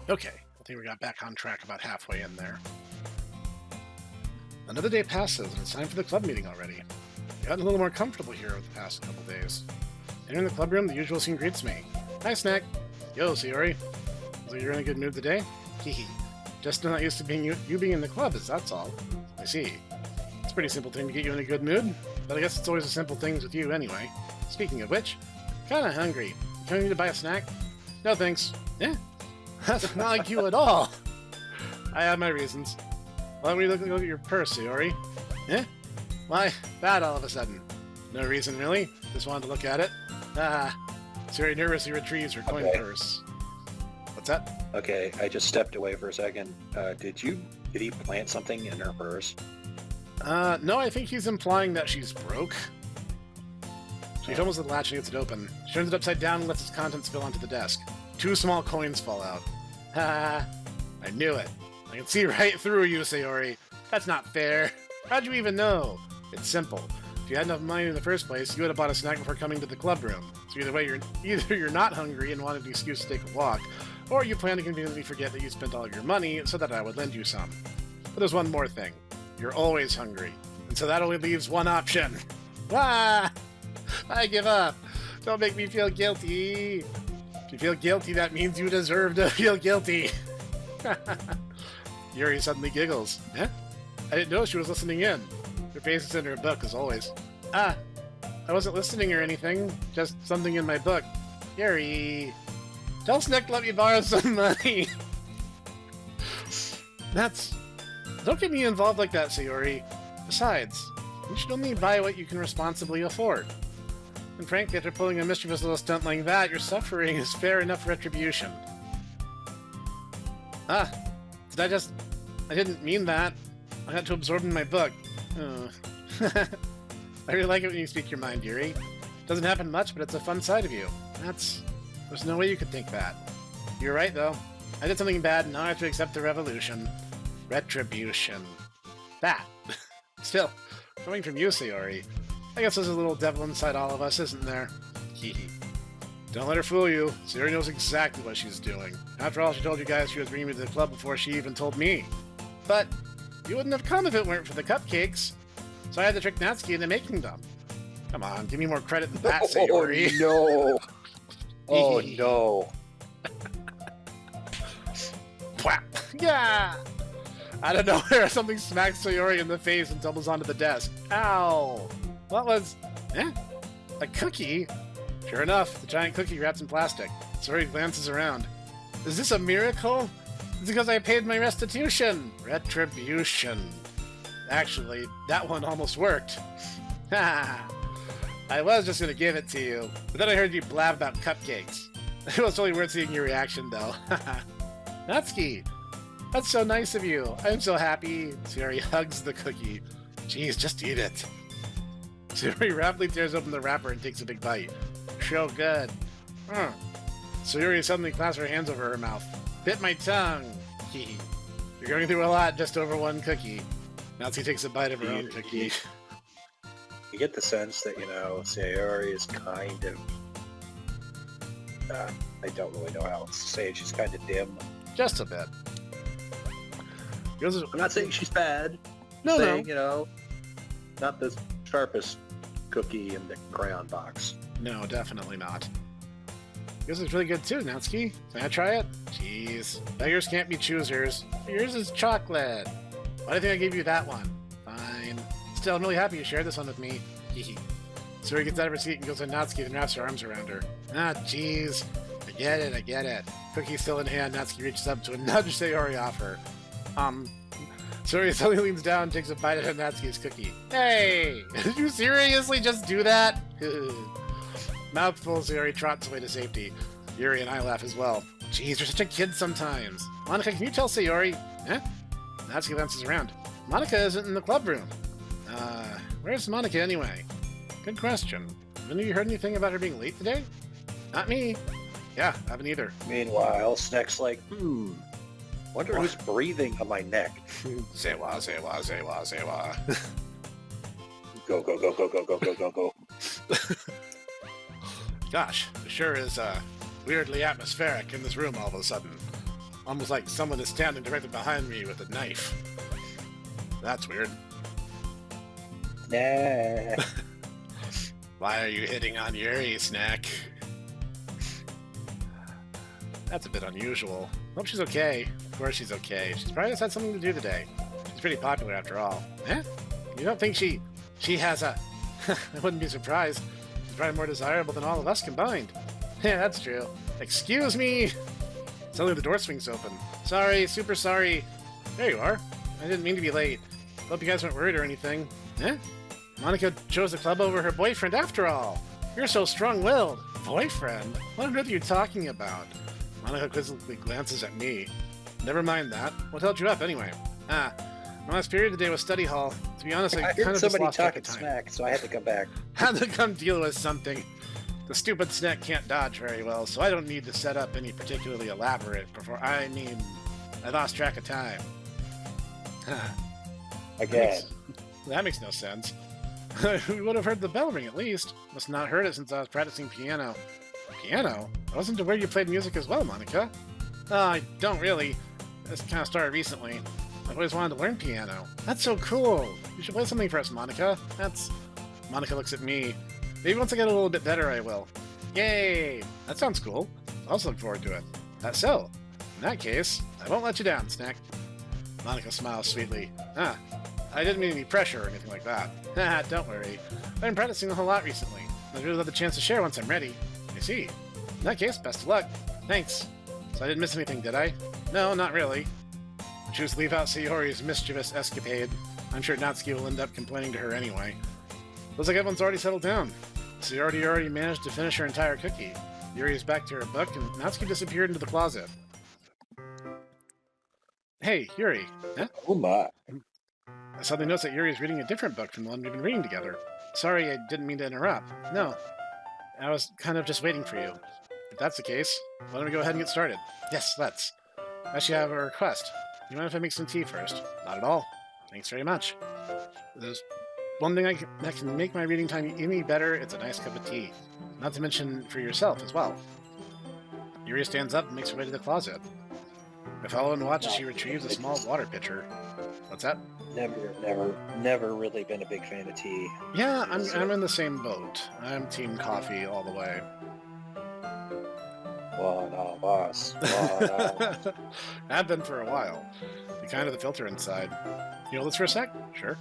Okay, I think we got back on track about halfway in there. Another day passes, and it's time for the club meeting already. I've gotten a little more comfortable here over the past couple days. Entering the club room, the usual scene greets me. Hi, Snek. Yo, Sayori. So you're in a good mood today? Hehe. Just not used to being you being in the club, that's all. I see. It's a pretty simple thing to get you in a good mood, but I guess it's always the simple things with you anyway. Speaking of which, kinda hungry. Can I need to buy a snack? No thanks. Yeah? That's not like you at all. I have my reasons. Why don't we look at your purse, Sayori? Eh? Why, that all of a sudden? No reason, really. Just wanted to look at it. Ah. Sayori nervously retrieves her coin purse. What's that? Okay, I just stepped away for a second. Did he plant something in her purse? No, I think he's implying that she's broke. She fumbles the latch and gets it open. She turns it upside down and lets its contents spill onto the desk. 2 small coins fall out. Ha! I knew it. I can see right through you, Sayori. That's not fair. How'd you even know? It's simple. If you had enough money in the first place, you would have bought a snack before coming to the club room. So either way, you're not hungry and wanted an excuse to take a walk, or you plan to conveniently forget that you spent all of your money so that I would lend you some. But there's one more thing. You're always hungry. And so that only leaves one option. Ah! I give up. Don't make me feel guilty. If you feel guilty, that means you deserve to feel guilty. Yuri suddenly giggles. Eh? I didn't know she was listening in. Her face is in her book, as always. Ah, I wasn't listening or anything. Just something in my book. Yuri, tell Snek to let me borrow some money. Don't get me involved like that, Sayori. Besides, you should only buy what you can responsibly afford. And frankly, after pulling a mischievous little stunt like that, your suffering is fair enough retribution. Ah, I didn't mean that. I had to absorb in my book. Oh. I really like it when you speak your mind, Yuri. Doesn't happen much, but it's a fun side of you. There's no way you could think that. You're right, though. I did something bad, and now I have to accept the revolution. Retribution. That. Still, coming from you, Sayori, I guess there's a little devil inside all of us, isn't there? Hehe. Don't let her fool you. Sayori knows exactly what she's doing. After all, she told you guys she was bringing me to the club before she even told me. But you wouldn't have come if it weren't for the cupcakes. So I had to trick Natsuki into making them. Come on, give me more credit than that, Sayori. Oh, no. Oh, no. Pwap. Yeah! Out of nowhere, something smacks Sayori in the face and tumbles onto the desk. Ow! What was... Eh? A cookie? Sure enough, the giant cookie wrapped in plastic. Sayori glances around. Is this a miracle? It's because I paid my restitution! Retribution. Actually, that one almost worked. Ha! I was just gonna give it to you, but then I heard you blab about cupcakes. It was totally worth seeing your reaction, though. Natsuki! That's so nice of you. I'm so happy. Sayori hugs the cookie. Jeez, just eat it. Sayori rapidly tears open the wrapper and takes a big bite. So good. Sayori suddenly clasps her hands over her mouth. Bit my tongue. Hee. You're going through a lot just over one cookie. Natsuki takes a bite of her own cookie. You get the sense that, Sayori is kind of... I don't really know how else to say it. She's kind of dim. Just a bit. I'm not saying she's bad. No, saying, not the sharpest cookie in the crayon box. No, definitely not. Yours is really good too, Natsuki. Can I try it? Jeez. Beggars can't be choosers. Yours is chocolate. Why do you think I gave you that one? Fine. Still, I'm really happy you shared this one with me. Hehe. Sayori gets out of her seat and goes to Natsuki and wraps her arms around her. Ah, jeez. I get it. Cookie still in hand, Natsuki reaches up to a nudge Sayori off her. Sayori suddenly leans down and takes a bite of Natsuki's cookie. Hey! Did you seriously just do that? Mouthful, Sayori trots away to safety. Yuri and I laugh as well. Jeez, you're such a kid sometimes. Monica, can you tell Sayori? Eh? Natsuki glances around. Monica isn't in the club room. Where's Monica anyway? Good question. Have any of you heard anything about her being late today? Not me. Yeah, haven't either. Meanwhile, Snek's like, wonder who's breathing on my neck. Sewa. Go. Gosh, it sure is weirdly atmospheric in this room all of a sudden. Almost like someone is standing directly behind me with a knife. That's weird. Nah. Why are you hitting on Yuri, Snek? That's a bit unusual. Hope she's okay. Of course she's okay. She's probably just had something to do today. She's pretty popular after all. Eh? You don't think she has a... I wouldn't be surprised. She's probably more desirable than all of us combined. Yeah, that's true. Excuse me! Suddenly the door swings open. Sorry, super sorry. There you are. I didn't mean to be late. Hope you guys weren't worried or anything. Eh? Monica chose the club over her boyfriend after all. You're so strong-willed. Boyfriend? What on earth are you talking about? Monica quizzically glances at me. Never mind that. What held you up anyway? My last period today was study hall. To be honest, I kind heard of somebody just lost track talking of time. smack, so I had to come back. Had to come deal with something. The stupid Snek can't dodge very well, so I don't need to set up any particularly elaborate before. I lost track of time. Again. That makes no sense. We would have heard the bell ring at least. Must not heard it since I was practicing piano. Piano? I wasn't aware you played music as well, Monica. I don't really. This kind of started recently. I've always wanted to learn piano. That's so cool. You should play something for us, Monica. Monica looks at me. Maybe once I get a little bit better, I will. Yay! That sounds cool. I also look forward to it. That's so. In that case, I won't let you down, Snek. Monica smiles sweetly. I didn't mean any pressure or anything like that. Don't worry. I've been practicing a whole lot recently. I'd really love the chance to share once I'm ready. I see. In that case, best of luck. Thanks. So I didn't miss anything, did I? No, not really. I choose to leave out Sayori's mischievous escapade. I'm sure Natsuki will end up complaining to her anyway. Looks like everyone's already settled down. Sayori already managed to finish her entire cookie. Yuri is back to her book, and Natsuki disappeared into the closet. Hey, Yuri. Huh? Oh my. I suddenly noticed that Yuri is reading a different book from the one we've been reading together. Sorry, I didn't mean to interrupt. No. I was kind of just waiting for you. If that's the case, why don't we go ahead and get started? Yes, let's. Actually, I have a request. Do you mind if I make some tea first? Not at all. Thanks very much. There's one thing that can make my reading time any better. It's a nice cup of tea. Not to mention for yourself as well. Yuri stands up and makes her way to the closet. I follow and watch as she retrieves a small water pitcher. What's that? Never really been a big fan of tea. Yeah, I'm in the same boat. I'm team coffee all the way. Well, no, boss. Well, no. Have been for a while. The kind of the filter inside. You hold this for a sec? Sure.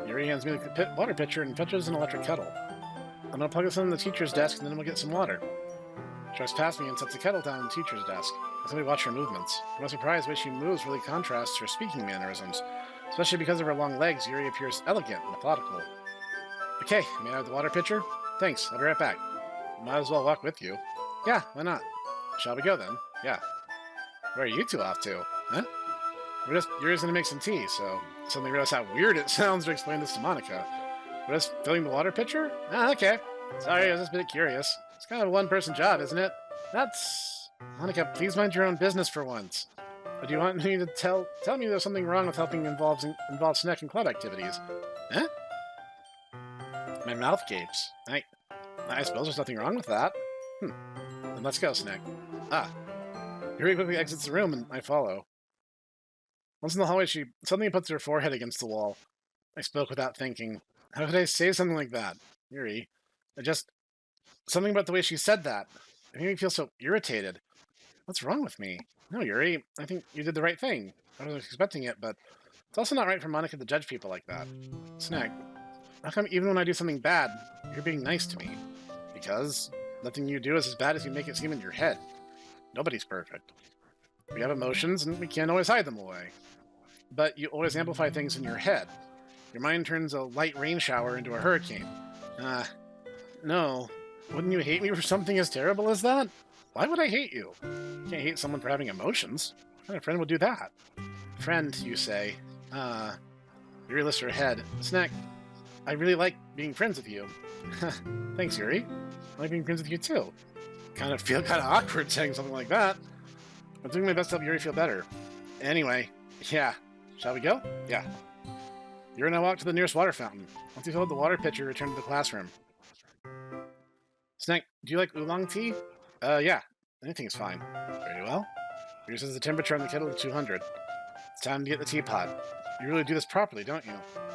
Yuri hands me the water pitcher and fetches an electric kettle. I'm gonna plug this in the teacher's desk and then we'll get some water. She drives past me and sets the kettle down on the teacher's desk. I simply watch her movements. I'm not surprised the way she moves really contrasts her speaking mannerisms. Especially because of her long legs, Yuri appears elegant and methodical. Okay, may I have the water pitcher? Thanks, I'll be right back. Might as well walk with you. Yeah, why not? Shall we go then? Yeah. Where are you two off to? Huh? Yuri's gonna make some tea, so suddenly realize how weird it sounds to explain this to Monica. We're just filling the water pitcher? Okay. Sorry, I was just a bit curious. It's kind of a one-person job, isn't it? Monica, please mind your own business for once. Or do you want me to tell me there's something wrong with helping involve Snek in club activities? Huh? My mouth gapes. I suppose there's nothing wrong with that. Then let's go, Snek. Yuri quickly exits the room and I follow. Once in the hallway, she suddenly puts her forehead against the wall. I spoke without thinking. How could I say something like that? Yuri. Something about the way she said that. It made me feel so irritated. What's wrong with me? No, Yuri, I think you did the right thing. I wasn't expecting it, but it's also not right for Monica to judge people like that. Snek, how come even when I do something bad, you're being nice to me? Because nothing you do is as bad as you make it seem in your head. Nobody's perfect. We have emotions, and we can't always hide them away. But you always amplify things in your head. Your mind turns a light rain shower into a hurricane. No. Wouldn't you hate me for something as terrible as that? Why would I hate you? You can't hate someone for having emotions. What kind of friend would do that? Friend, you say. Yuri lifts her head. Snek, I really like being friends with you. Thanks, Yuri. I like being friends with you, too. Feel kind of awkward saying something like that. I'm doing my best to help Yuri feel better. Anyway, yeah. Shall we go? Yeah. Yuri and I walk to the nearest water fountain. Once we filled the water pitcher, we return to the classroom. Snek, do you like oolong tea? Yeah. Anything is fine. Very well. Yuri says the temperature on the kettle is 200. It's time to get the teapot. You really do this properly, don't you?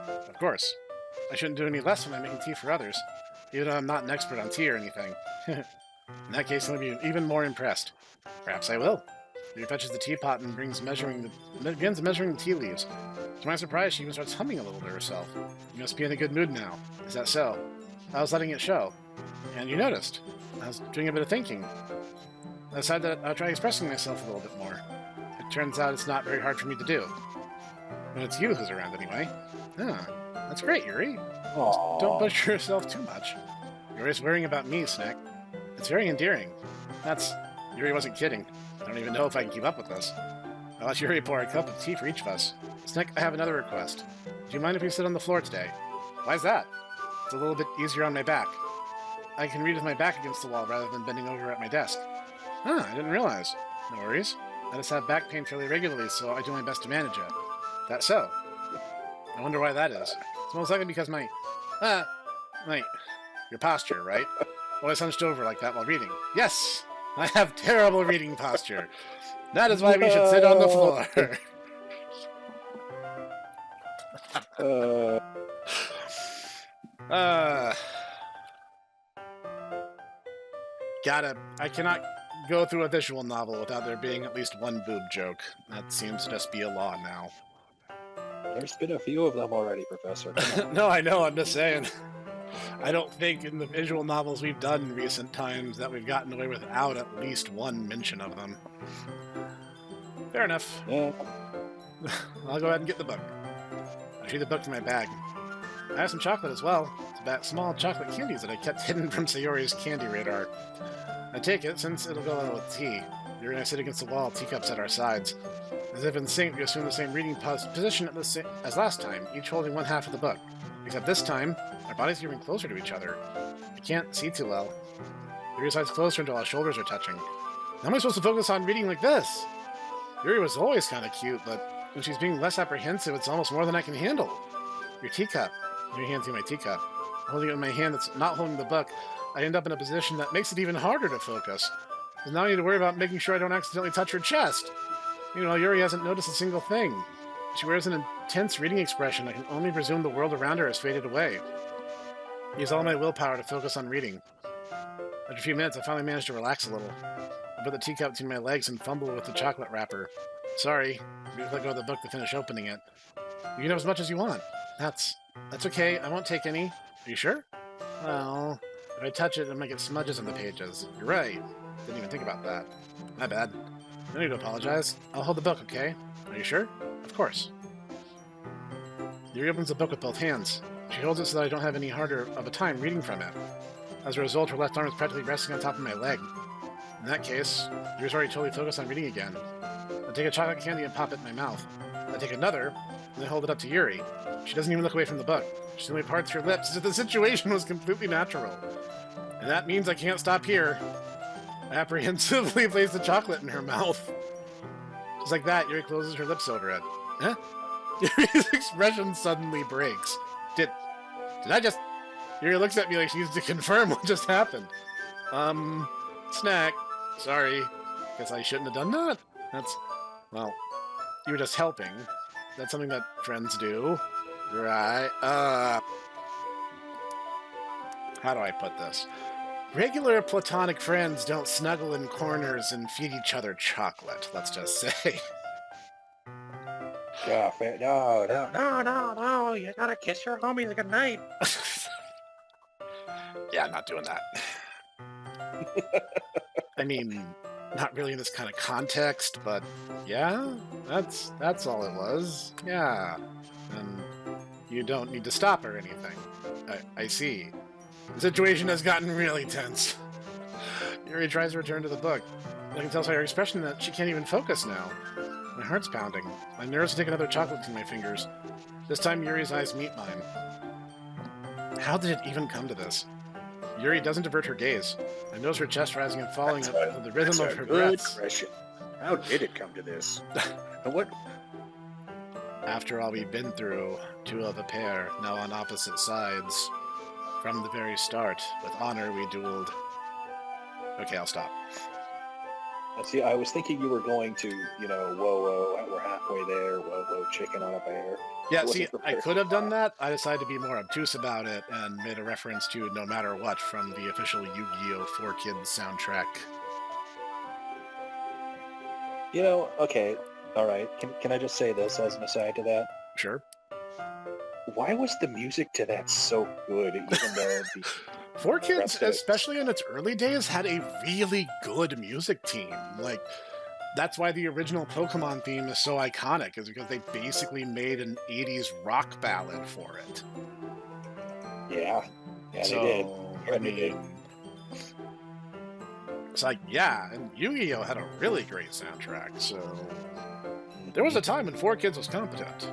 Of course. I shouldn't do any less when I'm making tea for others, even though I'm not an expert on tea or anything. In that case, I'll be even more impressed. Perhaps I will. Yuri fetches the teapot and begins measuring the tea leaves. To my surprise, she even starts humming a little to herself. You must be in a good mood now. Is that so? I was letting it show. And you noticed. I was doing a bit of thinking. I decided that I'll try expressing myself a little bit more. It turns out it's not very hard for me to do. When it's you who's around, anyway. Ah, that's great, Yuri. Just don't push yourself too much. You're always worrying about me, Snek. It's very endearing. Yuri wasn't kidding. I don't even know if I can keep up with this. I'll let Yuri pour a cup of tea for each of us. Snek, I have another request. Do you mind if we sit on the floor today? Why's that? It's a little bit easier on my back. I can read with my back against the wall rather than bending over at my desk. Ah, I didn't realize. No worries. I just have back pain fairly regularly, so I do my best to manage it. That's so. I wonder why that is. It's most likely because your posture, right? Always hunched over like that while reading. Yes! I have terrible reading posture. That is why we should sit on the floor. I cannot go through a visual novel without there being at least one boob joke. That seems to just be a law now. There's been a few of them already, Professor. No, I know, I'm just saying. I don't think in the visual novels we've done in recent times that we've gotten away without at least one mention of them. Fair enough. Yeah. I'll go ahead and get the book. I shoot the book to my bag. I have some chocolate as well. It's about small chocolate candies that I kept hidden from Sayori's candy radar. I take it, since it'll go well with tea. Yuri and I sit against the wall, teacups at our sides. As if in sync, we assume the same reading position as last time, each holding one half of the book. Except this time, our bodies are even closer to each other. I can't see too well. Yuri sides closer until our shoulders are touching. How am I supposed to focus on reading like this? Yuri was always kind of cute, but when she's being less apprehensive, it's almost more than I can handle. Your teacup. Your hand's in my teacup. Holding it in my hand that's not holding the book, I end up in a position that makes it even harder to focus. Because now I need to worry about making sure I don't accidentally touch her chest. Meanwhile, Yuri hasn't noticed a single thing. She wears an intense reading expression. I can only presume the world around her has faded away. I use all my willpower to focus on reading. After a few minutes, I finally managed to relax a little. I put the teacup between my legs and fumble with the chocolate wrapper. Sorry, you have to let go of the book to finish opening it. You can have as much as you want. That's okay. I won't take any. Are you sure? Well, if I touch it, I might get smudges on the pages. You're right. Didn't even think about that. My bad. No need to apologize. I'll hold the book, okay? Are you sure? Of course. Yuri opens the book with both hands. She holds it so that I don't have any harder of a time reading from it. As a result, her left arm is practically resting on top of my leg. In that case, Yuri's already totally focused on reading again. I take a chocolate candy and pop it in my mouth. I take another, and then hold it up to Yuri. She doesn't even look away from the book. She simply parts her lips as if the situation was completely natural. And that means I can't stop here. I apprehensively place the chocolate in her mouth. Just like that, Yuri closes her lips over it. Huh? Yuri's expression suddenly breaks. Did I just... Yuri looks at me like she needs to confirm what just happened. Snack. Sorry. Guess I shouldn't have done that? Well, you were just helping. That's something that friends do. Right. How do I put this? Regular platonic friends don't snuggle in corners and feed each other chocolate, let's just say. Yeah, no, you gotta kiss your homies goodnight. Yeah, I'm not doing that. I mean, not really in this kind of context, but yeah, that's all it was. Yeah. And you don't need to stop or anything. I see. The situation has gotten really tense. Yuri tries to return to the book. I can tell by her expression that she can't even focus now. My heart's pounding. My nerves take another chocolate between my fingers. This time Yuri's eyes meet mine. How did it even come to this? Yuri doesn't divert her gaze. I notice her chest rising and falling with the rhythm of her breaths. Question. How did it come to this? And what? After all we've been through, two of a pair, now on opposite sides. From the very start, with honor we dueled. Okay, I'll stop. See, I was thinking you were going to, whoa, whoa, we're halfway there, whoa, whoa, chicken on a bear. Yeah, I wasn't see, I prepared could have for done that. I decided to be more obtuse about it and made a reference to No Matter What from the official Yu-Gi-Oh! 4Kids soundtrack. Okay, all right. Can I just say this as an aside to that? Sure. Why was the music to that so good, even though the 4Kids, rest of it- especially in its early days, had a really good music team. Like, that's why the original Pokemon theme is so iconic, is because they basically made an 80s rock ballad for it. Yeah, So, they did. I Yeah, they did. mean, it's like, yeah, and Yu-Gi-Oh! Had a really great soundtrack, so there was a time when 4Kids was competent.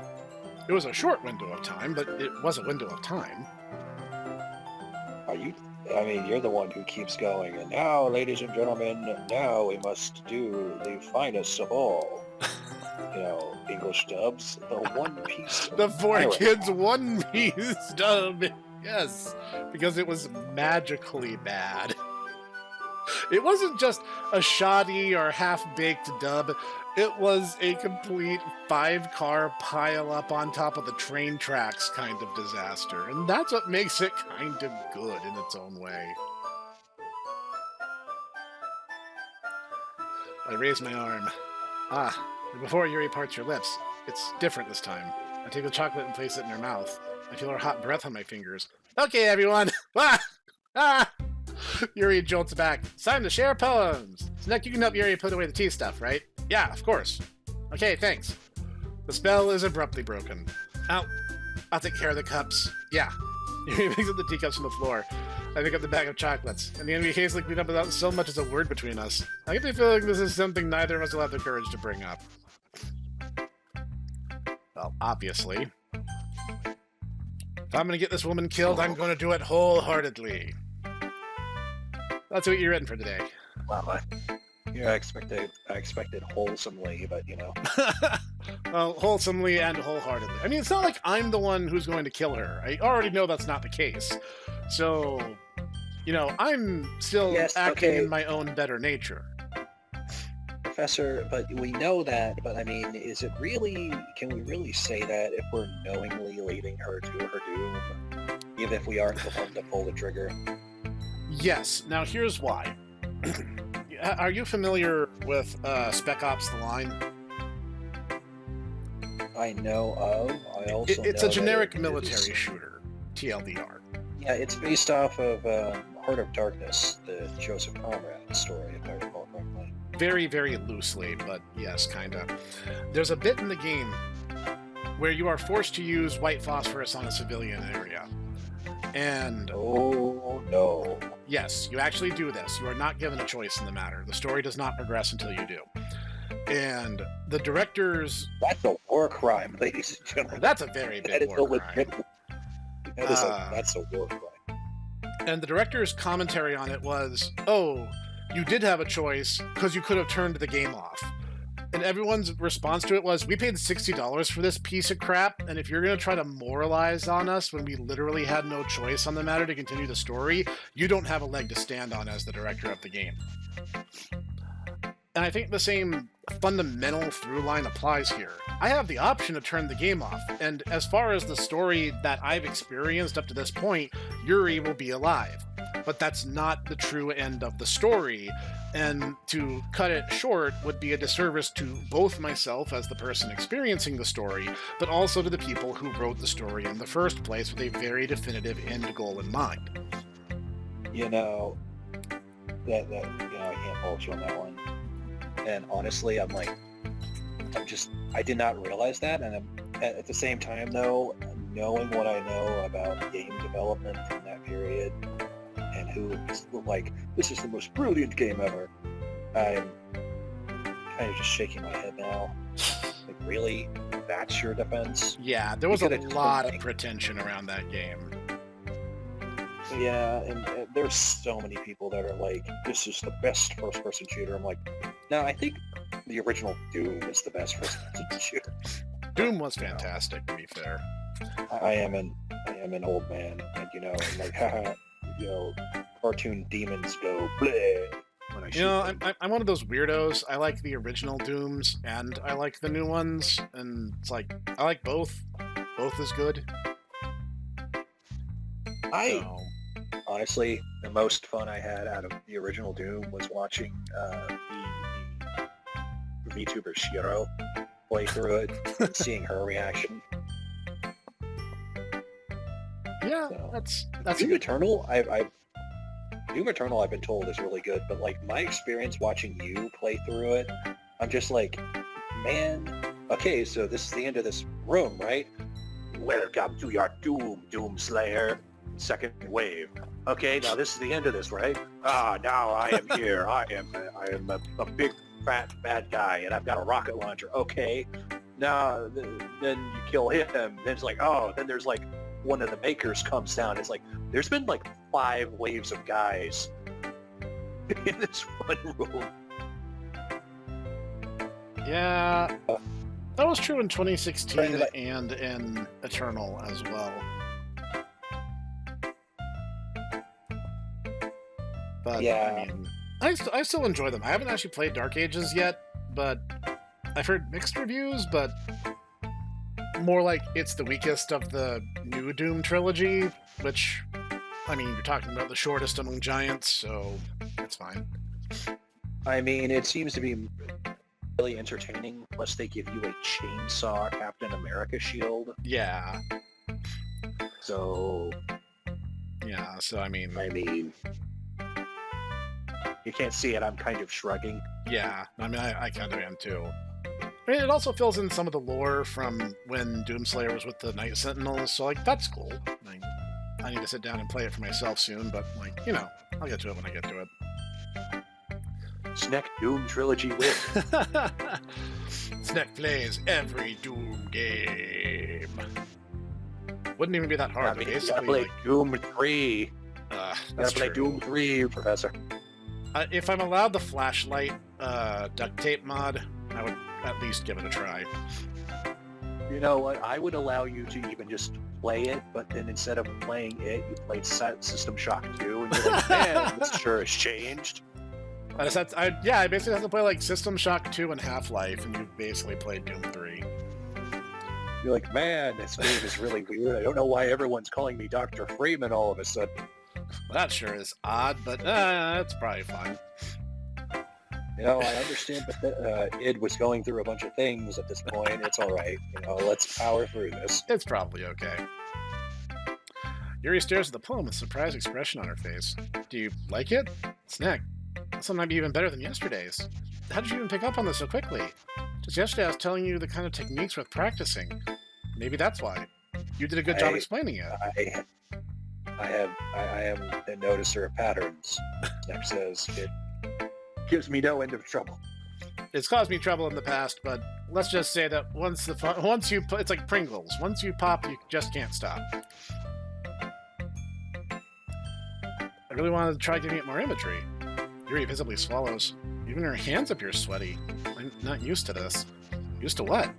It was a short window of time, but it was a window of time. You're the one who keeps going, and now, ladies and gentlemen, now we must do the finest of all. English dubs, the One Piece. The 4Kids pirate. One Piece dub, yes, because it was magically bad. It wasn't just a shoddy or half-baked dub. It was a complete 5-car pile-up on top of the train tracks kind of disaster, and that's what makes it kind of good in its own way. I raise my arm. Before Yuri parts her lips. It's different this time. I take the chocolate and place it in her mouth. I feel her hot breath on my fingers. Okay, everyone! Yuri jolts back. It's time to share poems! Snek, you can help Yuri put away the tea stuff, right? Yeah, of course. Okay, thanks. The spell is abruptly broken. I'll take care of the cups. Yeah. Yuri picks up the teacups from the floor. I pick up the bag of chocolates, and the enemy hastily cleaned up without so much as a word between us. I get the feeling this is something neither of us will have the courage to bring up. Well, obviously. If I'm gonna get this woman killed, I'm gonna do it wholeheartedly. That's what you're in for today. Well, I expected wholesomely, but Well, wholesomely and wholeheartedly. I mean, it's not like I'm the one who's going to kill her. I already know that's not the case. So, I'm still acting in my own better nature. Professor, but we know that, but I mean, can we really say that if we're knowingly leading her to her doom, even if we aren't the one to pull the trigger? Yes. Now, here's why. Are you familiar with Spec Ops: The Line? I know of. It's a generic military shooter, TLDR. Yeah, it's based off of Heart of Darkness, the Joseph Conrad story, if I recall correctly. Very, very loosely, but yes, kind of. There's a bit in the game where you are forced to use white phosphorus on a civilian area. And... oh, no. Yes, you actually do this. You are not given a choice in the matter. The story does not progress until you do. And the director's... That's a war crime, ladies and gentlemen. That's a very big war crime. That's a war crime. And the director's commentary on it was, oh, you did have a choice because you could have turned the game off. And everyone's response to it was, we paid $60 for this piece of crap, and if you're going to try to moralize on us when we literally had no choice on the matter to continue the story, you don't have a leg to stand on as the director of the game. And I think the same fundamental through line applies here. I have the option to turn the game off, and as far as the story that I've experienced up to this point, Yuri will be alive. But that's not the true end of the story, and to cut it short would be a disservice to both myself as the person experiencing the story, but also to the people who wrote the story in the first place with a very definitive end goal in mind. I can't fault you on that one. And honestly, I did not realize that, and at the same time, though, knowing what I know about game development in that period, and who is like, this is the most brilliant game ever, I'm kind of just shaking my head now. Like, really? That's your defense? Yeah, there was a lot of pretension around that game. Yeah, and there's so many people that are like, this is the best first-person shooter. I'm like, no, I think the original Doom is the best first-person shooter. Doom was fantastic, to be fair. I am an old man, and like, haha, cartoon demons go bleh when I You know, I'm one of those weirdos. I like the original Dooms, and I like the new ones, and it's like, I like both. Both is good. So, Honestly, the most fun I had out of the original Doom was watching the VTuber Shiro play through it and seeing her reaction. yeah, So, that's Doom good. Eternal, Doom Eternal I've been told is really good, but like my experience watching you play through it, I'm just like, man, okay, so this is the end of this room, right? Welcome to your doom, Doom Slayer. Second wave. Okay, now this is the end of this, right? Now I am here. I am a big fat bad guy, and I've got a rocket launcher. Okay, now then you kill him. Then it's like, oh, then there's like one of the makers comes down. It's like there's been like 5 waves of guys in this one room. Yeah, that was true in 2016 and in Eternal as well. But Yeah. I mean, I still enjoy them. I haven't actually played Dark Ages yet, but I've heard mixed reviews, but more like it's the weakest of the new Doom trilogy, which, I mean, you're talking about the shortest among giants, so it's fine. I mean, it seems to be really entertaining. Plus, they give you a chainsaw Captain America shield. Yeah, So, so I mean, you can't see it. I'm kind of shrugging. yeah, I mean, I kind of am too. I mean, it also fills in some of the lore from when Doomslayer was with the Night Sentinels, so, like, that's cool. Like, I need to sit down and play it for myself soon, but, like, you know, I'll get to it when I get to it. Snek Doom Trilogy win. Snek plays every Doom game. Wouldn't even be that hard. I mean, you gotta basically, play like, Doom 3. You that's gotta play true. Doom 3, Professor. If I'm allowed the flashlight duct tape mod, I would at least give it a try. You know what? I would allow you to even just play it, but then instead of playing it, you played System Shock 2, and you're like, man, this sure has changed. I basically have to play like System Shock 2 and Half-Life, and you basically played Doom 3. You're like, man, this game is really weird. I don't know why everyone's calling me Dr. Freeman all of a sudden. Well, that sure is odd, but it's probably fun. You know, I understand, but id was going through a bunch of things at this point. It's all right. You know, let's power through this. It's probably okay. Yuri stares at the poem with a surprised expression on her face. Do you like it? Snek, this one might be even better than yesterday's. How did you even pick up on this so quickly? Just yesterday I was telling you the kind of techniques worth practicing. Maybe that's why. You did a good job explaining it. I am a noticer of patterns. Snek says it gives me no end of trouble. It's caused me trouble in the past, but let's just say that once it's like Pringles. Once you pop, you just can't stop. I really wanted to try giving it more imagery. Yuri visibly swallows. Even her hands appear sweaty. I'm not used to this. Used to what?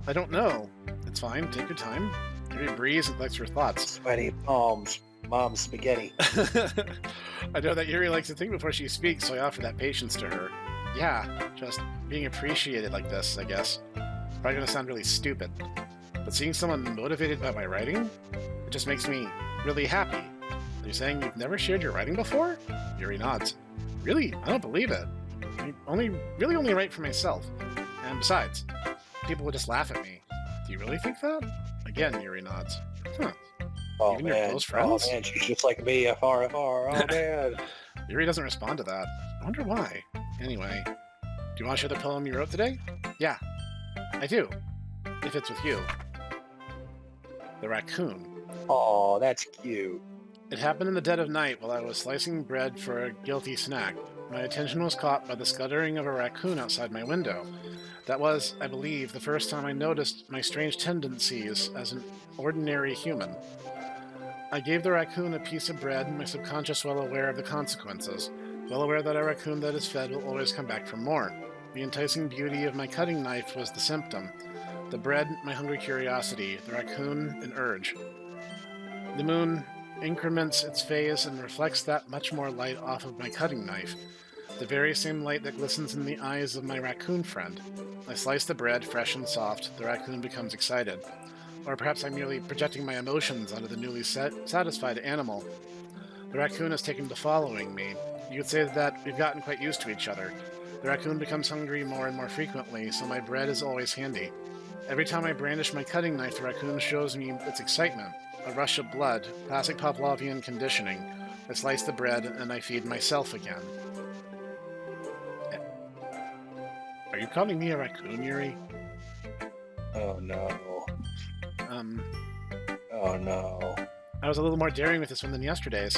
I don't know. It's fine. Take your time. Yuri breathes and collects her thoughts. Sweaty palms, mom's spaghetti. I know that Yuri likes to think before she speaks, so I offer that patience to her. Yeah, just being appreciated like this, I guess. Probably gonna sound really stupid, but seeing someone motivated by my writing, it just makes me really happy. Are you saying you've never shared your writing before? Yuri nods. Really? I don't believe it. I only write for myself. And besides, people would just laugh at me. Do you really think that? Again, Yuri nods. Huh. Oh Even your man, close friends? oh man, she's just like me, FR. Oh man. Yuri doesn't respond to that. I wonder why. Anyway, do you want to share the poem you wrote today? Yeah, I do. If it's with you. The Raccoon. Oh, that's cute. It happened in the dead of night while I was slicing bread for a guilty snack. My attention was caught by the scuttering of a raccoon outside my window. That was, I believe, the first time I noticed my strange tendencies as an ordinary human. I gave the raccoon a piece of bread, my subconscious well aware of the consequences, well aware that a raccoon that is fed will always come back for more. The enticing beauty of my cutting knife was the symptom. The bread, my hungry curiosity, the raccoon, an urge. The moon increments its phase and reflects that much more light off of my cutting knife. The very same light that glistens in the eyes of my raccoon friend. I slice the bread, fresh and soft. The raccoon becomes excited. Or perhaps I'm merely projecting my emotions onto the newly satisfied animal. The raccoon has taken to following me. You could say that we've gotten quite used to each other. The raccoon becomes hungry more and more frequently, so my bread is always handy. Every time I brandish my cutting knife, the raccoon shows me its excitement. A rush of blood, classic Pavlovian conditioning. I slice the bread, and I feed myself again. Are you calling me a raccoon, Yuri? Oh no. Um, Oh no. I was a little more daring with this one than yesterday's.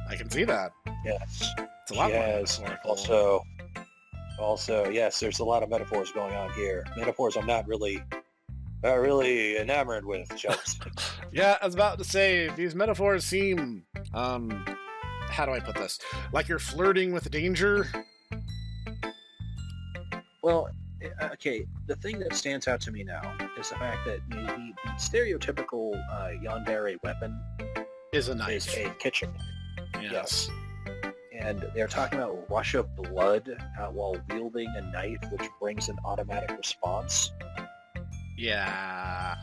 I can see that. Yes. It's a lot more Yes. metaphorical. Also, yes, there's a lot of metaphors going on here. Metaphors I'm not really enamored with, shall we say. Yeah, I was about to say, these metaphors seem, how do I put this? Like you're flirting with danger? Well, okay, the thing that stands out to me now is the fact that the stereotypical yandere weapon Is a is knife. a kitchen. Yes. And they're talking about rush of blood while wielding a knife, which brings an automatic response. Yeah.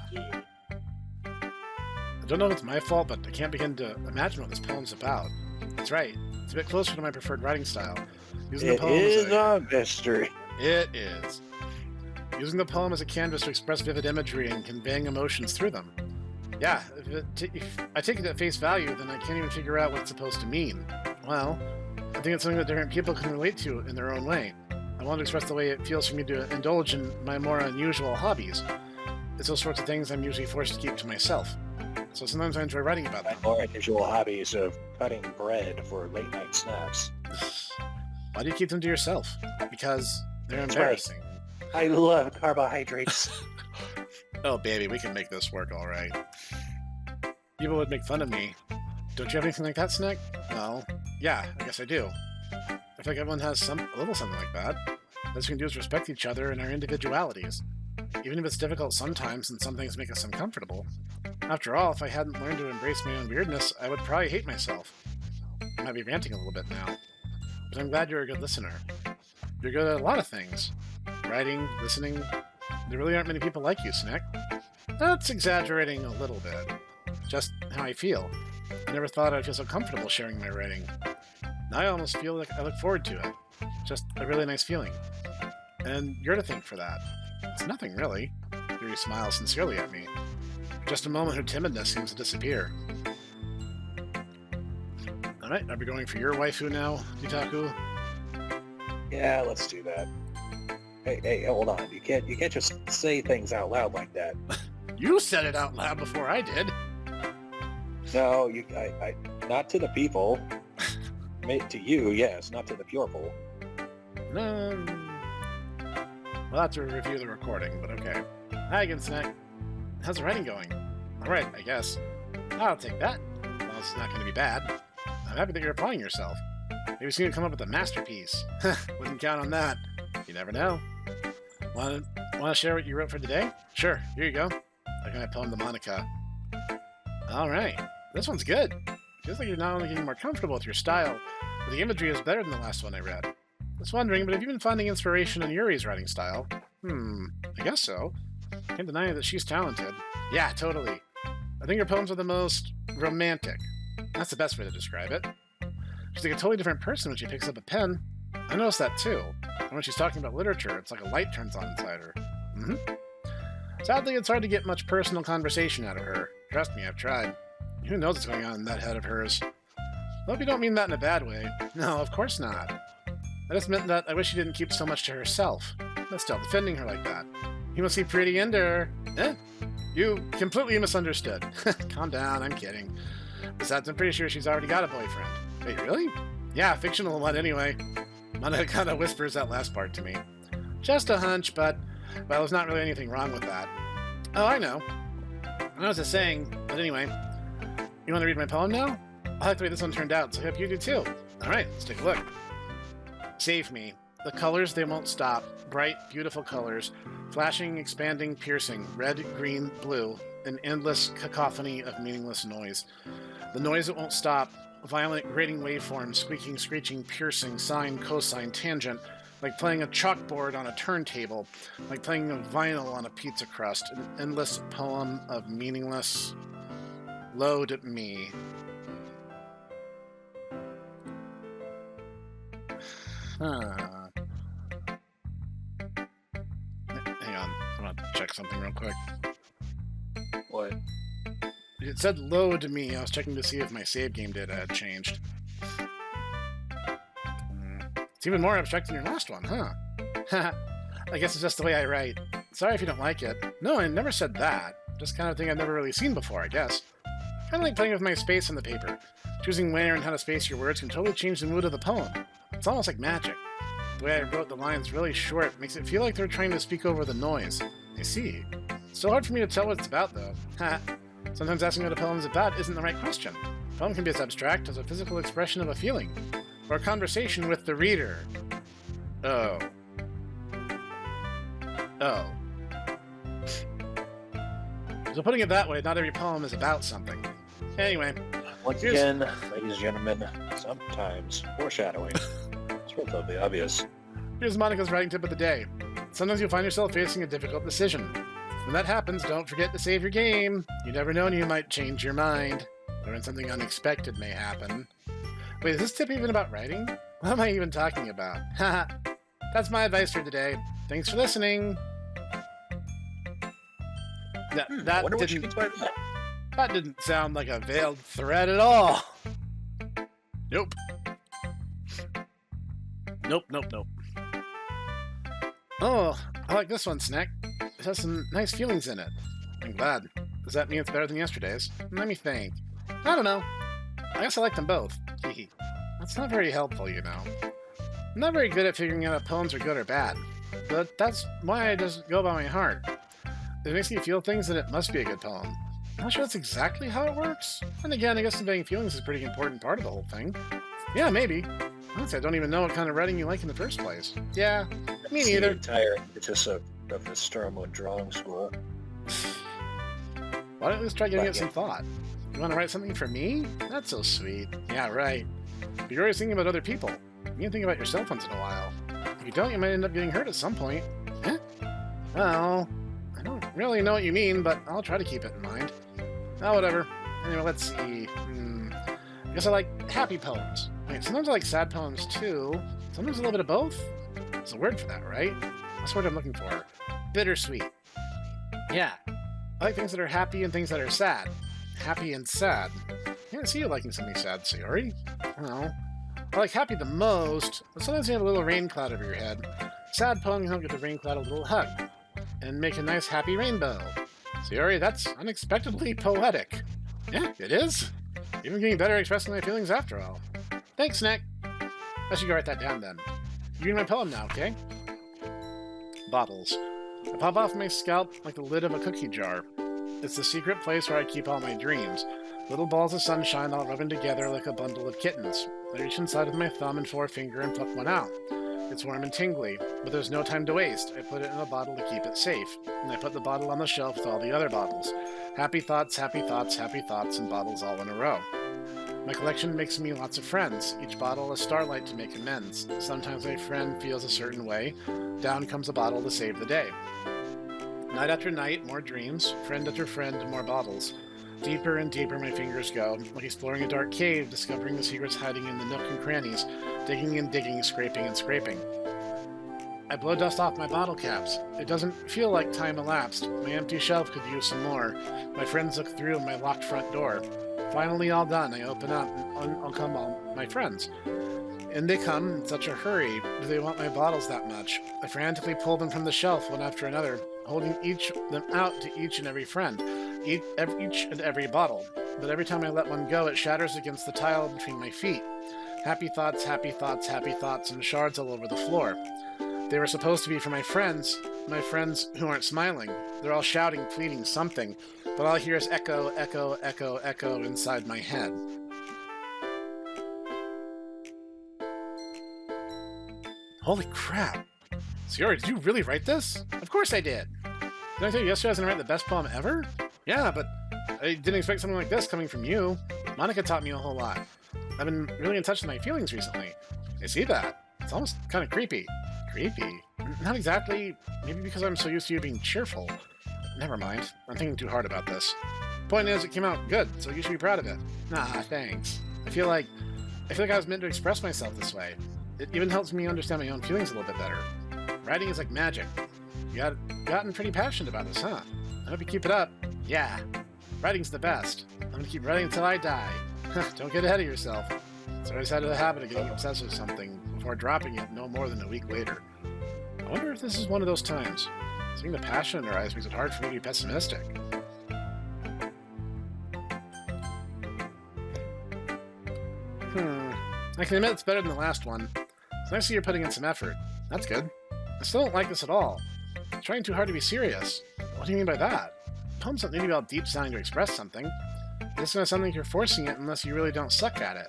I don't know if it's my fault, but I can't begin to imagine what this poem's about. That's right. It's a bit closer to my preferred writing style. Using the It poem is as a... a mystery. It is. Using the poem as a canvas to express vivid imagery and conveying emotions through them. Yeah, if I take it at face value, then I can't even figure out what it's supposed to mean. Well, I think it's something that different people can relate to in their own way. I want to express the way it feels for me to indulge in my more unusual hobbies. It's those sorts of things I'm usually forced to keep to myself. So sometimes I enjoy writing about My them. more unusual hobbies of cutting bread for late night snacks. Why do you keep them to yourself? Because they're That's right. embarrassing. I love carbohydrates. Oh, baby, we can make this work all right. People would make fun of me. Don't you have anything like that, Snek? Well, yeah, I guess I do. I feel like everyone has a little something like that. Best we can do is respect each other and our individualities. Even if it's difficult sometimes and some things make us uncomfortable. After all, if I hadn't learned to embrace my own weirdness, I would probably hate myself. I might be ranting a little bit now. But I'm glad you're a good listener. You're good at a lot of things. Writing, listening. There really aren't many people like you, Snek. That's exaggerating a little bit. Just how I feel. I never thought I'd feel so comfortable sharing my writing. Now I almost feel like I look forward to it. Just a really nice feeling. And you're to thank for that. It's nothing, really. Yuri smiles sincerely at me. For just a moment, her timidness seems to disappear. Alright, are we going for your waifu now, Itaku? Yeah, let's do that. Hey, hold on. You can't just say things out loud like that. You said it out loud before I did. No, I not to the people. To you, yes, not to the pupil. No. We'll have to review the recording, but okay. Hi again, Snek. How's the writing going? Alright, I guess. I'll take that. Well, it's not going to be bad. I'm happy that you're applying yourself. Maybe soon you'll come up with a masterpiece. Wouldn't count on that. You never know. Want to share what you wrote for today? Sure, here you go. Like my poem to Monica. Alright, this one's good. Feels like you're not only getting more comfortable with your style, but the imagery is better than the last one I read. I was wondering, but have you been finding inspiration in Yuri's writing style? I guess so. Can't deny that she's talented. Yeah, totally. I think her poems are the most romantic. That's the best way to describe it. She's like a totally different person when she picks up a pen. I noticed that too. And when she's talking about literature, it's like a light turns on inside her. Sadly, it's hard to get much personal conversation out of her. Trust me, I've tried. Who knows what's going on in that head of hers? Hope you don't mean that in a bad way. No, of course not. I just meant that I wish she didn't keep so much to herself. But still, defending her like that. You must be pretty into her. Eh? You completely misunderstood. Calm down, I'm kidding. Besides, I'm pretty sure she's already got a boyfriend. Wait, really? Yeah, fictional one anyway. Mana kind of whispers that last part to me. Just a hunch, but, well, there's not really anything wrong with that. Oh, I know. I was just saying, but anyway. You want to read my poem now? I like the way this one turned out, so I hope you do too. Alright, let's take a look. Save me. The colors, they won't stop. Bright, beautiful colors. Flashing, expanding, piercing. Red, green, blue. An endless cacophony of meaningless noise. The noise that won't stop. violent grating waveforms, squeaking, screeching, piercing, sine, cosine, tangent, like playing a chalkboard on a turntable, like playing a vinyl on a pizza crust, an endless poem of meaningless load me. Huh. Hang on, I'm gonna check something real quick. What? It said load me. I was checking to see if my save game data had changed. It's even more abstract than your last one, huh? I guess it's just the way I write. Sorry if you don't like it. No, I never said that. Just kind of thing I've never really seen before, I guess. Kind of like playing with my space on the paper. Choosing where and how to space your words can totally change the mood of the poem. It's almost like magic. The way I wrote the lines really short makes it feel like they're trying to speak over the noise. I see. It's so hard for me to tell what it's about, though. Sometimes asking what a poem is about isn't the right question. A poem can be as abstract as a physical expression of a feeling, or a conversation with the reader. Oh. Oh. So putting it that way, not every poem is about something. Anyway. Once again, ladies and gentlemen, sometimes foreshadowing. It's relatively obvious. Here's Monica's writing tip of the day. Sometimes you'll find yourself facing a difficult decision. When that happens, don't forget to save your game. You never know when you might change your mind, or when something unexpected may happen. Wait, is this tip even about writing? What am I even talking about? Haha. That's my advice for today. Thanks for listening. That didn't sound like a veiled threat at all. Nope. Nope. Oh, I like this one, Snek. It has some nice feelings in it. I'm glad. Does that mean it's better than yesterday's? Let me think. I don't know. I guess I like them both. Hehe. That's not very helpful, you know. I'm not very good at figuring out if poems are good or bad. But that's why I just go by my heart. If it makes me feel things, then it must be a good poem. I'm not sure that's exactly how it works. And again, I guess conveying feelings is a pretty important part of the whole thing. Yeah, maybe. Honestly, I don't even know what kind of writing you like in the first place. Yeah, me neither. The entire impetus of the Stormwood drawing school. Why don't you just try giving it some thought? You want to write something for me? That's so sweet. Yeah, right. But you're always thinking about other people. You can think about yourself once in a while. If you don't, you might end up getting hurt at some point. Huh? Well, I don't really know what you mean, but I'll try to keep it in mind. Oh, whatever. Anyway, let's see. I guess I like happy poems. Wait, sometimes I like sad poems too. Sometimes a little bit of both. There's a word for that, right? That's what I'm looking for. Bittersweet. Yeah. I like things that are happy and things that are sad. Happy and sad. I can't see you liking something sad, Sayori. I don't know. I like happy the most, but sometimes you have a little rain cloud over your head. Sad poem can help give the rain cloud a little hug. And make a nice happy rainbow. Sayori, that's unexpectedly poetic. Yeah, it is. Even getting better at expressing my feelings after all. Thanks, Snek. I should go write that down then. You read my poem now, okay? Bottles. I pop off my scalp like the lid of a cookie jar. It's the secret place where I keep all my dreams. Little balls of sunshine all rubbing together like a bundle of kittens. I reach inside with my thumb and forefinger and pluck one out. It's warm and tingly, but there's no time to waste. I put it in a bottle to keep it safe, and I put the bottle on the shelf with all the other bottles. Happy thoughts, happy thoughts, happy thoughts, and bottles all in a row. My collection makes me lots of friends, each bottle a starlight to make amends. Sometimes my friend feels a certain way. Down comes a bottle to save the day. Night after night, more dreams. Friend after friend, more bottles. Deeper and deeper my fingers go, like exploring a dark cave, discovering the secrets hiding in the nook and crannies, digging and digging, scraping and scraping. I blow dust off my bottle caps. It doesn't feel like time elapsed. My empty shelf could use some more. My friends look through my locked front door. Finally all done, I open up and I'll come all my friends. And they come in such a hurry. Do they want my bottles that much? I frantically pull them from the shelf one after another, holding them out to each and every friend, each and every bottle. But every time I let one go, it shatters against the tile between my feet. Happy thoughts, happy thoughts, happy thoughts, and shards all over the floor. They were supposed to be for my friends who aren't smiling. They're all shouting, pleading something, but all I hear is echo, echo, echo, echo inside my head. Holy crap. Sayori, did you really write this? Of course I did. Didn't I tell you yesterday I was going to write the best poem ever? Yeah, but I didn't expect something like this coming from you. Monica taught me a whole lot. I've been really in touch with my feelings recently. I see that. It's almost kind of creepy. Creepy? Not exactly. Maybe because I'm so used to you being cheerful. Never mind. I'm thinking too hard about this. Point is, it came out good, so you should be proud of it. Nah, thanks. I feel like I was meant to express myself this way. It even helps me understand my own feelings a little bit better. Writing is like magic. You gotten pretty passionate about this, huh? I hope you keep it up. Yeah. Writing's the best. I'm gonna keep writing until I die. Don't get ahead of yourself. So I always had a habit of getting obsessed with something before dropping it no more than a week later. I wonder if this is one of those times. Seeing the passion in her eyes makes it hard for me to be pessimistic. I can admit it's better than the last one. It's nice to see you're putting in some effort. That's good. I still don't like this at all. I'm trying too hard to be serious. What do you mean by that? Poems don't need to be all deep sounding to express something. It's not something you're forcing it unless you really don't suck at it.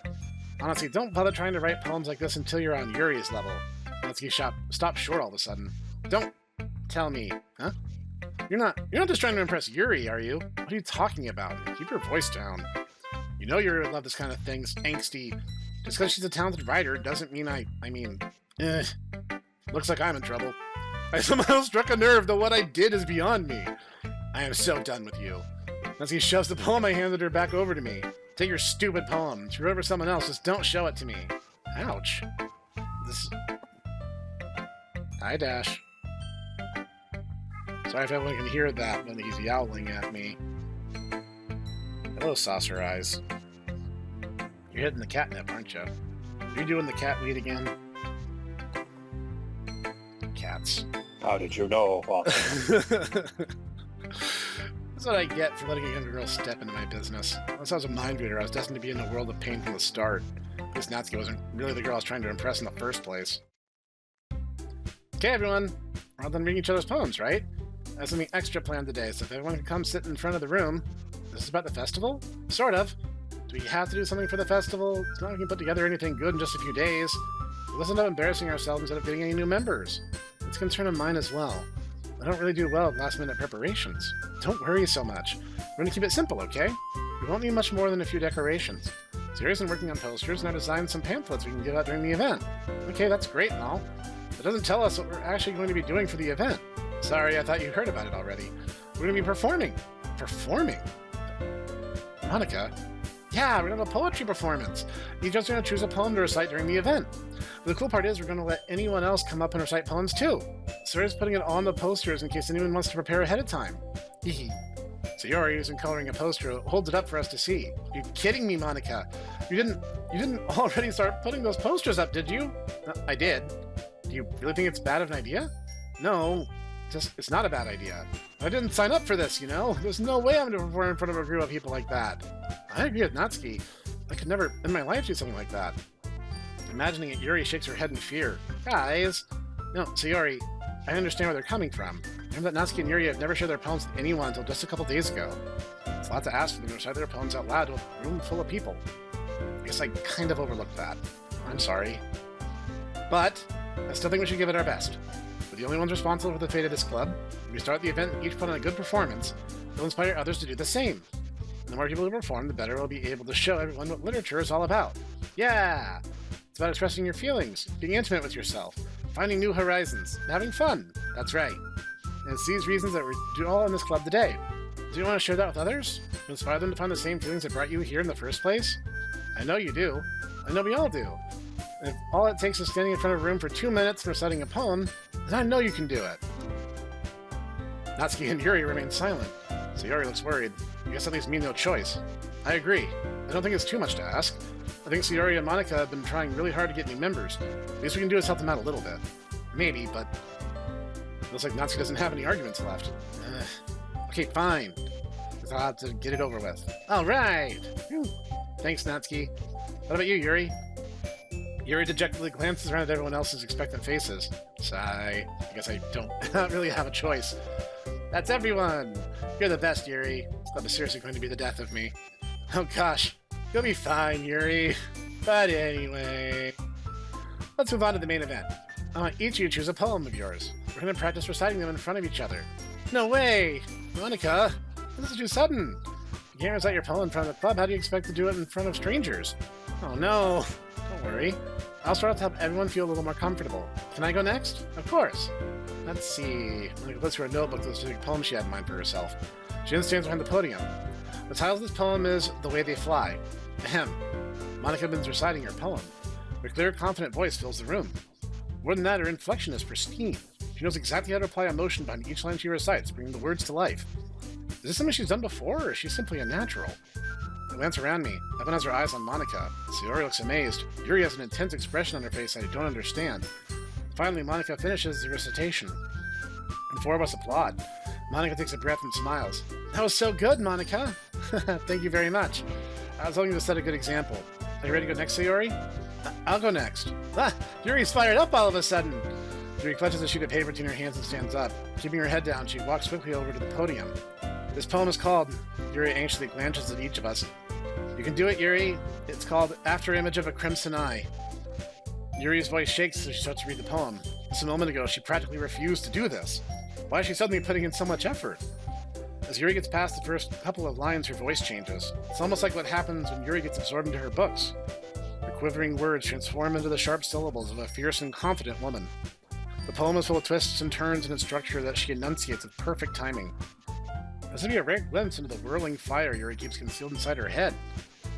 Honestly, don't bother trying to write poems like this until you're on Yuri's level. Natsuki stopped short all of a sudden. Don't tell me, huh? You're not just trying to impress Yuri, are you? What are you talking about? Keep your voice down. You know Yuri would love this kind of thing, angsty. Just because she's a talented writer doesn't mean looks like I'm in trouble. I somehow struck a nerve, though what I did is beyond me. I am so done with you. Natsuki shoves the poem I handed her back over to me. Take your stupid poem. If you're over someone else, just don't show it to me. Ouch. Hi, Dash. Sorry if everyone can hear that when he's yowling at me. Hello, Saucer Eyes. You're hitting the catnip, aren't you? You're doing the cat lead again? Cats. How did you know? That's what I get for letting a younger girl step into my business. Unless I was a mind reader, I was destined to be in a world of pain from the start. This Natsuki wasn't really the girl I was trying to impress in the first place. Okay, everyone. We're all done reading each other's poems, right? I have something extra planned today, so if everyone can come sit in front of the room. This is about the festival? Sort of. Do we have to do something for the festival? It's not like we can put together anything good in just a few days. Let's end up embarrassing ourselves instead of getting any new members. It's a concern of mine as well. I don't really do well with last-minute preparations. Don't worry so much. We're going to keep it simple, okay? We won't need much more than a few decorations. Siri's been working on posters, and I designed some pamphlets we can give out during the event. Okay, that's great and all. It doesn't tell us what we're actually going to be doing for the event. Sorry, I thought you heard about it already. We're going to be performing. Performing? Monica? Yeah, we're going to have a poetry performance. Each of us are going to choose a poem to recite during the event. But the cool part is we're going to let anyone else come up and recite poems too. Siri's putting it on the posters in case anyone wants to prepare ahead of time. Hee. So Yuri, who's been coloring a poster, holds it up for us to see. You're kidding me, Monica. You didn't already start putting those posters up, did you? I did. Do you really think it's bad of an idea? No, it's not a bad idea. I didn't sign up for this, you know? There's no way I'm going to perform in front of a group of people like that. I agree with Natsuki. I could never in my life do something like that. Imagining it, Yuri shakes her head in fear. Guys! No, Sayori, I understand where they're coming from. Remember that Natsuki and Yuri have never shared their poems with anyone until just a couple days ago. It's a lot to ask for them to recite their poems out loud to a room full of people. I guess I kind of overlooked that. I'm sorry. But I still think we should give it our best. We're the only ones responsible for the fate of this club. If we start the event and each put on a good performance, it'll inspire others to do the same. And the more people who perform, the better we'll be able to show everyone what literature is all about. Yeah! It's about expressing your feelings, being intimate with yourself, finding new horizons, and having fun. That's right. And it's these reasons that we're all in this club today. Do you want to share that with others? To inspire them to find the same feelings that brought you here in the first place? I know you do. I know we all do. And if all it takes is standing in front of a room for 2 minutes and reciting a poem, then I know you can do it. Natsuki and Yuri remain silent. So Yuri looks worried. I guess that leaves me no choice. I agree. I don't think it's too much to ask. I think Sayori and Monica have been trying really hard to get new members. The least we can do is help them out a little bit. Maybe, but looks like Natsuki doesn't have any arguments left. Okay, fine. I'll have to get it over with. All right. Whew. Thanks, Natsuki. What about you, Yuri? Yuri dejectedly glances around at everyone else's expectant faces. Sigh. I guess I don't really have a choice. That's everyone! You're the best, Yuri. This club is seriously going to be the death of me. Oh gosh. You'll be fine, Yuri. But anyway... Let's move on to the main event. I want each of you to choose a poem of yours. We're going to practice reciting them in front of each other. No way! Monica! This is too sudden! You can't recite your poem in front of the club. How do you expect to do it in front of strangers? Oh no! Don't worry. I'll start out to help everyone feel a little more comfortable. Can I go next? Of course. Let's see. Monica looks through her notebook, the specific poem she had in mind for herself. She then stands behind the podium. The title of this poem is The Way They Fly. Ahem. Monica begins reciting her poem. Her clear, confident voice fills the room. More than that, her inflection is pristine. She knows exactly how to apply emotion behind each line she recites, bringing the words to life. Is this something she's done before, or is she simply a natural? I glance around me. Everyone has her eyes on Monica. Sayori looks amazed. Yuri has an intense expression on her face I don't understand. Finally, Monica finishes the recitation. And four of us applaud. Monica takes a breath and smiles. That was so good, Monica! Thank you very much. I was hoping to set a good example. Are you ready to go next, Sayori? I'll go next. Ah! Yuri's fired up all of a sudden! Yuri clutches a sheet of paper between her hands and stands up. Keeping her head down, she walks quickly over to the podium. This poem is called... Yuri anxiously glances at each of us. You can do it, Yuri. It's called After Image of a Crimson Eye. Yuri's voice shakes as she starts to read the poem. Just a moment ago, she practically refused to do this. Why is she suddenly putting in so much effort? As Yuri gets past the first couple of lines, her voice changes. It's almost like what happens when Yuri gets absorbed into her books. Her quivering words transform into the sharp syllables of a fierce and confident woman. The poem is full of twists and turns in its structure that she enunciates with perfect timing. This would be a rare glimpse into the whirling fire Yuri keeps concealed inside her head.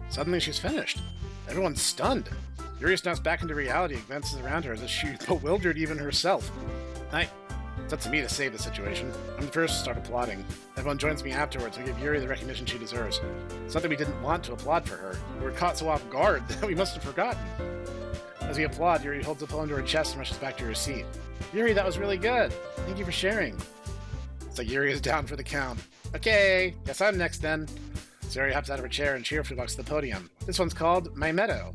Suddenly she's finished. Everyone's stunned. Yuri snaps back into reality and glances around her as if she's bewildered even herself. It's up to me to save the situation. I'm the first to start applauding. Everyone joins me afterwards to give Yuri the recognition she deserves. It's not that we didn't want to applaud for her. We were caught so off guard that we must have forgotten. As we applaud, Yuri holds the poem to her chest and rushes back to her seat. Yuri, that was really good. Thank you for sharing. It's like Yuri is down for the count. Okay, guess I'm next then. Sayori hops out of her chair and cheerfully walks to the podium. This one's called My Meadow.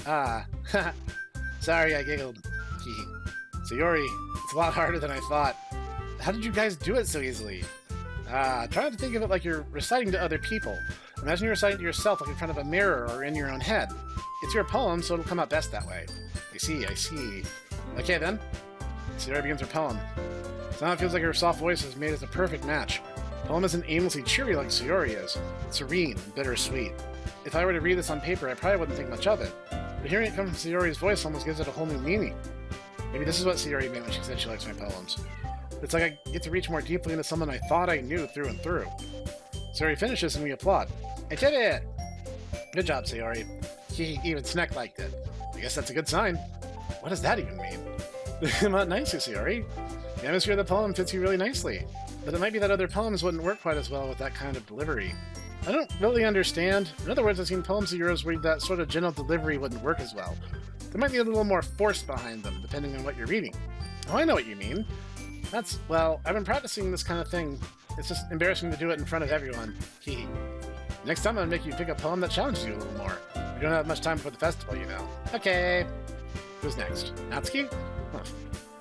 Ah, sorry, I giggled. Sayori, it's a lot harder than I thought. How did you guys do it so easily? Try not to think of it like you're reciting to other people. Imagine you're reciting to yourself like in front of a mirror or in your own head. It's your poem, so it'll come out best that way. I see. Okay then. Sayori begins her poem. So now it feels like her soft voice is made as a perfect match. The poem isn't aimlessly cheery like Sayori is. It's serene and bittersweet. If I were to read this on paper, I probably wouldn't think much of it. But hearing it come from Sayori's voice almost gives it a whole new meaning. Maybe this is what Sayori meant when she said she likes my poems. It's like I get to reach more deeply into someone I thought I knew through and through. Sayori finishes and we applaud. I did it! Good job, Sayori. Even Snek liked it. I guess that's a good sign. What does that even mean? Not nicely, Sayori. The atmosphere of the poem fits you really nicely. But it might be that other poems wouldn't work quite as well with that kind of delivery. I don't really understand. In other words, I've seen poems of yours where that sort of general delivery wouldn't work as well. There might be a little more force behind them, depending on what you're reading. Oh, I know what you mean. Well, I've been practicing this kind of thing. It's just embarrassing to do it in front of everyone. Hee. Next time I'm gonna make you pick a poem that challenges you a little more. We don't have much time before the festival, you know. Okay. Who's next? Natsuki? Huh.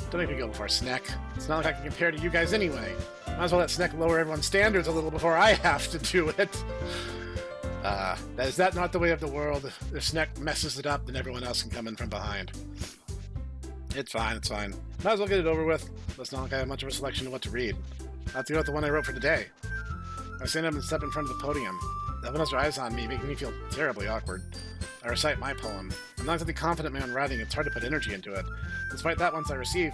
Don't make me go before Snek. It's not like I can compare to you guys anyway. Might as well let Snek lower everyone's standards a little before I have to do it. Is that not the way of the world? If Snek messes it up, then everyone else can come in from behind. It's fine. Might as well get it over with. It's not like I have much of a selection of what to read. I have to go with the one I wrote for today. I stand up and step in front of the podium. Everyone has their eyes on me, making me feel terribly awkward. I recite my poem. I'm not exactly confident in my own writing. It's hard to put energy into it. Despite that, once I receive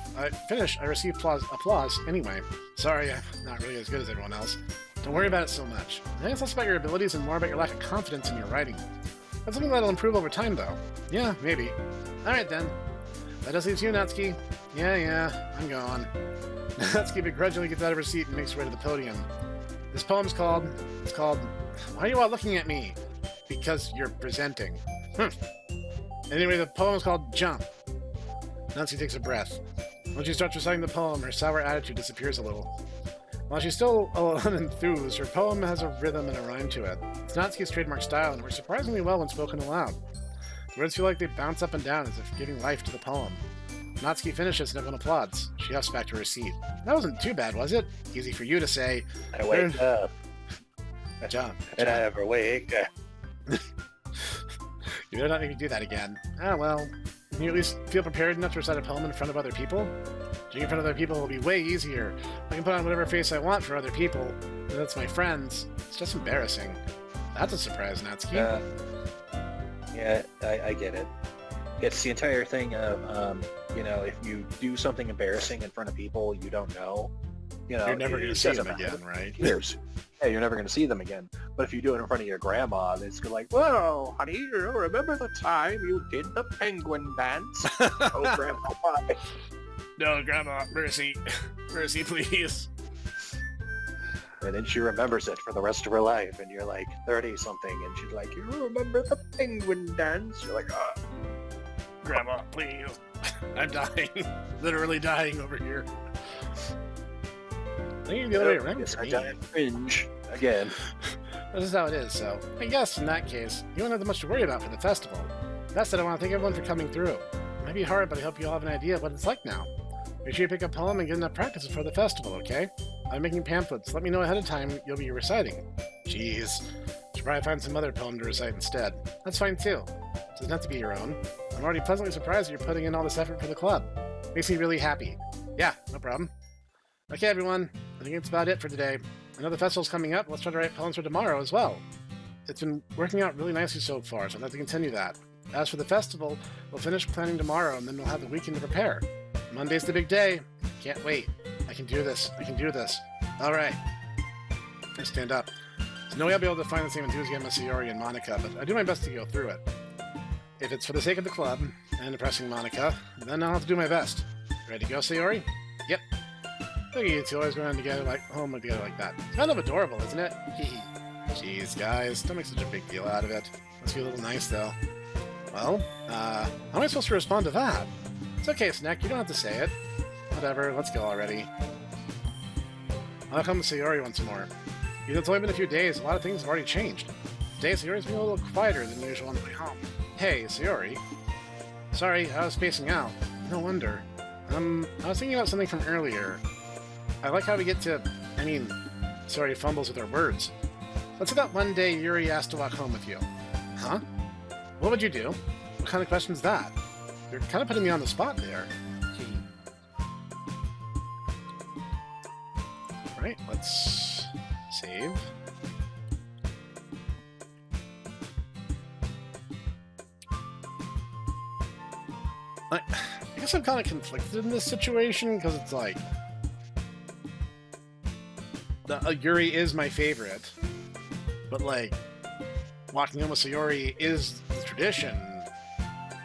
applause anyway. Sorry, I'm not really as good as everyone else. Don't worry about it so much. I think it's less about your abilities and more about your lack of confidence in your writing. That's something that'll improve over time, though. Yeah, maybe. Alright then. That does leave you, Natsuki. Yeah, I'm gone. Natsuki begrudgingly gets out of her seat and makes her way to the podium. This poem's called... Why are you all looking at me? Because you're presenting. Anyway, the poem is called Jump. Natsuki takes a breath. When she starts reciting the poem, her sour attitude disappears a little. While she's still unenthused, her poem has a rhythm and a rhyme to it. It's Natsuki's trademark style and works surprisingly well when spoken aloud. The words feel like they bounce up and down as if giving life to the poem. Natsuki finishes and everyone applauds. She huffs back to her seat. That wasn't too bad, was it? Easy for you to say. I wake up. Jump. And I never wake up. You better not make me do that again. Ah, well. Can you at least feel prepared enough to recite a poem in front of other people? Doing it in front of other people will be way easier. I can put on whatever face I want for other people. And that's my friends. It's just embarrassing. That's a surprise, Natsuki. Yeah, I get it. It's the entire thing of, if you do something embarrassing in front of people you don't know, You're never going to see them doesn't again, matter. right? Years. Yeah, you're never going to see them again. But if you do it in front of your grandma, it's like, well, honey, remember the time you did the penguin dance? Oh, grandma, why? No, Grandma, mercy. Mercy, please. And then she remembers it for the rest of her life, and you're like 30-something, and she's like, you remember the penguin dance? You're like, oh. Grandma, please. I'm dying. Literally dying over here. I think the other way around. Yes, I died cringe again. This is how it is, so I guess in that case, you don't have that much to worry about for the festival. That said, I want to thank everyone for coming through. It might be hard, but I hope you all have an idea of what it's like now. Make sure you pick a poem and get enough practice for the festival, okay? I'm making pamphlets. Let me know ahead of time you'll be reciting. Jeez. Should probably find some other poem to recite instead. That's fine too. It doesn't have to be your own. I'm already pleasantly surprised that you're putting in all this effort for the club. Makes me really happy. Yeah, no problem. Okay, everyone. I think that's about it for today. I know the festival's coming up. Let's try to write poems for tomorrow as well. It's been working out really nicely so far, so I'd like to continue that. As for the festival, we'll finish planning tomorrow, and then we'll have the weekend to prepare. Monday's the big day. Can't wait. I can do this. I can do this. All right. I stand up. There's no way I'll be able to find the same enthusiasm as Sayori and Monica, but I do my best to go through it. If it's for the sake of the club and impressing Monica, then I'll have to do my best. Ready to go, Sayori? Yep. Look at you two always going together home together like that. It's kind of adorable, isn't it? Hee. Jeez, guys, don't make such a big deal out of it. Must be a little nice, though. Well, how am I supposed to respond to that? It's okay, Snek, you don't have to say it. Whatever, let's go already. I'll come to Sayori once more. Even though it's only been a few days, a lot of things have already changed. Today, Sayori's been a little quieter than usual on the way home. Hey, Sayori. Sorry, I was spacing out. No wonder. I was thinking about something from earlier. I like how we get to... Sayori fumbles with her words. Let's say that one day Yuri asked to walk home with you. Huh? What would you do? What kind of question's that? You're kind of putting me on the spot there. Right, let's save. I guess I'm kind of conflicted in this situation because it's like Yuri is my favorite, but like walking home with Sayori is the tradition.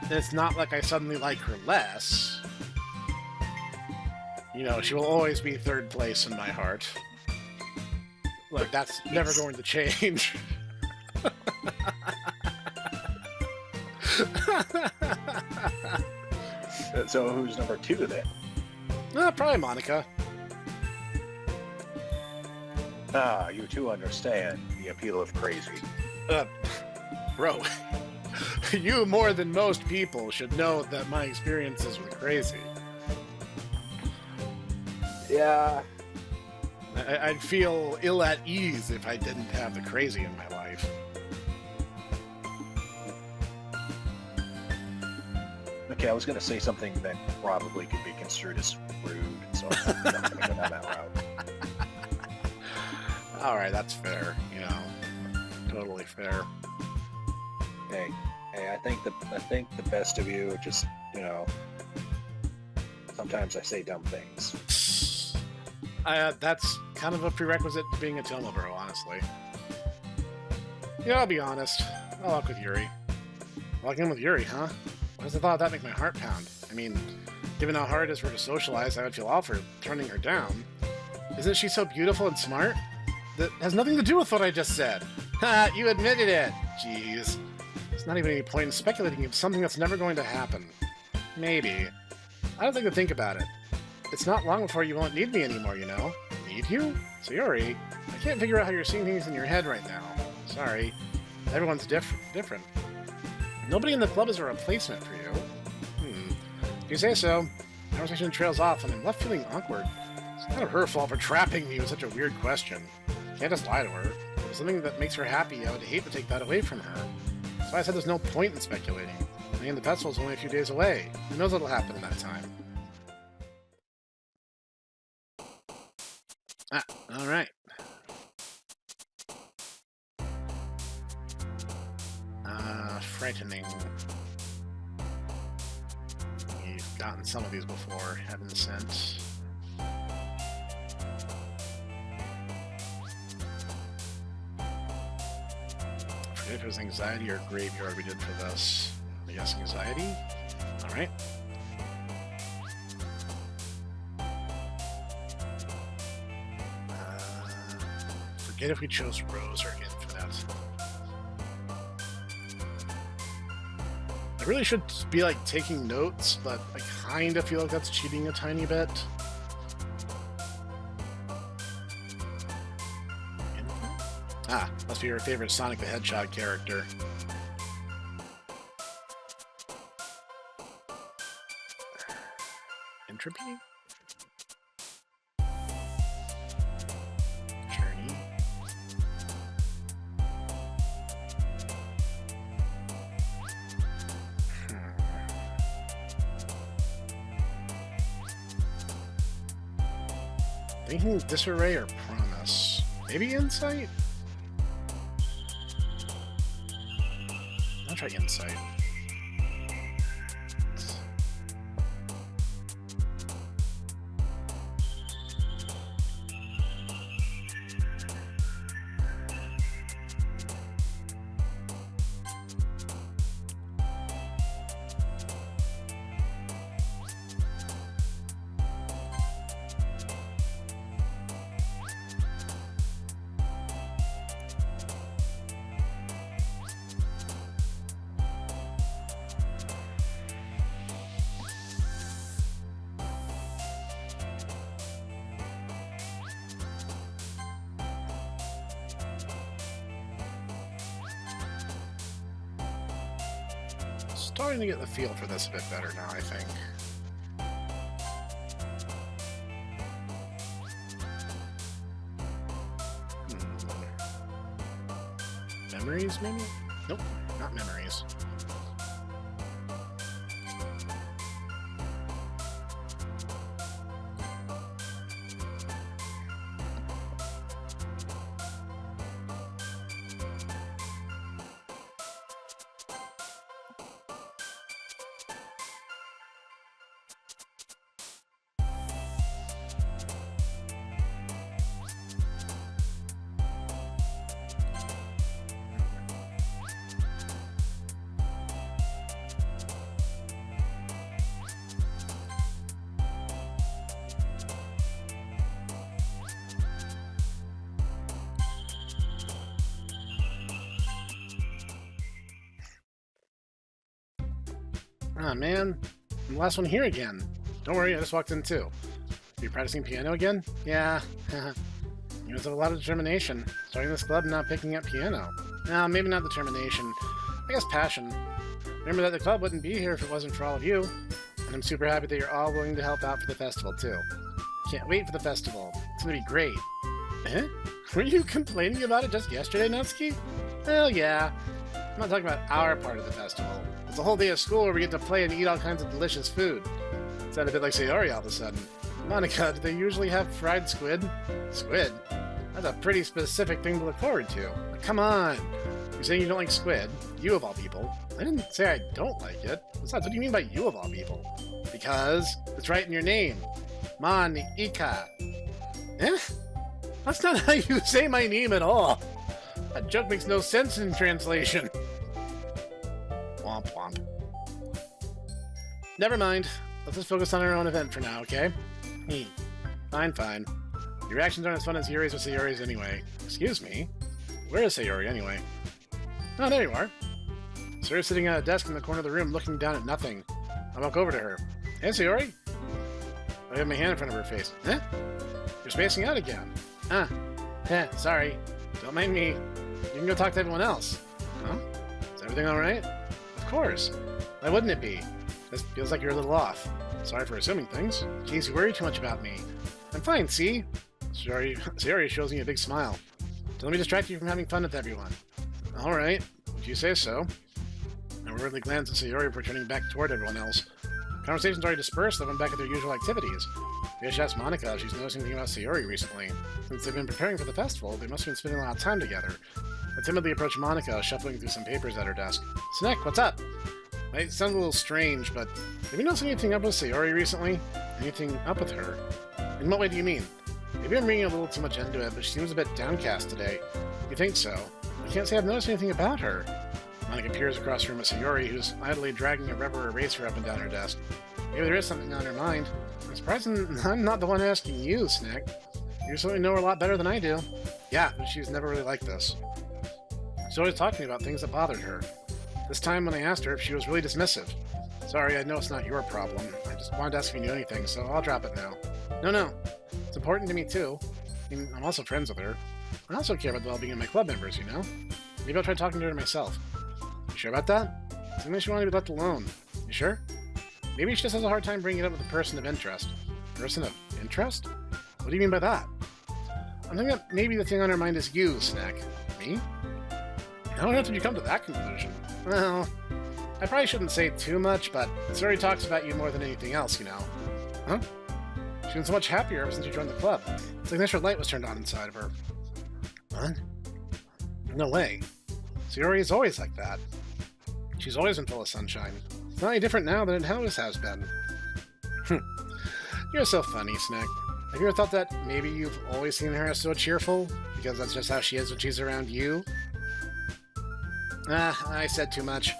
And it's not like I suddenly like her less. You know, she will always be third place in my heart. Look, that's never going to change. So who's number 2 then? Probably Monica. You two understand the appeal of crazy. Bro, you more than most people should know that my experiences with crazy. Yeah. I'd feel ill at ease if I didn't have the crazy in my life. Okay, I was going to say something that probably could be construed as rude, so I'm not going to go down that route. Alright, that's fair, you know. Totally fair. Hey, I think the best of you are just, sometimes I say dumb things. That's kind of a prerequisite to being a Tomo bro, honestly. Yeah, I'll be honest. I'll walk with Yuri. Walking in with Yuri, huh? Why does the thought of that make my heart pound? I mean, given how hard it is for her to socialize, I would feel awful for turning her down. Isn't she so beautiful and smart? That has nothing to do with what I just said. Ha! You admitted it! Jeez. There's not even any point in speculating of something that's never going to happen. Maybe. I don't think to think about it. It's not long before you won't need me anymore, you know? Need you? Sayori, I can't figure out how you're seeing things in your head right now. Sorry. Everyone's different. Nobody in the club is a replacement for you. If you say so. Conversation trails off and I'm left feeling awkward. It's kind of her fault for trapping me with such a weird question. Can't just lie to her. If there's something that makes her happy, I would hate to take that away from her. That's why I said there's no point in speculating. I mean, the festival's only a few days away. Who knows what'll happen in that time? Alright. frightening. We've gotten some of these before. Heaven Sent. I forget if it was anxiety or graveyard we did for this. I guess anxiety? Alright. Forget if we chose Rose or again for that. I really should be like taking notes, but I kind of feel like that's cheating a tiny bit. Ah, must be your favorite Sonic the Hedgehog character. Entropy? Journey? Thinking Disarray or Promise? Maybe Insight? I'll try Insight. Starting to get the feel for this a bit better now, I think. Memories, maybe? Nope, not memories. Ah, man. I'm the last one here again. Don't worry, I just walked in too. Are you practicing piano again? Yeah. You must have a lot of determination. Starting this club and not picking up piano. No, maybe not determination. I guess passion. Remember that the club wouldn't be here if it wasn't for all of you. And I'm super happy that you're all willing to help out for the festival too. Can't wait for the festival. It's gonna be great. Eh? Were you complaining about it just yesterday, Natsuki? Well, yeah. I'm not talking about our part of the festival. It's a whole day of school where we get to play and eat all kinds of delicious food. Sounded a bit like Sayori all of a sudden. Monica, do they usually have fried squid? Squid? That's a pretty specific thing to look forward to. Like, come on. You're saying you don't like squid? You of all people. I didn't say I don't like it. Besides, what do you mean by you of all people? Because it's right in your name. Monica. Eh? That's not how you say my name at all. That joke makes no sense in translation. Womp womp. Never mind. Let's just focus on our own event for now, okay? Fine, fine. Your reactions aren't as fun as Sayori's with Sayori's anyway. Excuse me? Where is Sayori anyway? Oh, there you are. Sayori's sitting at a desk in the corner of the room looking down at nothing. I walk over to her. Hey, Sayori? I have my hand in front of her face. Huh? You're spacing out again. Ah. Sorry. Don't mind me. You can go talk to everyone else. Huh? Is everything alright? Of course. Why wouldn't it be? This feels like you're a little off. Sorry for assuming things. Geez, you worry too much about me. I'm fine, see? Sayori shows me a big smile. Don't let me distract you from having fun with everyone. Alright, if you say so. I worriedly glance at Sayori before turning back toward everyone else. Conversation's already dispersed, everyone back at their usual activities. Maybe I should ask Monica if she's noticed anything about Sayori recently. Since they've been preparing for the festival, they must have been spending a lot of time together. I timidly approached Monica, shuffling through some papers at her desk. Snek, what's up? Might sound a little strange, but have you noticed anything up with Sayori recently? Anything up with her? In what way do you mean? Maybe I'm reading a little too much into it, but she seems a bit downcast today. You think so? I can't say I've noticed anything about her. Monica peers across the room at Sayori, who's idly dragging a rubber eraser up and down her desk. Maybe there is something on her mind. I'm surprised I'm not the one asking you, Snek. You certainly know her a lot better than I do. Yeah, but she's never really like this. She's always talking about things that bothered her. This time when I asked her, she was really dismissive. Sorry, I know it's not your problem. I just wanted to ask if you knew anything, so I'll drop it now. No. It's important to me, too. I mean, I'm also friends with her. I also care about the well-being of my club members, you know? Maybe I'll try talking to her myself. You sure about that? Seems like she wanted to be left alone. You sure? Maybe she just has a hard time bringing it up with a person of interest. Person of interest? What do you mean by that? I'm thinking that maybe the thing on her mind is you, Snek. Me? How on earth did you come to that conclusion? Well, I probably shouldn't say too much, but Sayori talks about you more than anything else, you know. Huh? She's been so much happier ever since you joined the club. It's like an extra light was turned on inside of her. What? No way. Sayori is always like that. She's always been full of sunshine. It's not any different now than it always has been. You're so funny, Snek. Have you ever thought that maybe you've always seen her as so cheerful? Because that's just how she is when she's around you? I said too much.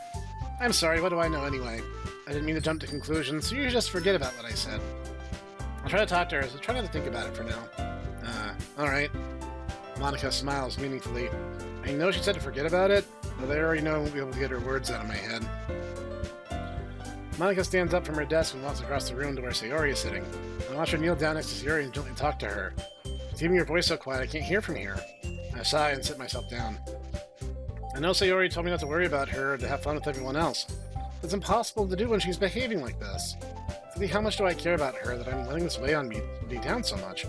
I'm sorry, what do I know anyway? I didn't mean to jump to conclusions, so you just forget about what I said. I'll try to talk to her, so try not to think about it for now. Alright. Monica smiles meaningfully. I know she said to forget about it, but I already know I won't be able to get her words out of my head. Monica stands up from her desk and walks across the room to where Sayori is sitting. I watch her kneel down next to Sayori and gently talk to her. It's even your voice so quiet I can't hear from here. I sigh and sit myself down. I know Sayori told me not to worry about her or to have fun with everyone else. It's impossible to do when she's behaving like this. Really, how much do I care about her that I'm letting this weigh on me down so much?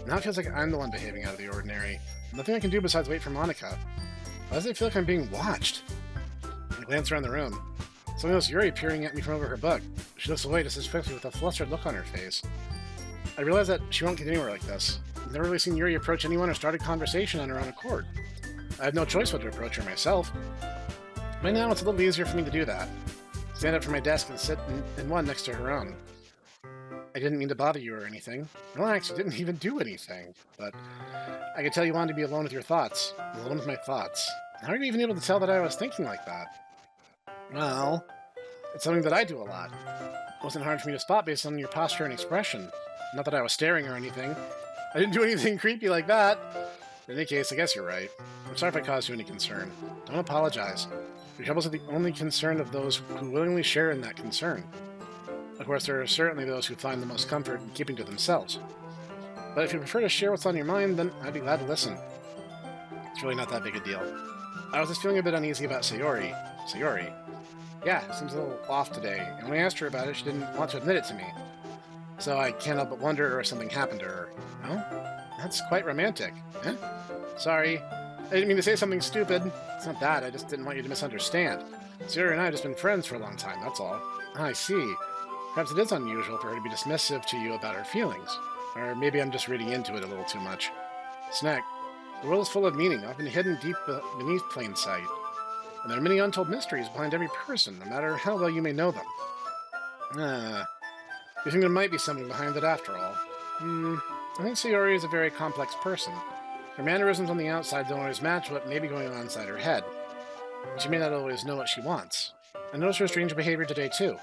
Now it feels like I'm the one behaving out of the ordinary. Nothing I can do besides wait for Monica. Why does it feel like I'm being watched? I glance around the room. Something else Yuri peering at me from over her book. She looks away just as quickly with a flustered look on her face. I realize that she won't get anywhere like this. I've never really seen Yuri approach anyone or start a conversation on her own accord. I have no choice but to approach her myself. By now, it's a little easier for me to do that. Stand up from my desk and sit in one next to her own. I didn't mean to bother you or anything. Relax, you didn't even do anything. But I could tell you wanted to be alone with your thoughts. Alone with my thoughts. How are you even able to tell that I was thinking like that? Well, it's something that I do a lot. It wasn't hard for me to spot based on your posture and expression. Not that I was staring or anything. I didn't do anything creepy like that. In any case, I guess you're right. I'm sorry if I caused you any concern. Don't apologize. Your troubles are the only concern of those who willingly share in that concern. Of course, there are certainly those who find the most comfort in keeping to themselves. But if you prefer to share what's on your mind, then I'd be glad to listen. It's really not that big a deal. I was just feeling a bit uneasy about Sayori. Sayori? Yeah, it seems a little off today, and when I asked her about it, she didn't want to admit it to me. So I can't help but wonder if something happened to her. No? That's quite romantic. Eh? Sorry. I didn't mean to say something stupid. It's not that, I just didn't want you to misunderstand. Sayori and I have just been friends for a long time, that's all. I see. Perhaps it is unusual for her to be dismissive to you about her feelings. Or maybe I'm just reading into it a little too much. Snek, the world is full of meaning, often hidden deep beneath plain sight. And there are many untold mysteries behind every person, no matter how well you may know them. You think there might be something behind it after all? I think Sayori is a very complex person. Her mannerisms on the outside don't always match what may be going on inside her head. She may not always know what she wants. I noticed her strange behavior today, too.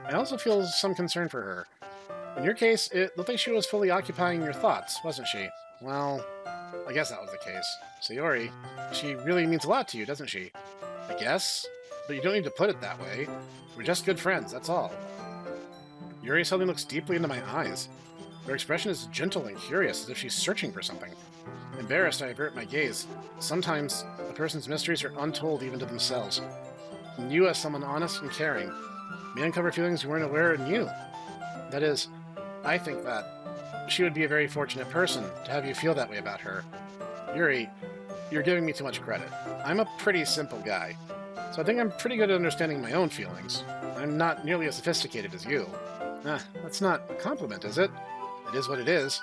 I also feel some concern for her. In your case, it looked like she was fully occupying your thoughts, wasn't she? Well, I guess that was the case. Sayori, she really means a lot to you, doesn't she? I guess? But you don't need to put it that way. We're just good friends, that's all. Yuri suddenly looks deeply into my eyes. Her expression is gentle and curious, as if she's searching for something. Embarrassed, I avert my gaze. Sometimes, a person's mysteries are untold even to themselves. And you, as someone honest and caring, may uncover feelings you weren't aware in you. That is, I think that she would be a very fortunate person to have you feel that way about her. Yuri, you're giving me too much credit. I'm a pretty simple guy, so I think I'm pretty good at understanding my own feelings. I'm not nearly as sophisticated as you. That's not a compliment, is it? It is what it is.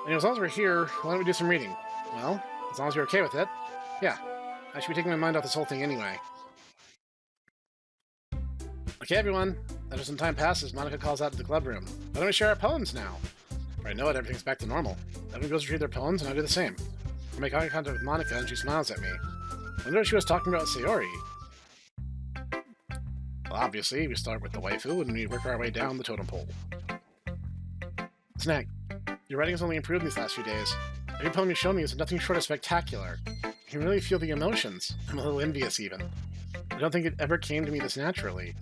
And as long as we're here, why don't we do some reading? Well, as long as you're okay with it. Yeah, I should be taking my mind off this whole thing anyway. Okay, everyone. After some time passes, Monica calls out to the club room. Why don't we share our poems now? For I know it, everything's back to normal. Everyone goes to read their poems, and I do the same. I make eye contact with Monica, and she smiles at me. I wonder if she was talking about Sayori. Well, obviously, we start with the waifu, and we work our way down the totem pole. Snek, your writing has only improved these last few days. Every poem you show me is nothing short of spectacular. I can really feel the emotions. I'm a little envious, even. I don't think it ever came to me this naturally.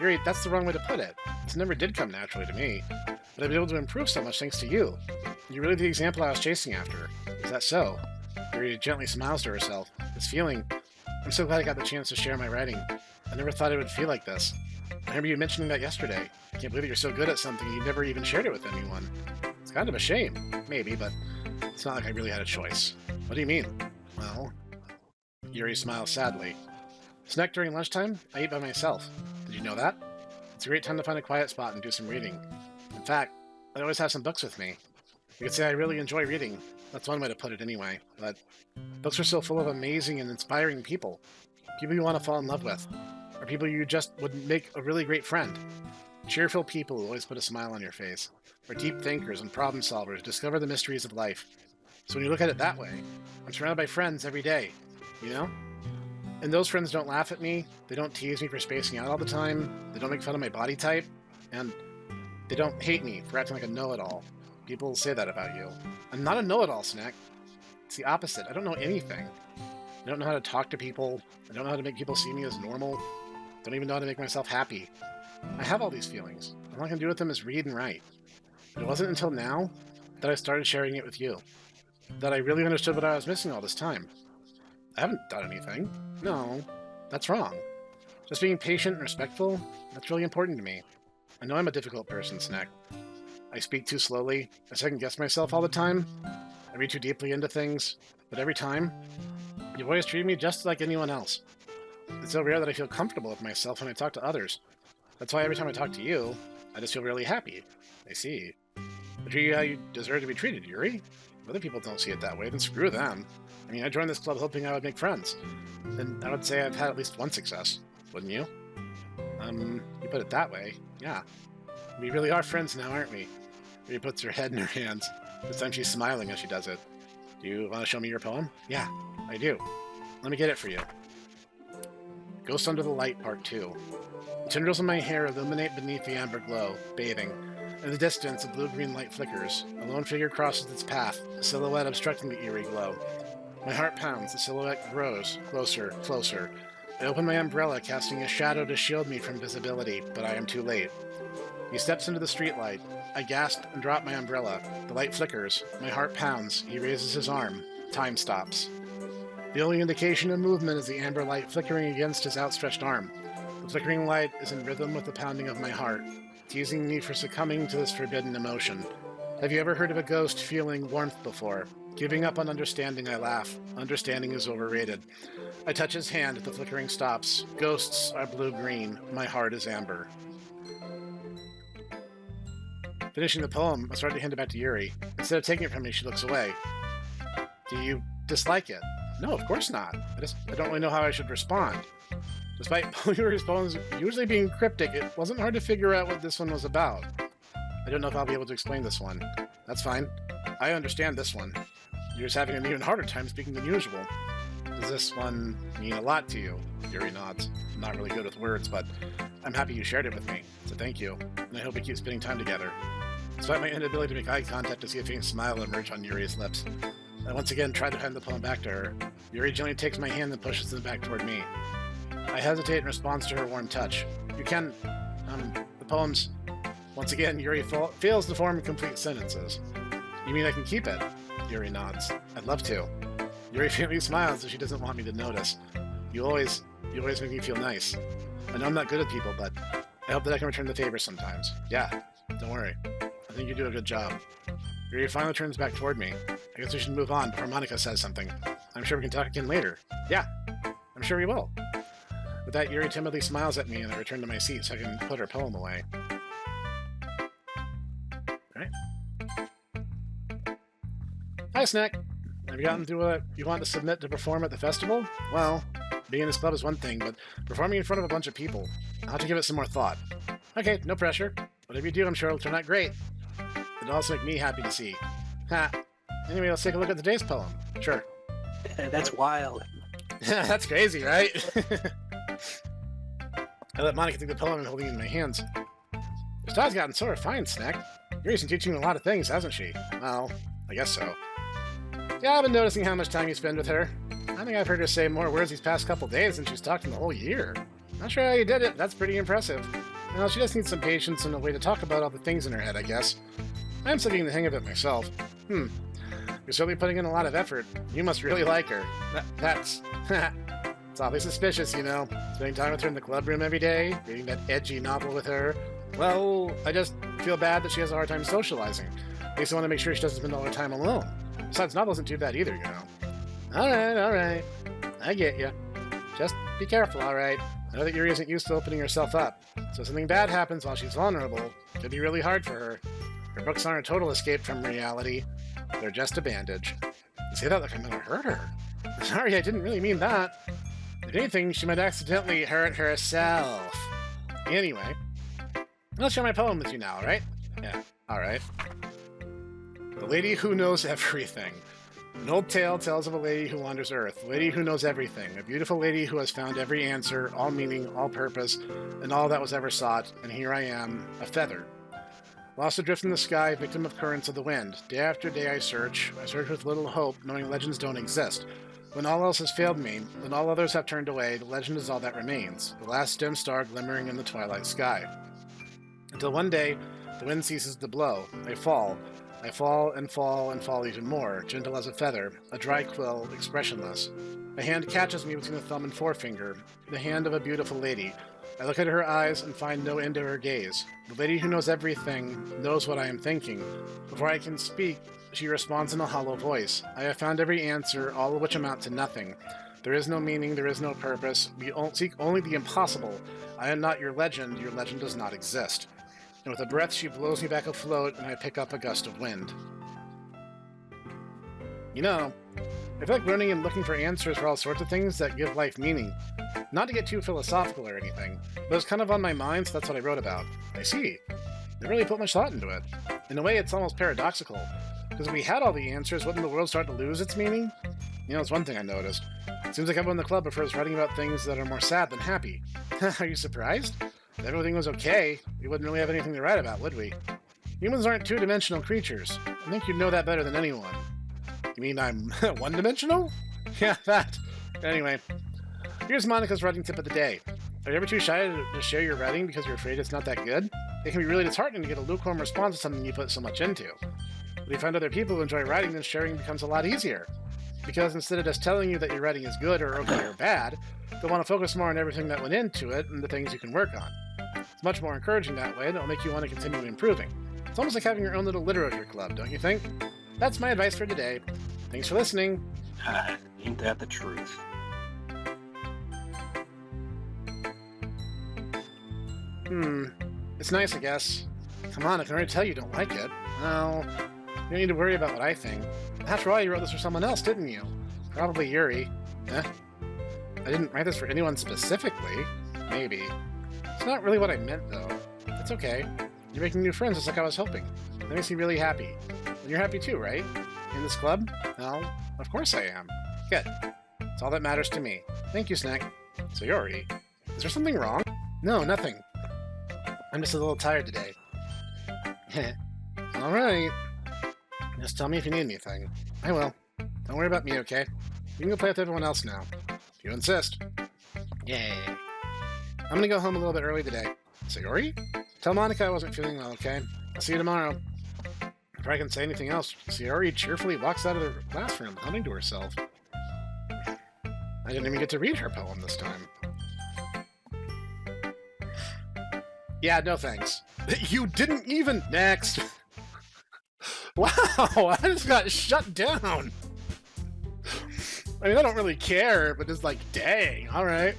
Yuri, that's the wrong way to put it. This never did come naturally to me. But I've been able to improve so much thanks to you. You're really the example I was chasing after. Is that so? Yuri gently smiles to herself. This feeling... I'm so glad I got the chance to share my writing. I never thought it would feel like this. I remember you mentioning that yesterday. I can't believe that you're so good at something and you never even shared it with anyone. It's kind of a shame. Maybe, but it's not like I really had a choice. What do you mean? Well... Yuri smiles sadly. Snek, during lunchtime, I eat by myself. Did you know that? It's a great time to find a quiet spot and do some reading. In fact, I always have some books with me. You could say I really enjoy reading. That's one way to put it anyway. But books are so full of amazing and inspiring people. People you want to fall in love with. Or people you just would make a really great friend. Cheerful people who always put a smile on your face. Or deep thinkers and problem solvers who discover the mysteries of life. So when you look at it that way, I'm surrounded by friends every day. You know? And those friends don't laugh at me, they don't tease me for spacing out all the time, they don't make fun of my body type, and they don't hate me for acting like a know-it-all. People say that about you. I'm not a know-it-all, Snek. It's the opposite. I don't know anything. I don't know how to talk to people. I don't know how to make people see me as normal. I don't even know how to make myself happy. I have all these feelings. All I can do with them is read and write. But it wasn't until now that I started sharing it with you. That I really understood what I was missing all this time. I haven't done anything. No, that's wrong. Just being patient and respectful, that's really important to me. I know I'm a difficult person, Snek. I speak too slowly, I second-guess myself all the time, I read too deeply into things, but every time, you've always treated me just like anyone else. It's so rare that I feel comfortable with myself when I talk to others. That's why every time I talk to you, I just feel really happy. I see. I treat you how you deserve to be treated, Yuri. If other people don't see it that way, then screw them. I mean, I joined this club hoping I would make friends. And I would say I've had at least one success. Wouldn't you? You put it that way, yeah. We really are friends now, aren't we? She puts her head in her hands. This time she's smiling as she does it. Do you want to show me your poem? Yeah, I do. Let me get it for you. Ghost Under the Light, Part 2. The tendrils of my hair illuminate beneath the amber glow, bathing. In the distance, a blue-green light flickers. A lone figure crosses its path, a silhouette obstructing the eerie glow. My heart pounds, the silhouette grows, closer, closer. I open my umbrella, casting a shadow to shield me from visibility, but I am too late. He steps into the streetlight. I gasp and drop my umbrella. The light flickers. My heart pounds. He raises his arm. Time stops. The only indication of movement is the amber light flickering against his outstretched arm. The flickering light is in rhythm with the pounding of my heart, teasing me for succumbing to this forbidden emotion. Have you ever heard of a ghost feeling warmth before? Giving up on understanding, I laugh. Understanding is overrated. I touch his hand. The flickering stops. Ghosts are blue-green. My heart is amber. Finishing the poem, I start to hand it back to Yuri. Instead of taking it from me, she looks away. Do you dislike it? No, of course not. I don't really know how I should respond. Despite Yuri's poems usually being cryptic, it wasn't hard to figure out what this one was about. I don't know if I'll be able to explain this one. That's fine. I understand this one. You're just having an even harder time speaking than usual. Does this one mean a lot to you? Yuri nods. I'm not really good with words, but I'm happy you shared it with me, so thank you, and I hope we keep spending time together. Despite my inability to make eye contact to see a faint smile emerge on Yuri's lips, I once again try to hand the poem back to her. Yuri gently takes my hand and pushes it back toward me. I hesitate in response to her warm touch. You can... the poems... Once again, Yuri fails to form complete sentences. You mean I can keep it? Yuri nods. I'd love to. Yuri faintly smiles as she doesn't want me to notice. You always make me feel nice. I know I'm not good at people, but I hope that I can return the favor sometimes. Yeah, don't worry. I think you do a good job. Yuri finally turns back toward me. I guess we should move on before Monica says something. I'm sure we can talk again later. Yeah, I'm sure we will. With that, Yuri timidly smiles at me and I return to my seat so I can put her poem away. Hi, Snek. Have you gotten to what you want to submit to perform at the festival? Well, being in this club is one thing, but performing in front of a bunch of people, I'll have to give it some more thought. Okay, no pressure. Whatever you do, I'm sure it'll turn out great. It'll also make me happy to see. Ha! Anyway, let's take a look at today's poem. Sure. That's wild. That's crazy, right? I let Monica take the poem and holding it in my hands. Your style's gotten so refined, Snek. Yuri's been teaching you a lot of things, hasn't she? Well, I guess so. Yeah, I've been noticing how much time you spend with her. I think I've heard her say more words these past couple days than she's talked in the whole year. Not sure how you did it. That's pretty impressive. Well, she just needs some patience and a way to talk about all the things in her head, I guess. I'm still getting the hang of it myself. You're certainly putting in a lot of effort. You must really like her. That's... It's awfully suspicious, you know. Spending time with her in the club room every day, reading that edgy novel with her. Well, I just feel bad that she has a hard time socializing. At least I want to make sure she doesn't spend all her time alone. Besides, novel isn't too bad either, you know. Alright. I get you. Just be careful, alright? I know that Yuri isn't used to opening herself up, so if something bad happens while she's vulnerable, it could be really hard for her. Her books aren't a total escape from reality. They're just a bandage. You say that like I'm gonna hurt her. Sorry, I didn't really mean that. If anything, she might accidentally hurt herself. Anyway, I'll share my poem with you now, alright? Yeah, alright. The Lady Who Knows Everything. An old tale tells of a lady who wanders Earth, a lady who knows everything, a beautiful lady who has found every answer, all meaning, all purpose, and all that was ever sought, and here I am, a feather. Lost adrift in the sky, victim of currents of the wind. Day after day I search with little hope, knowing legends don't exist. When all else has failed me, when all others have turned away, the legend is all that remains, the last dim star glimmering in the twilight sky. Until one day, the wind ceases to blow. I fall and fall even more, gentle as a feather, a dry quill, expressionless. A hand catches me between the thumb and forefinger, the hand of a beautiful lady. I look at her eyes and find no end to her gaze. The lady who knows everything knows what I am thinking. Before I can speak, she responds in a hollow voice. I have found every answer, all of which amount to nothing. There is no meaning, there is no purpose. We seek only the impossible. I am not your legend does not exist. And with a breath, she blows me back afloat, and I pick up a gust of wind. You know, I feel like running and looking for answers for all sorts of things that give life meaning. Not to get too philosophical or anything, but it's kind of on my mind, so that's what I wrote about. I see. I really put much thought into it. In a way, it's almost paradoxical, because if we had all the answers, wouldn't the world start to lose its meaning? You know, it's one thing I noticed. It seems like everyone in the club prefers writing about things that are more sad than happy. Are you surprised? If everything was okay, we wouldn't really have anything to write about, would we? Humans aren't two-dimensional creatures. I think you'd know that better than anyone. You mean I'm one-dimensional? Yeah, that. Anyway, here's Monica's writing tip of the day. Are you ever too shy to share your writing because you're afraid it's not that good? It can be really disheartening to get a lukewarm response to something you put so much into. But if you find other people who enjoy writing, then sharing becomes a lot easier. Because instead of just telling you that your writing is good or okay or bad, they'll want to focus more on everything that went into it and the things you can work on. It's much more encouraging that way, and it'll make you want to continue improving. It's almost like having your own little literature club, don't you think? That's my advice for today. Thanks for listening. Ain't that the truth? It's nice, I guess. Come on, I can already tell you don't like it. No, you don't need to worry about what I think. After all, you wrote this for someone else, didn't you? Probably Yuri. I didn't write this for anyone specifically. Maybe. It's not really what I meant, though. It's okay. You're making new friends just like I was hoping. That makes me really happy. And you're happy too, right? In this club? Well, of course I am. Good. It's all that matters to me. Thank you, Snek. So Yuri, is there something wrong? No, nothing. I'm just a little tired today. Alright. Just tell me if you need anything. I will. Don't worry about me, okay? You can go play with everyone else now. If you insist. Yay. I'm gonna go home a little bit early today. Sayori? Tell Monica I wasn't feeling well, okay? I'll see you tomorrow. Before I can say anything else, Sayori cheerfully walks out of the classroom, humming to herself. I didn't even get to read her poem this time. Yeah, no thanks. You didn't even... Next! Wow, I just got shut down! I mean, I don't really care, but it's like, dang, alright.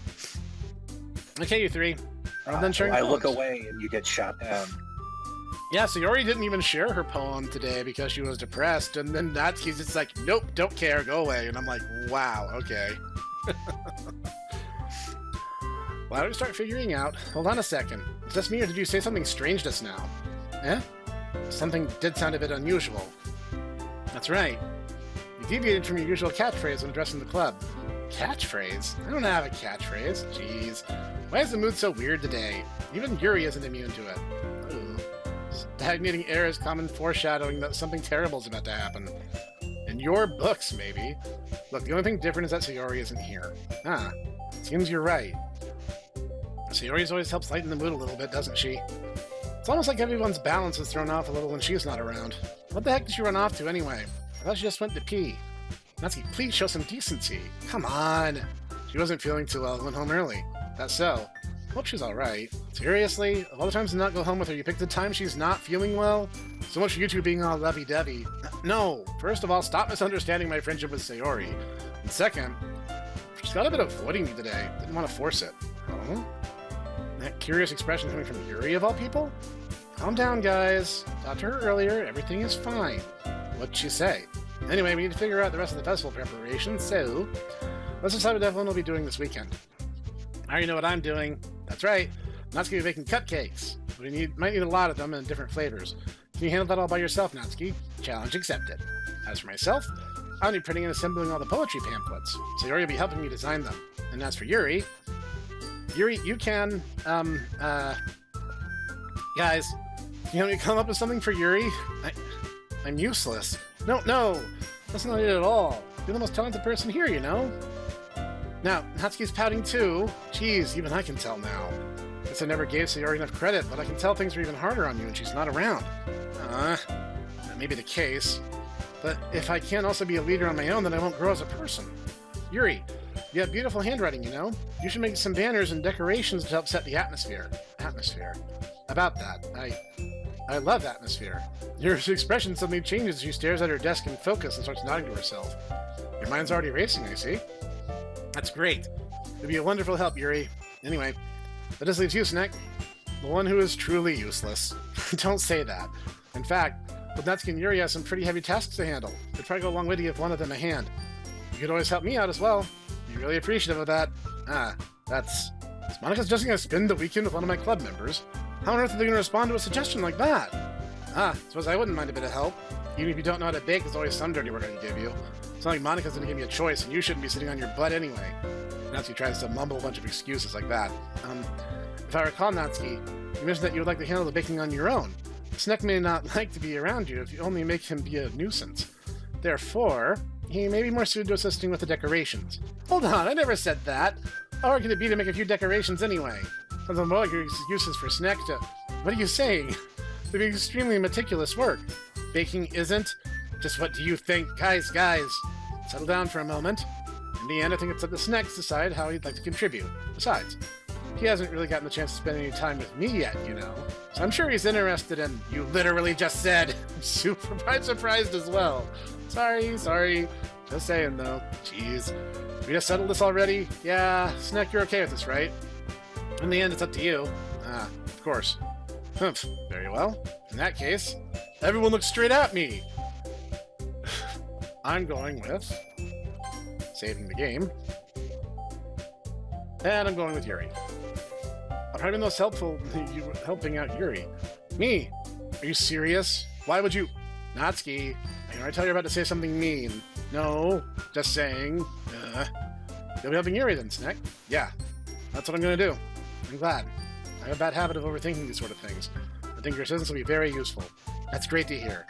Okay, you three. Well, then sharing I poems. look away and you get shot down. Yeah, Sayori didn't even share her poem today because she was depressed, and then Natsuki's just like, nope, don't care, go away. And I'm like, wow, okay. Why don't we start figuring out? Hold on a second. Is this me, or did you say something strange just now? Eh? Something did sound a bit unusual. That's right. You deviated from your usual catchphrase when addressing the club. Catchphrase? I don't have a catchphrase. Jeez. Why is the mood so weird today? Even Yuri isn't immune to it. Ooh. Stagnating air is common foreshadowing that something terrible is about to happen. In your books, maybe. Look, the only thing different is that Sayori isn't here. Ah, seems you're right. Sayori's always helps lighten the mood a little bit, doesn't she? It's almost like everyone's balance is thrown off a little when she's not around. What the heck did she run off to anyway? I thought she just went to pee. Natsuki, please show some decency. Come on. She wasn't feeling too well and went home early. That's so. Hope she's alright. Seriously? Of all the times to not go home with her, you picked the time she's not feeling well? So much for you two being all lovey-dovey. No. First of all, stop misunderstanding my friendship with Sayori. And second, she's got a bit of avoiding me today. Didn't want to force it. Oh? That curious expression coming from Yuri of all people? Calm down, guys. Talked to her earlier. Everything is fine. What'd she say? Anyway, we need to figure out the rest of the festival preparations, so let's decide what everyone will be doing this weekend. I already know what I'm doing. That's right. Natsuki will be making cupcakes. Might need a lot of them in different flavors. Can you handle that all by yourself, Natsuki? Challenge accepted. As for myself, I'll be printing and assembling all the poetry pamphlets, so Yuri will be helping me design them. And as for Yuri, you can, guys, can you help me come up with something for Yuri? I'm useless. No, that's not it at all. You're the most talented person here, you know? Now, Natsuki's pouting too. Jeez, even I can tell now. Guess I never gave Sayori enough credit, but I can tell things are even harder on you when she's not around. That may be the case. But if I can't also be a leader on my own, then I won't grow as a person. Yuri, you have beautiful handwriting, you know? You should make some banners and decorations to help set the atmosphere. About that, I love atmosphere. Your expression suddenly changes as she stares at her desk in focus and starts nodding to herself. Your mind's already racing, I see. That's great. It'd be a wonderful help, Yuri. Anyway, that just leaves you, Snek. The one who is truly useless. Don't say that. In fact, with Natsuki and Yuri have some pretty heavy tasks to handle. It'd probably go a long way to give one of them a hand. You could always help me out as well. Be really appreciative of that. Is Monika's just gonna spend the weekend with one of my club members? How on earth are they gonna respond to a suggestion like that? Suppose I wouldn't mind a bit of help. Even if you don't know how to bake, there's always some dirty work I can give you. It's not like Monika's gonna give me a choice, and you shouldn't be sitting on your butt anyway. Natsuki tries to mumble a bunch of excuses like that. If I recall, Natsuki, you mentioned that you would like to handle the baking on your own. Snek may not like to be around you if you only make him be a nuisance. Therefore, he may be more suited to assisting with the decorations. Hold on, I never said that. How hard could it be to make a few decorations anyway? Sounds more like your excuses for Snek to... What are you saying? It'd be extremely meticulous work. Baking isn't? Just what do you think? Guys, settle down for a moment. In the end, I think it's up to Snek to decide how he'd like to contribute. Besides, he hasn't really gotten the chance to spend any time with me yet, you know. So I'm sure he's interested in... You literally just said... Super surprised as well. Sorry. Just saying, though. Jeez. We just settled this already? Yeah, Snek, you're okay with this, right? In the end, it's up to you. Of course. Humph. Very well. In that case, everyone looks straight at me. I'm going with... saving the game. And I'm going with Yuri. I'm probably the most helpful you helping out Yuri. Me? Are you serious? Why would you... Natsuki, I tell you about to say something mean. No, just saying. You'll be helping Yuri then, Snek. Yeah, that's what I'm gonna do. I'm glad. I have a bad habit of overthinking these sort of things. I think your assistance will be very useful. That's great to hear.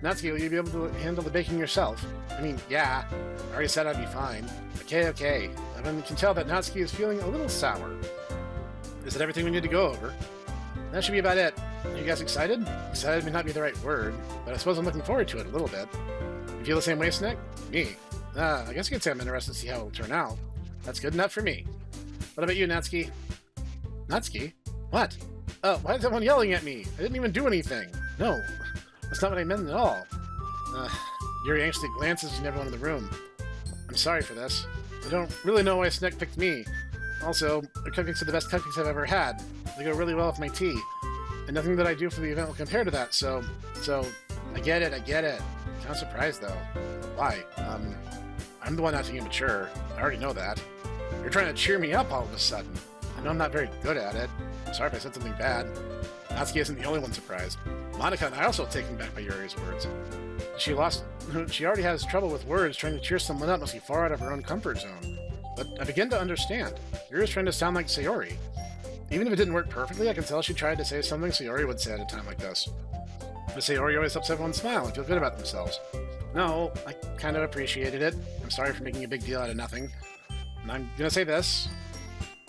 Natsuki, will you be able to handle the baking yourself? I mean, yeah. I already said I'd be fine. Okay. I can tell that Natsuki is feeling a little sour. Is that everything we need to go over? That should be about it. Are you guys excited? Excited may not be the right word, but I suppose I'm looking forward to it a little bit. You feel the same way, Snek? Me? I guess you could say I'm interested to see how it'll turn out. That's good enough for me. What about you, Natsuki? Natsuki? What? Oh, why is everyone yelling at me? I didn't even do anything. No, that's not what I meant at all. Yuri anxiously glances at everyone in the room. I'm sorry for this. I don't really know why Snek picked me. Also, the cupcakes are the best cupcakes I've ever had. They go really well with my tea. and nothing that I do for the event will compare to that, so, I get it. Kind of surprised, though. Why? I'm the one acting immature. I already know that. You're trying to cheer me up all of a sudden. I know I'm not very good at it. I'm sorry if I said something bad. Natsuki isn't the only one surprised. Monica and I are also taken back by Yuri's words. She already has trouble with words. Trying to cheer someone up must be far out of her own comfort zone. But I begin to understand. Yuri's trying to sound like Sayori. Even if it didn't work perfectly, I can tell she tried to say something Sayori would say at a time like this. But Sayori always helps everyone smile and feel good about themselves. No, I kind of appreciated it. I'm sorry for making a big deal out of nothing. And I'm gonna say this.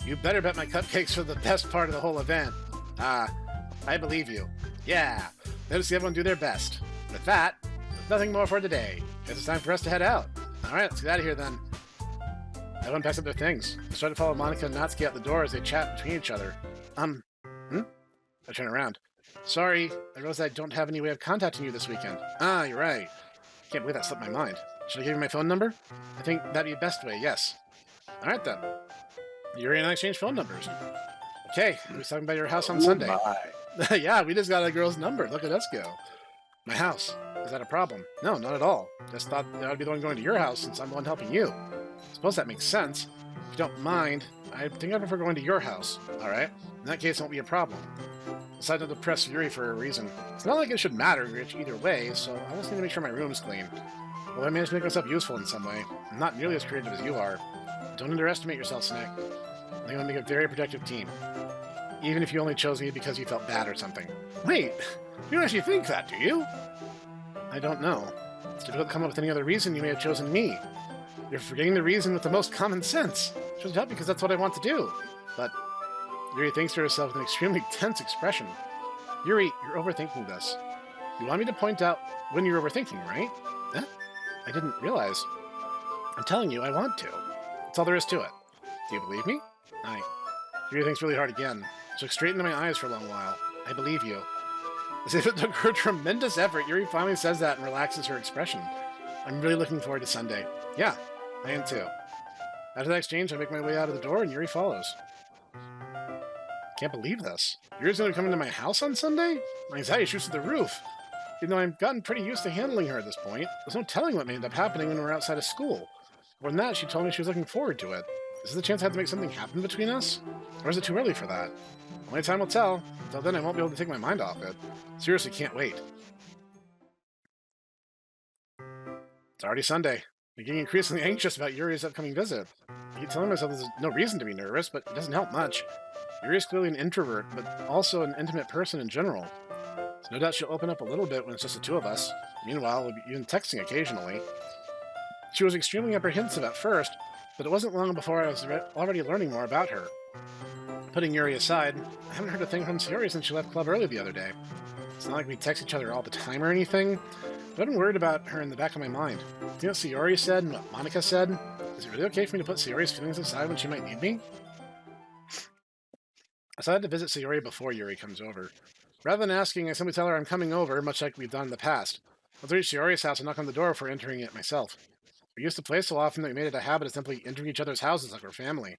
You better bet my cupcakes are the best part of the whole event. I believe you. Yeah, let us see everyone do their best. With that, nothing more for today. Guess it's time for us to head out. Alright, let's get out of here then. Everyone packs up their things. I start to follow Monica and Natsuki out the door as they chat between each other. I turn around. Sorry, I realize I don't have any way of contacting you this weekend. Ah, you're right. Can't believe that slipped my mind. Should I give you my phone number? I think that'd be the best way, yes. Alright then. Yuri and I exchanged phone numbers. Okay, we was talking about your house on Sunday. Yeah, we just got a girl's number. Look at us go. My house. Is that a problem? No, not at all. Just thought that I'd be the one going to your house since I'm the one helping you. Suppose that makes sense. If you don't mind, I think I prefer going to your house. Alright? In that case, it won't be a problem. Decided to press Yuri for a reason. It's not like it should matter either way, so I just need to make sure my room's clean. Well, I managed to make myself useful in some way. I'm not nearly as creative as you are. Don't underestimate yourself, Snek. I think I'll make a very protective team. Even if you only chose me because you felt bad or something. Wait, you don't actually think that, do you? I don't know. It's difficult to come up with any other reason you may have chosen me. You're forgetting the reason with the most common sense. It should help because that's what I want to do. But Yuri thinks to herself with an extremely tense expression. Yuri, you're overthinking this. You want me to point out when you're overthinking, right? Huh? I didn't realize. I'm telling you, I want to. That's all there is to it. Do you believe me? Yuri thinks really hard again. She looked straight into my eyes for a long while. I believe you. As if it took her tremendous effort, Yuri finally says that and relaxes her expression. I'm really looking forward to Sunday. Yeah, I am too. After that exchange, I make my way out of the door and Yuri follows. Can't believe this. Yuri's going to come into my house on Sunday? My anxiety shoots to the roof. Even though I've gotten pretty used to handling her at this point, there's no telling what may end up happening when we're outside of school. More than that, she told me she was looking forward to it. Is there the chance I have to make something happen between us? Or is it too early for that? Only time will tell. Until then, I won't be able to take my mind off it. Seriously, can't wait. It's already Sunday. I'm getting increasingly anxious about Yuri's upcoming visit. I keep telling myself there's no reason to be nervous, but it doesn't help much. Yuri is clearly an introvert, but also an intimate person in general. So no doubt she'll open up a little bit when it's just the two of us. Meanwhile, we'll be even texting occasionally. She was extremely apprehensive at first, but it wasn't long before I was already learning more about her. Putting Yuri aside, I haven't heard a thing from Sayori since she left club early the other day. It's not like we text each other all the time or anything, but I've been worried about her in the back of my mind. Do you know what Sayori said and what Monica said? Is it really okay for me to put Sayori's feelings aside when she might need me? I decided to visit Sayori before Yuri comes over. Rather than asking, I simply tell her I'm coming over, much like we've done in the past. I'll reach Sayori's house and knock on the door before entering it myself. We used to play so often that we made it a habit of simply entering each other's houses like we're family.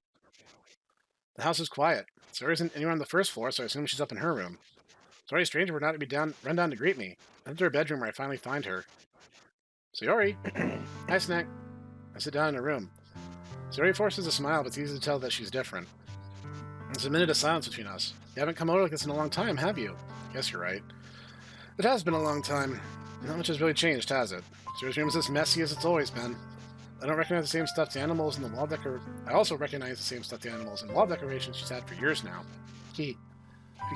The house is quiet. Sayori isn't anywhere on the first floor, so I assume she's up in her room. Sorry, a stranger would not be run down to greet me. I enter her bedroom where I finally find her. Sayori! Hi, Snek. I sit down in her room. Sayori forces a smile, but it's easy to tell that she's different. There's a minute of silence between us. You haven't come over like this in a long time, have you? Guess you're right. It has been a long time. Not much has really changed, has it? Sayori's room is as messy as it's always been. I don't recognize the same stuffed animals in the wall I also recognize the same stuffed animals and wall decorations she's had for years now. If you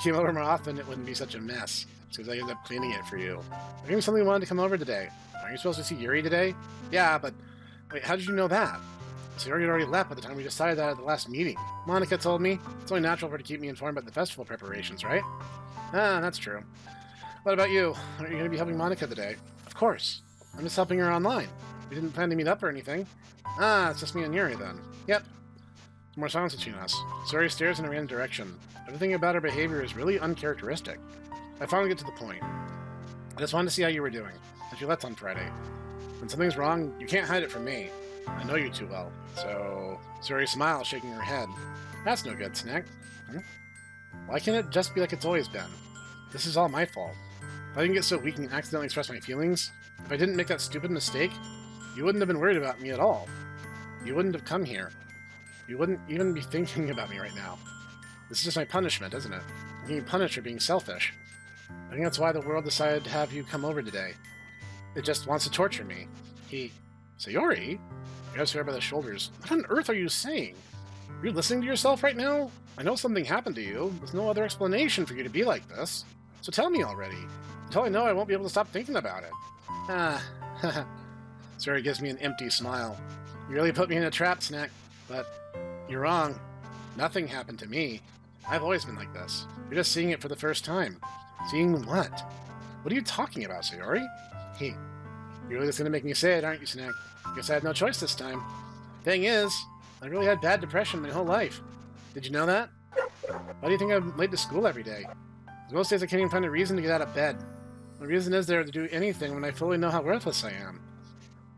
came over more often, it wouldn't be such a mess. Because I end up cleaning it for you. I think somebody wanted to come over today. Aren't you supposed to see Yuri today? Yeah, but... Wait, how did you know that? Sayori had already left by the time we decided that at the last meeting. Monica told me. It's only natural for her to keep me informed about the festival preparations, right? Ah, that's true. What about you? Aren't you going to be helping Monica today? Of course. I'm just helping her online. We didn't plan to meet up or anything. Ah, it's just me and Yuri then. Yep. There's more silence between us. Sayori stares in a random direction. Everything about her behavior is really uncharacteristic. I finally get to the point. I just wanted to see how you were doing. Since you left on Friday. When something's wrong, you can't hide it from me. I know you too well. So... Sayori smiles, shaking her head. That's no good, Snek. Why can't it just be like it's always been? This is all my fault. If I didn't get so weak and accidentally express my feelings, if I didn't make that stupid mistake, you wouldn't have been worried about me at all. You wouldn't have come here. You wouldn't even be thinking about me right now. This is just my punishment, isn't it? I'm being punished for being selfish. I think that's why the world decided to have you come over today. It just wants to torture me. Sayori? Grabs her by the shoulders. What on earth are you saying? Are you listening to yourself right now? I know something happened to you. There's no other explanation for you to be like this. So tell me already. Until I know, I won't be able to stop thinking about it. Sayori gives me an empty smile. You really put me in a trap, Snek. But you're wrong. Nothing happened to me. I've always been like this. You're just seeing it for the first time. Seeing what? What are you talking about, Sayori? You're really just gonna make me say it, aren't you, Snek? Guess I had no choice this time. Thing is, I really had bad depression my whole life. Did you know that? Why do you think I'm late to school every day? Most days I can't even find a reason to get out of bed. What reason is there to do anything when I fully know how worthless I am?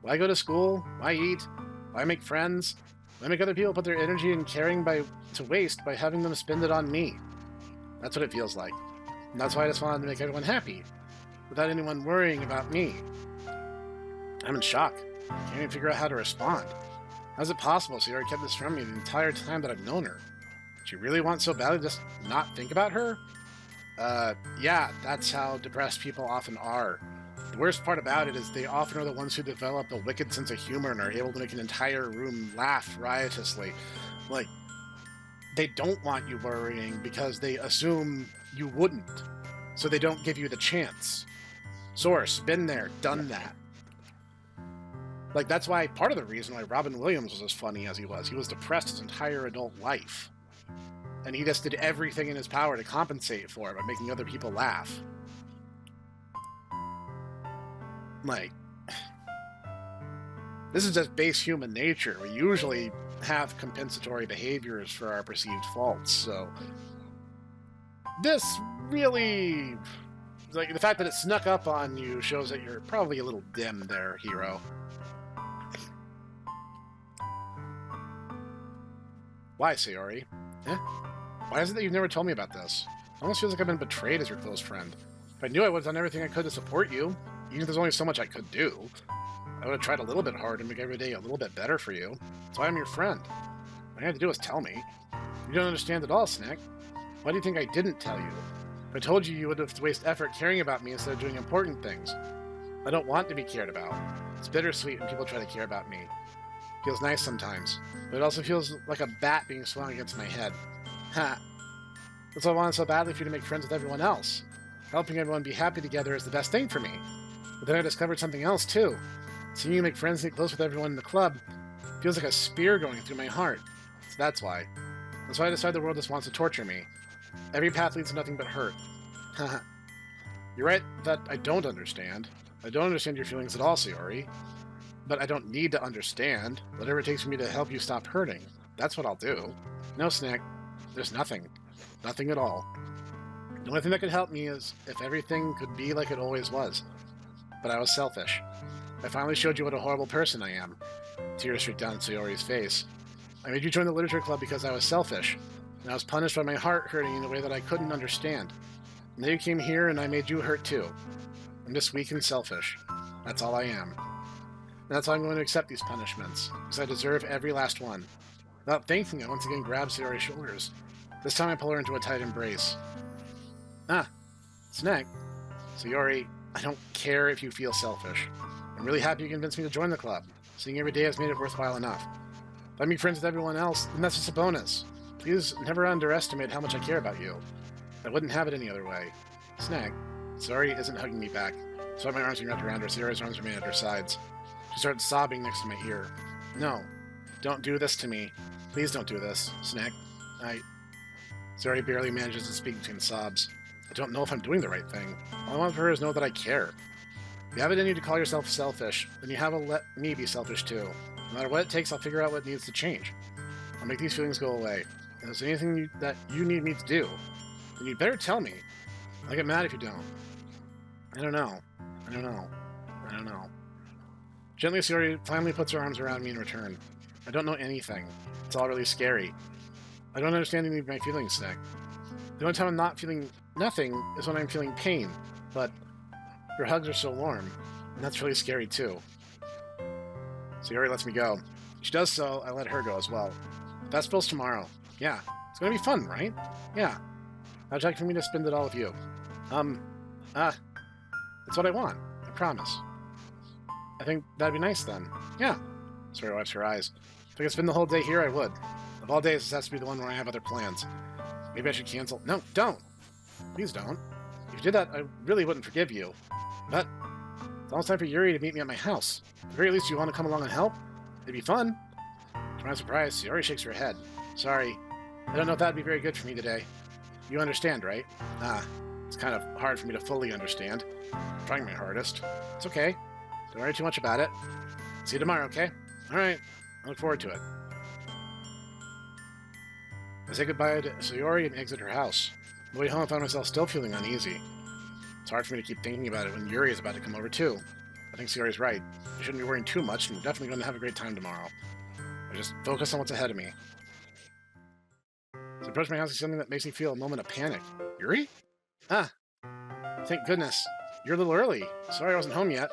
Why go to school? Why eat? Why make friends? Why make other people put their energy and caring to waste by having them spend it on me? That's what it feels like. And that's why I just wanted to make everyone happy, without anyone worrying about me. I'm in shock. I can't even figure out how to respond. How is it possible Sayori kept this from me the entire time that I've known her? She really wants so badly to just not think about her? Yeah, that's how depressed people often are. The worst part about it is they often are the ones who develop a wicked sense of humor and are able to make an entire room laugh riotously. Like, they don't want you worrying because they assume you wouldn't, so they don't give you the chance. Source, been there, done that. Like, that's why, part of the reason why Robin Williams was as funny as he was. He was depressed his entire adult life. And he just did everything in his power to compensate for it by making other people laugh. Like, this is just base human nature. We usually have compensatory behaviors for our perceived faults, so this really, like, the fact that it snuck up on you shows that you're probably a little dim there, hero. Why, Sayori? Why is it that you've never told me about this? It almost feels like I've been betrayed as your close friend. If I knew, I would have done everything I could to support you. Even if there's only so much I could do. I would have tried a little bit harder to make every day a little bit better for you. That's why I'm your friend. All you had to do was tell me. You don't understand at all, Snek. Why do you think I didn't tell you? If I told you, you would have to waste effort caring about me instead of doing important things. I don't want to be cared about. It's bittersweet when people try to care about me. It feels nice sometimes, but it also feels like a bat being swung against my head. Ha! That's why I wanted so badly for you to make friends with everyone else. Helping everyone be happy together is the best thing for me. But then I discovered something else, too. Seeing you make friends and get close with everyone in the club feels like a spear going through my heart. So that's why. That's why I decided the world just wants to torture me. Every path leads to nothing but hurt. Haha. You're right that I don't understand. I don't understand your feelings at all, Sayori. But I don't need to understand. Whatever it takes for me to help you stop hurting. That's what I'll do. No, Snek. There's nothing. Nothing at all. The only thing that could help me is if everything could be like it always was. But I was selfish. I finally showed you what a horrible person I am. Tears streaked down Sayori's face. I made you join the literature club because I was selfish, and I was punished by my heart hurting in a way that I couldn't understand. And then you came here and I made you hurt too. I'm just weak and selfish. That's all I am. And that's why I'm going to accept these punishments, because I deserve every last one. Without thinking, I once again grabbed Sayori's shoulders. This time I pull her into a tight embrace. Snek. Sayori, I don't care if you feel selfish. I'm really happy you convinced me to join the club. Seeing every day has made it worthwhile enough. If I make friends with everyone else, then that's just a bonus. Please never underestimate how much I care about you. I wouldn't have it any other way. Snek. Sayori isn't hugging me back, so my arms are wrapped around her. Sayori's arms remain at her sides. She starts sobbing next to my ear. No. Don't do this to me. Please don't do this, Snek. Sayori barely manages to speak between sobs. I don't know if I'm doing the right thing. All I want for her is know that I care. If you have it in you to call yourself selfish, then you have to let me be selfish too. No matter what it takes, I'll figure out what needs to change. I'll make these feelings go away. If there's anything that you need me to do, then you'd better tell me. I'll get mad if you don't. I don't know. Gently, Sayori finally puts her arms around me in return. I don't know anything. It's all really scary. I don't understand any of my feelings, Snek. The only time I'm not feeling nothing is when I'm feeling pain, but your hugs are so warm, and that's really scary too. Sayori lets me go. She does so, I let her go as well. Festival's tomorrow. Yeah, it's gonna be fun, right? Yeah. How'd you like for me to spend it all with you? It's what I want. I promise. I think that'd be nice then. Yeah. Sayori wipes her eyes. If I could spend the whole day here, I would. Of all days, this has to be the one where I have other plans. Maybe I should cancel. No, don't! Please don't. If you did that, I really wouldn't forgive you. But it's almost time for Yuri to meet me at my house. At the very least, you want to come along and help? It'd be fun. To my surprise, Sayori shakes her head. Sorry. I don't know if that'd be very good for me today. You understand, right? It's kind of hard for me to fully understand. I'm trying my hardest. It's okay. Don't worry too much about it. See you tomorrow, okay? Alright. I look forward to it. I say goodbye to Sayori and exit her house. On the way home, I found myself still feeling uneasy. It's hard for me to keep thinking about it when Yuri is about to come over too. I think Sayori's right. I shouldn't be worrying too much, and we're definitely going to have a great time tomorrow. I just focus on what's ahead of me. As I approach my house, I see something that makes me feel a moment of panic. Yuri? Thank goodness. You're a little early. Sorry I wasn't home yet.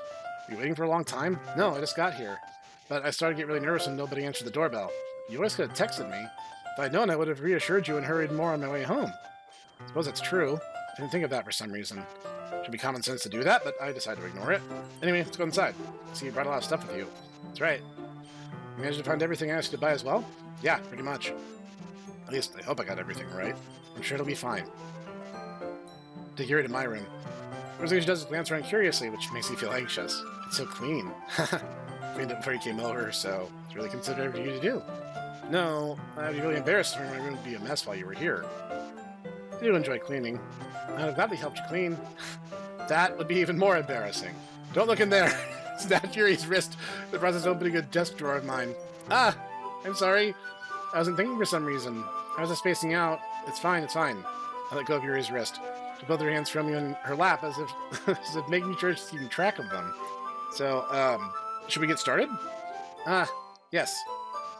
Were you waiting for a long time? No, I just got here. But I started to get really nervous when nobody answered the doorbell. You always could have texted me. If I'd known, I would have reassured you and hurried more on my way home. I suppose that's true. I didn't think of that for some reason. Should be common sense to do that, but I decided to ignore it. Anyway, let's go inside. See, you brought a lot of stuff with you. That's right. You managed to find everything I asked you to buy as well? Yeah, pretty much. At least, I hope I got everything right. I'm sure it'll be fine. Take Yuri to my room. First thing she does is glance around curiously, which makes me feel anxious. It's so clean. Cleaned it before you came over, so it's really considerate of you to do. No, I'd be really embarrassed if my room would be a mess while you were here. I do enjoy cleaning. I'd have gladly helped you clean. That would be even more embarrassing. Don't look in there. Snap Yuri's wrist in the process of opening a desk drawer of mine. I'm sorry. I wasn't thinking for some reason. I was just spacing out. It's fine, it's fine. I let go of Yuri's wrist. She put her hands from you in her lap as if making sure she's keeping track of them. So, should we get started? Yes.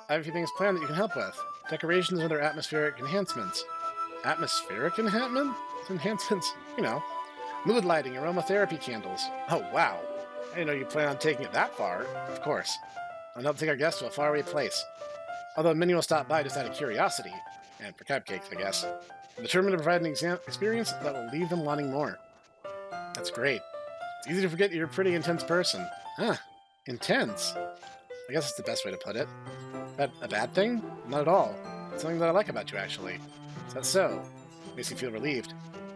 I have a few things planned that you can help with. Decorations and other atmospheric enhancements. Atmospheric enhancements? You know. Mood lighting, aromatherapy candles. Oh, wow. I didn't know you plan on taking it that far. Of course. I'll help take our guests to a faraway place. Although many will stop by just out of curiosity. And for cupcakes, I guess. I'm determined to provide an experience that will leave them wanting more. That's great. It's easy to forget you're a pretty intense person. Intense? I guess it's the best way to put it. That a bad thing? Not at all. It's something that I like about you, actually. Is that so? Makes you feel relieved.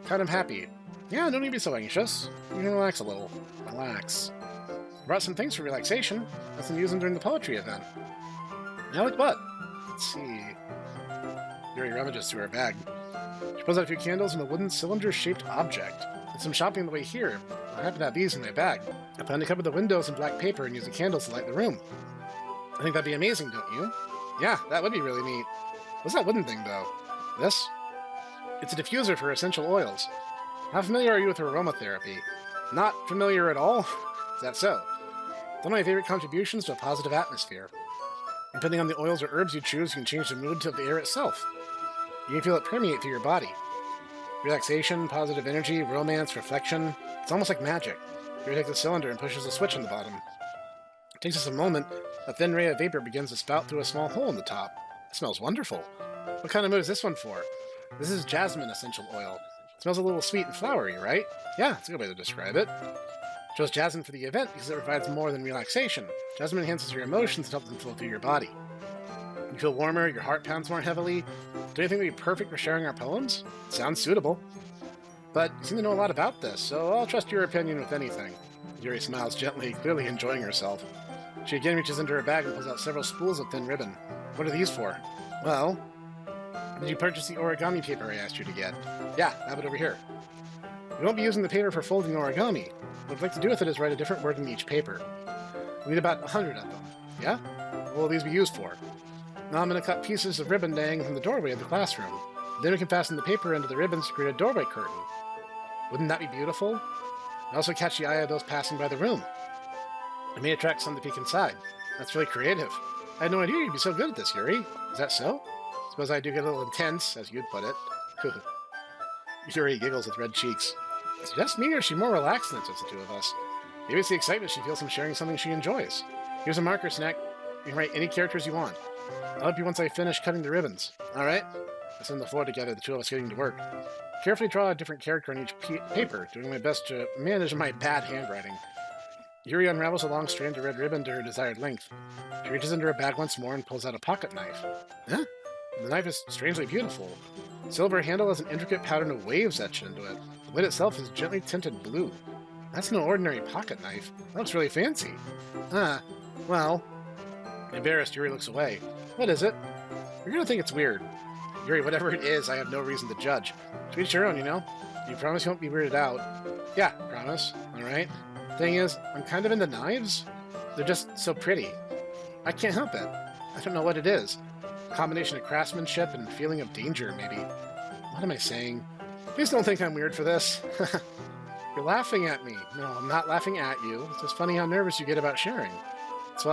Kind of happy. Yeah, don't need to be so anxious. You can relax a little. Relax. I brought some things for relaxation. I've been using during the poetry event. Now like what? Let's see. Yuri rummages through her bag. She pulls out a few candles and a wooden cylinder-shaped object. Did some shopping on the way here. I happen to have these in my bag. I plan to cover the windows in black paper and use the candles to light the room. I think that'd be amazing, don't you? Yeah, that would be really neat. What's that wooden thing, though? This? It's a diffuser for essential oils. How familiar are you with aromatherapy? Not familiar at all? Is that so? It's one of my favorite contributions to a positive atmosphere. Depending on the oils or herbs you choose, you can change the mood of the air itself. You can feel it permeate through your body. Relaxation, positive energy, romance, reflection. It's almost like magic. Here takes a cylinder and pushes a switch on the bottom. It takes us a moment. A thin ray of vapor begins to spout through a small hole in the top. It smells wonderful. What kind of mood is this one for? This is jasmine essential oil. It smells a little sweet and flowery, right? Yeah, it's a good way to describe it. Chose jasmine for the event because it provides more than relaxation. Jasmine enhances your emotions and helps them flow through your body. You feel warmer, your heart pounds more heavily. Do you think it would be perfect for sharing our poems? Sounds suitable. But you seem to know a lot about this, so I'll trust your opinion with anything. Yuri smiles gently, clearly enjoying herself. She again reaches into her bag and pulls out several spools of thin ribbon. What are these for? Well, did you purchase the origami paper I asked you to get? Yeah, have it over here. We won't be using the paper for folding origami. What I'd like to do with it is write a different word in each paper. We need about 100 of them. Yeah? What will these be used for? Now I'm going to cut pieces of ribbon dangling from the doorway of the classroom. Then we can fasten the paper into the ribbons to create a doorway curtain. Wouldn't that be beautiful? And also catch the eye of those passing by the room. It may attract some to peek inside. That's really creative. I had no idea you'd be so good at this, Yuri. Is that so? Suppose I do get a little intense, as you'd put it. Yuri giggles with red cheeks. Is it just me, or is she more relaxed than it's just the two of us? Maybe it's the excitement she feels from sharing something she enjoys. Here's a marker, Snek. You can write any characters you want. I'll help you once I finish cutting the ribbons. Alright? I sit on the floor together, the two of us getting to work. Carefully draw a different character on each paper, doing my best to manage my bad handwriting. Yuri unravels a long strand of red ribbon to her desired length. She reaches into her bag once more and pulls out a pocket knife. Huh? The knife is strangely beautiful. The silver handle has an intricate pattern of waves etched into it. The blade itself is gently tinted blue. That's no ordinary pocket knife. That looks really fancy. Well... Embarrassed, Yuri looks away. What is it? You're gonna think it's weird. Yuri, whatever it is, I have no reason to judge. To each your own, you know? You promise you won't be weirded out? Yeah, promise. Alright. Thing is, I'm kind of into knives. They're just so pretty. I can't help it. I don't know what it is. A combination of craftsmanship and feeling of danger, maybe. What am I saying? Please don't think I'm weird for this. You're laughing at me. No, I'm not laughing at you. It's just funny how nervous you get about sharing. It's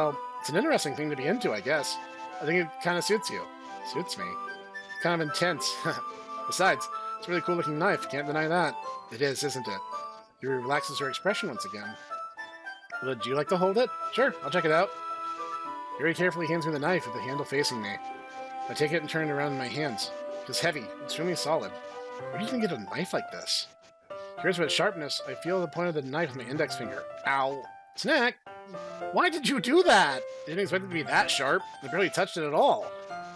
an interesting thing to be into, I guess. I think it kind of suits you. Suits me. It's kind of intense. Besides, it's a really cool-looking knife. Can't deny that. It is, isn't it? Yuri relaxes her expression once again. Would you like to hold it? Sure, I'll check it out. Yuri carefully hands me the knife with the handle facing me. I take it and turn it around in my hands. It's heavy, extremely solid. Where do you even get a knife like this? Curious about its sharpness, I feel the point of the knife with my index finger. Ow! Snek! Why did you do that? I didn't expect it to be that sharp. I barely touched it at all.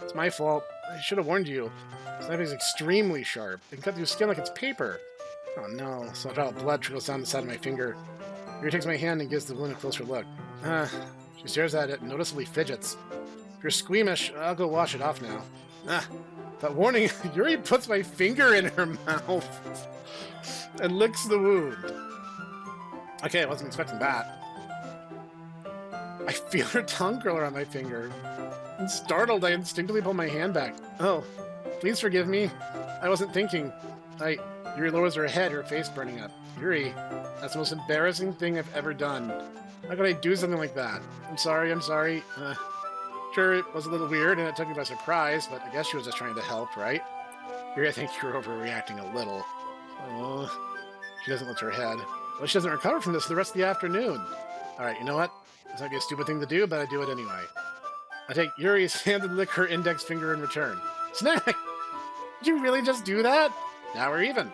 It's my fault. I should have warned you. This knife is extremely sharp. It can cut through skin like it's paper. Oh no, so a drop of blood trickles down the side of my finger. Yuri takes my hand and gives the wound a closer look. She stares at it and noticeably fidgets. If you're squeamish, I'll go wash it off now. That warning, Yuri puts my finger in her mouth and licks the wound. Okay, I wasn't expecting that. I feel her tongue curl around my finger. And startled, I instinctively pull my hand back. Oh, please forgive me. I wasn't thinking. Yuri lowers her head, her face burning up. Yuri, that's the most embarrassing thing I've ever done. How could I do something like that? I'm sorry. Sure, it was a little weird and it took me by surprise, but I guess she was just trying to help, right? Yuri, I think you're overreacting a little. Oh, she doesn't lift her head. Well, she doesn't recover from this for the rest of the afternoon. Alright, you know what? This might be a stupid thing to do, but I do it anyway. I take Yuri's hand and lick her index finger in return. Snek! Did you really just do that? Now we're even.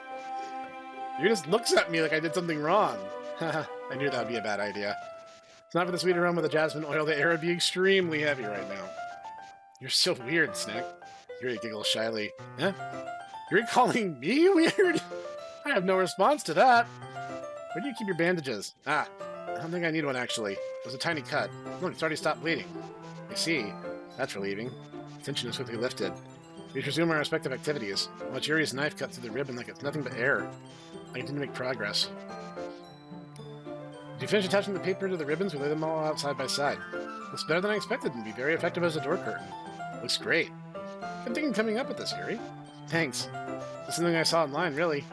Yuri just looks at me like I did something wrong. Haha, I knew that would be a bad idea. It's not for the sweet aroma of the jasmine oil, the air would be extremely heavy right now. You're so weird, Snek. Yuri giggles shyly. Huh? You're calling me weird? I have no response to that. Where do you keep your bandages? I don't think I need one, actually. It was a tiny cut. Look, it's already stopped bleeding. I see. That's relieving. Tension is quickly lifted. We resume our respective activities. I watch Yuri's knife cut through the ribbon like it's nothing but air. I continue to make progress. As you finish attaching the paper to the ribbons, we lay them all out side by side. Looks better than I expected and be very effective as a door curtain. Looks great. Good thing coming up with this, Yuri. Thanks. This is something I saw online, really.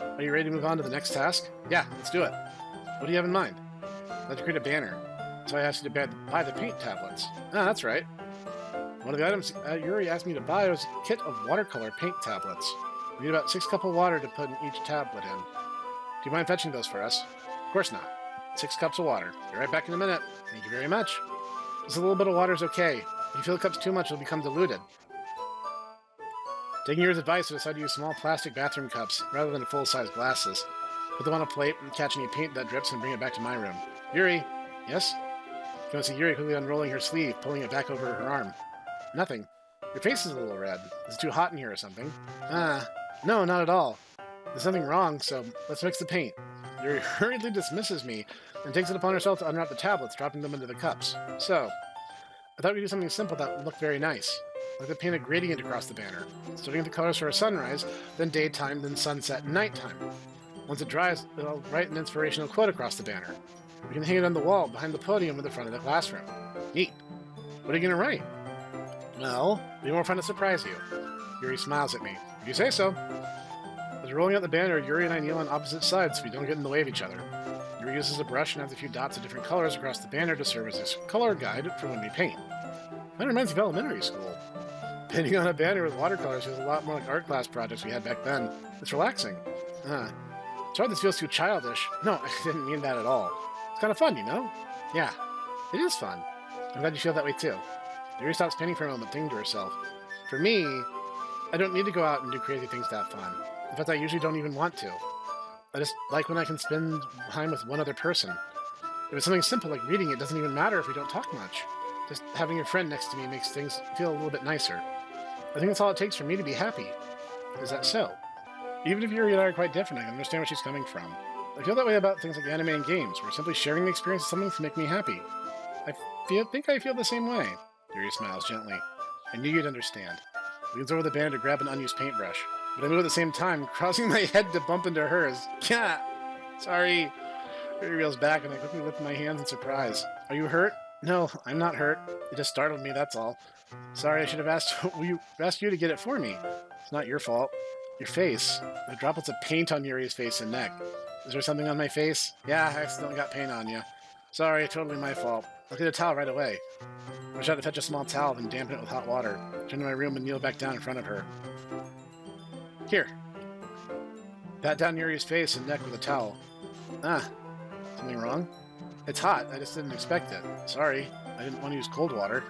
Are you ready to move on to the next task? Yeah, let's do it. What do you have in mind? I'd like to create a banner. So I asked you to buy the paint tablets. That's right. One of the items Yuri asked me to buy was a kit of watercolor paint tablets. We need about 6 cups of water to put in each tablet in. Do you mind fetching those for us? Of course not. 6 cups of water. Be right back in a minute. Thank you very much. Just a little bit of water is okay. If you fill the cups too much, it'll become diluted. Taking Yuri's advice, I decided to use small plastic bathroom cups rather than full-size glasses. Put them on a plate and catch any paint that drips and bring it back to my room. Yuri! Yes? You can see Yuri quickly unrolling her sleeve, pulling it back over her arm. Nothing. Your face is a little red. Is it too hot in here or something? No, not at all. There's nothing wrong, so let's mix the paint. Yuri hurriedly dismisses me and takes it upon herself to unwrap the tablets, dropping them into the cups. So, I thought we'd do something simple that would look very nice. Like to paint a gradient across the banner, starting with the colors for a sunrise, then daytime, then sunset and nighttime. Once it dries, it'll write an inspirational quote across the banner. We can hang it on the wall behind the podium in the front of the classroom. Neat. What are you going to write? Well, it'll be more fun to surprise you. Yuri smiles at me. If you say so. As we're rolling out the banner, Yuri and I kneel on opposite sides so we don't get in the way of each other. Yuri uses a brush and adds a few dots of different colors across the banner to serve as a color guide for when we paint. That reminds me of elementary school. Painting on a banner with watercolors feels a lot more like art class projects we had back then. It's relaxing. Sorry this feels too childish. No, I didn't mean that at all. It's kind of fun, you know? Yeah, it is fun. I'm glad you feel that way too. Yuri stops painting for a moment, thinking to herself. For me, I don't need to go out and do crazy things to have fun. In fact, I usually don't even want to. I just like when I can spend time with one other person. If it's something simple like reading, it doesn't even matter if we don't talk much. Just having a friend next to me makes things feel a little bit nicer. I think that's all it takes for me to be happy. Is that so? Even if Yuri and I are quite different, I can understand where she's coming from. I feel that way about things like anime and games, where simply sharing the experience of something can make me happy. I think I feel the same way. Yuri smiles gently. I knew you'd understand. Leans over the banner to grab an unused paintbrush, but I move at the same time, causing my head to bump into hers. Yeah, sorry. Yuri reels back, and I quickly lift my hands in surprise. Are you hurt? No, I'm not hurt. It just startled me, that's all. Sorry, I should have asked you to get it for me. It's not your fault. Your face. The droplets of paint on Yuri's face and neck. Is there something on my face? Yeah, I accidentally got paint on you. Sorry, totally my fault. I'll get a towel right away. I wish I had to fetch a small towel and dampen it with hot water. Turn to my room and kneel back down in front of her. Here. Pat down Yuri's face and neck with a towel. Something wrong? It's hot. I just didn't expect it. Sorry. I didn't want to use cold water.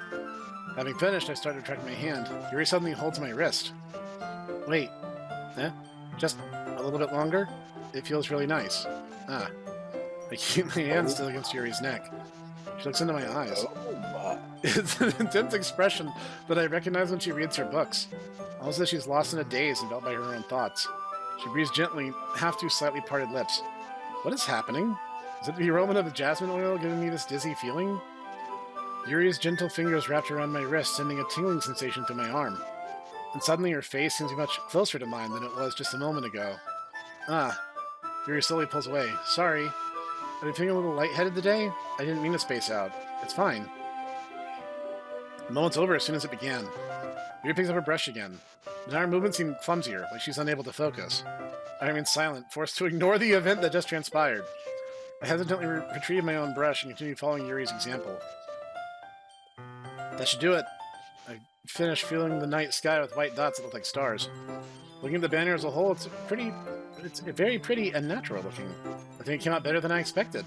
Having finished, I started to retract my hand. Yuri suddenly holds my wrist. Wait. Just a little bit longer? It feels really nice. I keep my hand still against Yuri's neck. She looks into my eyes. It's an intense expression that I recognize when she reads her books. Almost as she's lost in a daze and enveloped by her own thoughts. She breathes gently, half through slightly parted lips. What is happening? Is it the aroma of the jasmine oil giving me this dizzy feeling? Yuri's gentle fingers wrapped around my wrist, sending a tingling sensation through my arm. And suddenly her face seems much closer to mine than it was just a moment ago. Yuri slowly pulls away. Sorry. I've been feeling a little lightheaded today. I didn't mean to space out. It's fine. The moment's over as soon as it began. Yuri picks up her brush again. But now her movements seem clumsier, like she's unable to focus. I remain silent, forced to ignore the event that just transpired. I hesitantly retrieve my own brush and continue following Yuri's example. That should do it. I finished filling the night sky with white dots that look like stars. Looking at the banner as a whole, it's very pretty and natural looking. I think it came out better than I expected.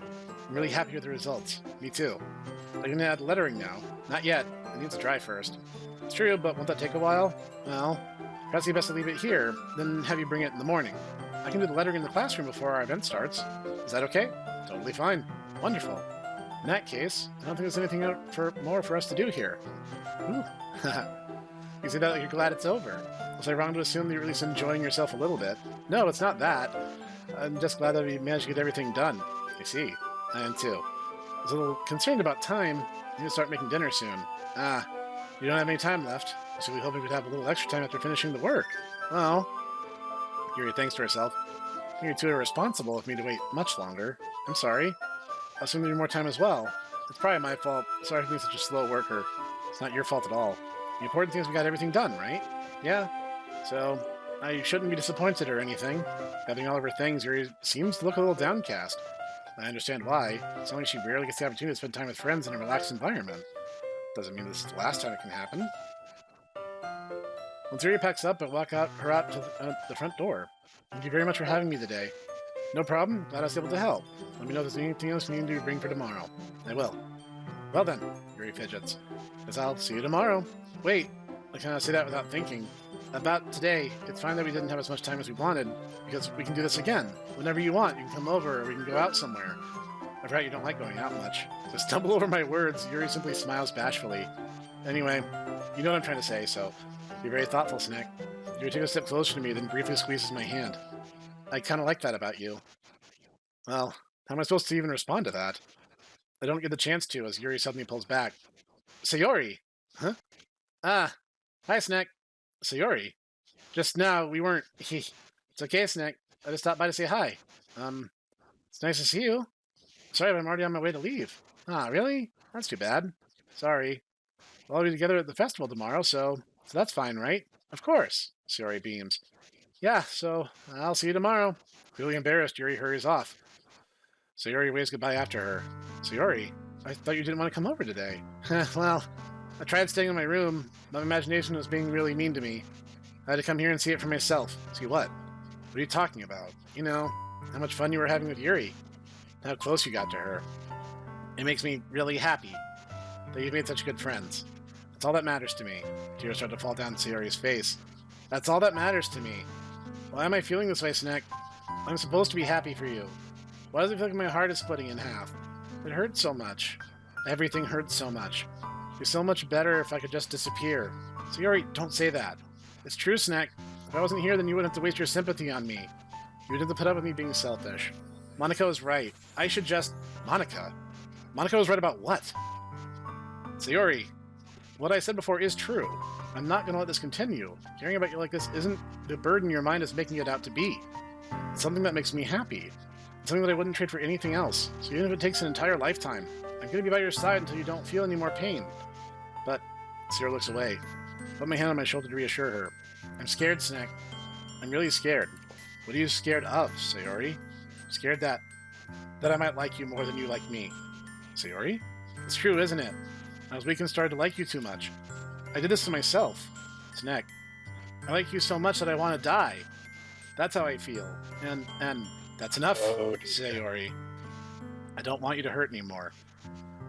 I'm really happy with the results. Me too. I can add lettering now. Not yet. It needs to dry first. It's true, but won't that take a while? Well, perhaps you best to leave it here, then have you bring it in the morning. I can do the lettering in the classroom before our event starts. Is that okay? Totally fine. Wonderful. In that case, I don't think there's anything more for us to do here. Ooh. You say that like you're glad it's over. Was I wrong to assume that you're at least enjoying yourself a little bit? No, it's not that. I'm just glad that we managed to get everything done. I see. I am too. I was a little concerned about time. I need to start making dinner soon. You don't have any time left, so we hope we could have a little extra time after finishing the work. Well, Yuri thinks to herself. You're too irresponsible of me to wait much longer. I'm sorry. I assume you need more time as well. It's probably my fault. Sorry for being such a slow worker. It's not your fault at all. The important thing is we got everything done, right? Yeah. So, I shouldn't be disappointed or anything. Having all of her things, Yuri seems to look a little downcast. I understand why. It's only she rarely gets the opportunity to spend time with friends in a relaxed environment. Doesn't mean this is the last time it can happen. Once Yuri packs up, I walk her out to the front door. Thank you very much for having me today. No problem. Glad I was able to help. Let me know if there's anything else you need to bring for tomorrow. I will. Well then, Yuri fidgets. Guess I'll see you tomorrow. Wait, I cannot say that without thinking. About today, it's fine that we didn't have as much time as we wanted, because we can do this again. Whenever you want, you can come over, or we can go out somewhere. I forgot you don't like going out much. To stumble over my words, Yuri simply smiles bashfully. Anyway, you know what I'm trying to say, so be very thoughtful, Snek. Yuri takes a step closer to me, then briefly squeezes my hand. I kind of like that about you. Well, how am I supposed to even respond to that? I don't get the chance to, as Yuri suddenly pulls back. Sayori! Huh? Hi, Snek. Sayori. Just now, we weren't... It's okay, Snek. I just stopped by to say hi. It's nice to see you. Sorry, but I'm already on my way to leave. Really? That's too bad. Sorry. We'll all be together at the festival tomorrow, so that's fine, right? Of course. Sayori beams. Yeah, so I'll see you tomorrow. Clearly embarrassed, Yuri hurries off. Sayori waves goodbye after her. Sayori, I thought you didn't want to come over today. Well, I tried staying in my room, but my imagination was being really mean to me. I had to come here and see it for myself. See what? What are you talking about? You know, how much fun you were having with Yuri. How close you got to her. It makes me really happy that you've made such good friends. That's all that matters to me. Tears start to fall down Sayori's face. That's all that matters to me. Why am I feeling this way, Snek? I'm supposed to be happy for you. Why does it feel like my heart is splitting in half? It hurts so much. Everything hurts so much. It'd be so much better if I could just disappear. Sayori, don't say that. It's true, Snek. If I wasn't here, then you wouldn't have to waste your sympathy on me. You wouldn't have to put up with me being selfish. Monica was right. I should just... Monica? Monica was right about what? Sayori, what I said before is true. I'm not going to let this continue. Caring about you like this isn't the burden your mind is making it out to be. It's something that makes me happy. It's something that I wouldn't trade for anything else. So even if it takes an entire lifetime, I'm going to be by your side until you don't feel any more pain. But... Sayori looks away. I put my hand on my shoulder to reassure her. I'm scared, Snek. I'm really scared. What are you scared of, Sayori? I'm scared that I might like you more than you like me. Sayori? It's true, isn't it? I was weak and started to like you too much. I did this to myself. Snek. I like you so much that I want to die. That's how I feel. And that's enough, Sayori. I don't want you to hurt anymore.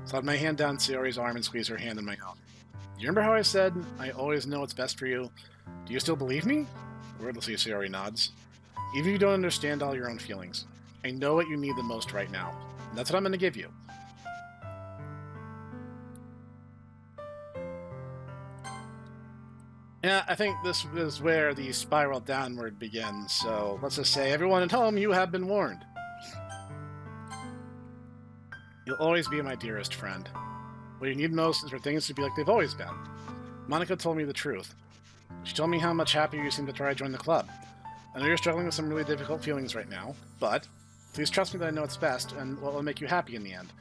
Slide my hand down Sayori's arm and squeeze her hand in my own. Do you remember how I said, I always know what's best for you? Do you still believe me? Wordlessly, Sayori nods. Even if you don't understand all your own feelings, I know what you need the most right now. And that's what I'm going to give you. Yeah, I think this is where the spiral downward begins, so let's just say, everyone at home, you have been warned. You'll always be my dearest friend. What you need most is for things to be like they've always been. Monica told me the truth. She told me how much happier you seem to try to join the club. I know you're struggling with some really difficult feelings right now, but please trust me that I know it's best and what will make you happy in the end.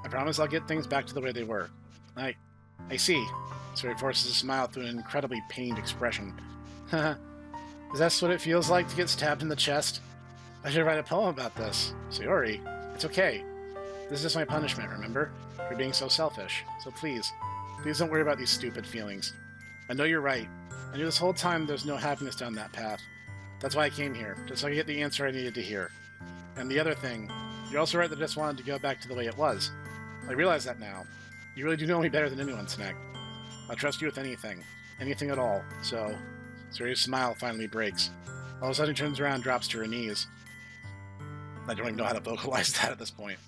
I promise I'll get things back to the way they were. I see. Sayori forces a smile through an incredibly pained expression. Haha. Is that what it feels like to get stabbed in the chest? I should write a poem about this. Sayori, it's okay. This is just my punishment, remember? For being so selfish. So please don't worry about these stupid feelings. I know you're right. I knew this whole time there's no happiness down that path. That's why I came here, just so I could get the answer I needed to hear. And the other thing, you're also right that I just wanted to go back to the way it was. I realize that now. You really do know me better than anyone, Snek. I'll trust you with anything. Anything at all. So, Sayori's smile finally breaks. All of a sudden she turns around and drops to her knees. I don't even know how to vocalize that at this point.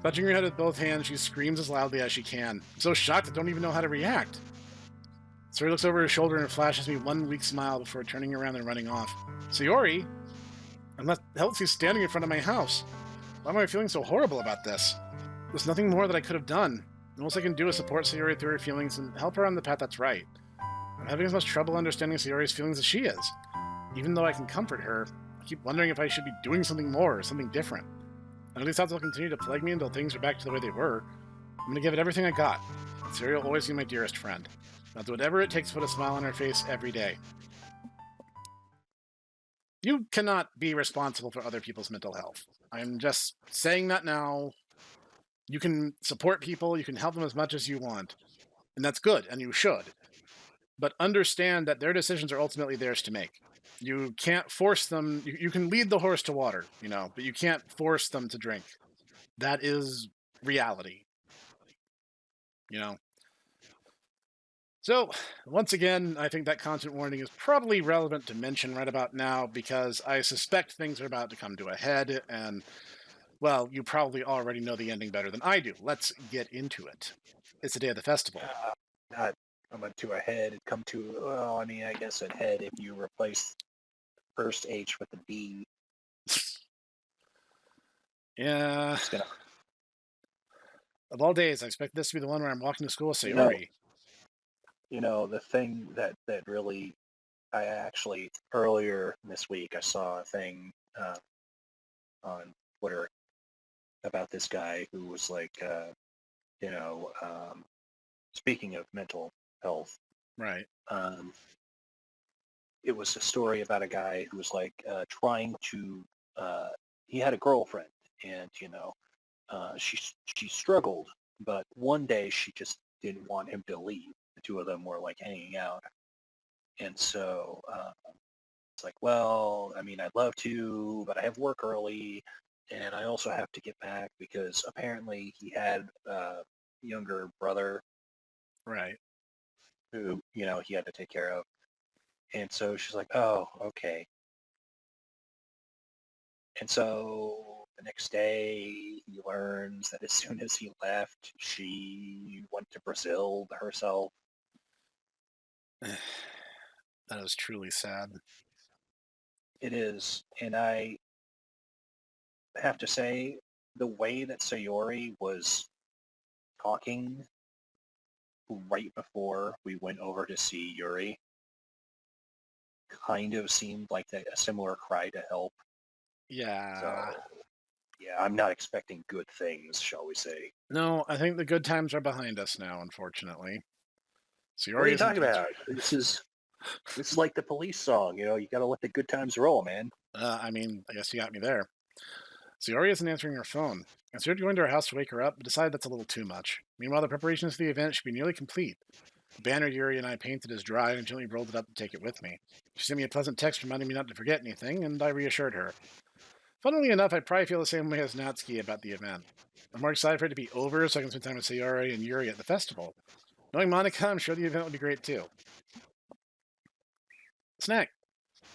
Touching her head with both hands, she screams as loudly as she can. I'm so shocked I don't even know how to react. Sayori looks over her shoulder and flashes me one weak smile before turning around and running off. Sayori? I'm not healthy standing in front of my house. Why am I feeling so horrible about this? There's nothing more that I could have done. The most I can do is support Sayori through her feelings and help her on the path that's right. I'm having as much trouble understanding Sayori's feelings as she is. Even though I can comfort her, I keep wondering if I should be doing something more or something different. And these thoughts will continue to plague me until things are back to the way they were. I'm going to give it everything I got. Sayori will always be my dearest friend. I'll do whatever it takes to put a smile on her face every day. You cannot be responsible for other people's mental health. I'm just saying that now. You can support people, you can help them as much as you want. And that's good, and you should. But understand that their decisions are ultimately theirs to make. You can't force them. You can lead the horse to water, but you can't force them to drink. That is reality. So, once again, I think that content warning is probably relevant to mention right about now because I suspect things are about to come to a head, and, well, you probably already know the ending better than I do. Let's get into it. It's the day of the festival. Not come to a head, come to, well, I mean, I guess a head if you replace the first H with a D. Yeah. It's gonna... Of all days, I expect this to be the one where I'm walking to school with Sayori. The thing that really, I actually, earlier this week, I saw a thing on Twitter about this guy who was like, speaking of mental health. Right. It was a story about a guy who was like trying to, he had a girlfriend and, she struggled, but one day she just didn't want him to leave. The two of them were like hanging out. And so it's like, well, I mean, I'd love to, but I have work early, and I also have to get back because apparently he had a younger brother Right. who, you know, he had to take care of. And so she's like, oh, okay. And so the next day he learns that as soon as he left, she went to Brazil herself. That is truly sad. It is. And I have to say, the way that Sayori was talking right before we went over to see Yuri kind of seemed like a similar cry to help. Yeah. So, yeah, I'm not expecting good things, shall we say. No, I think the good times are behind us now, unfortunately. So What are you talking about? This is like the Police song, you know, you gotta let the good times roll, man. I mean, I guess you got me there. Sayori isn't answering her phone. I considered going to her house to wake her up, but decided that's a little too much. Meanwhile, the preparations for the event should be nearly complete. The banner Yuri and I painted is dry and gently rolled it up to take it with me. She sent me a pleasant text reminding me not to forget anything, and I reassured her. Funnily enough, I probably feel the same way as Natsuki about the event. I'm more excited for it to be over so I can spend time with Sayori and Yuri at the festival. Knowing Monica, I'm sure the event will be great too. Snek,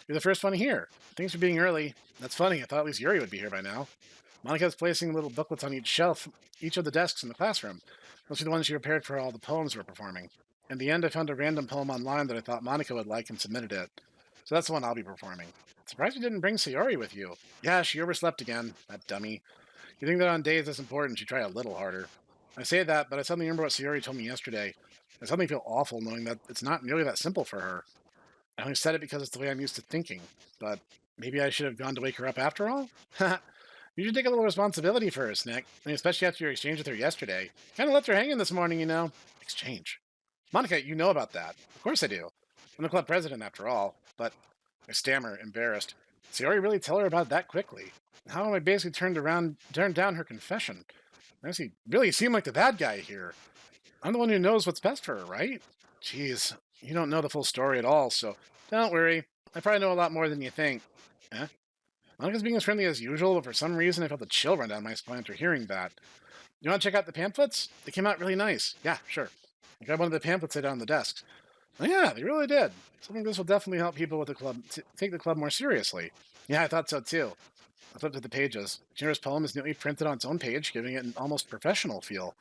you're the first one here. Thanks for being early. That's funny, I thought at least Yuri would be here by now. Monica's placing little booklets on each shelf, each of the desks in the classroom. Those are the ones she prepared for all the poems we're performing. In the end, I found a random poem online that I thought Monica would like and submitted it. So that's the one I'll be performing. Surprised you didn't bring Sayori with you. Yeah, she overslept again, that dummy. You think that on days this important, she'd try a little harder. I say that, but I suddenly remember what Sayori told me yesterday. I suddenly feel awful knowing that it's not nearly that simple for her. I only said it because it's the way I'm used to thinking, but maybe I should have gone to wake her up after all? You should take a little responsibility for her, Snek. I mean, especially after your exchange with her yesterday. Kind of left her hanging this morning, you know. Exchange. Monica, you know about that. Of course I do. I'm the club president, after all. But I stammer, embarrassed. Sayori really tell her about it that quickly? How am I basically turned down her confession? I really seem like the bad guy here. I'm the one who knows what's best for her, right? Jeez, you don't know the full story at all, so don't worry. I probably know a lot more than you think. Eh? Monica's being as friendly as usual, but for some reason I felt a chill run down my spine after hearing that. You want to check out the pamphlets? They came out really nice. Yeah, sure. I grabbed one of the pamphlets laid on the desk. Oh, yeah, they really did. Something this will definitely help people with the club take the club more seriously. Yeah, I thought so too. I flipped to the pages. Jinro's poem is neatly printed on its own page, giving it an almost professional feel.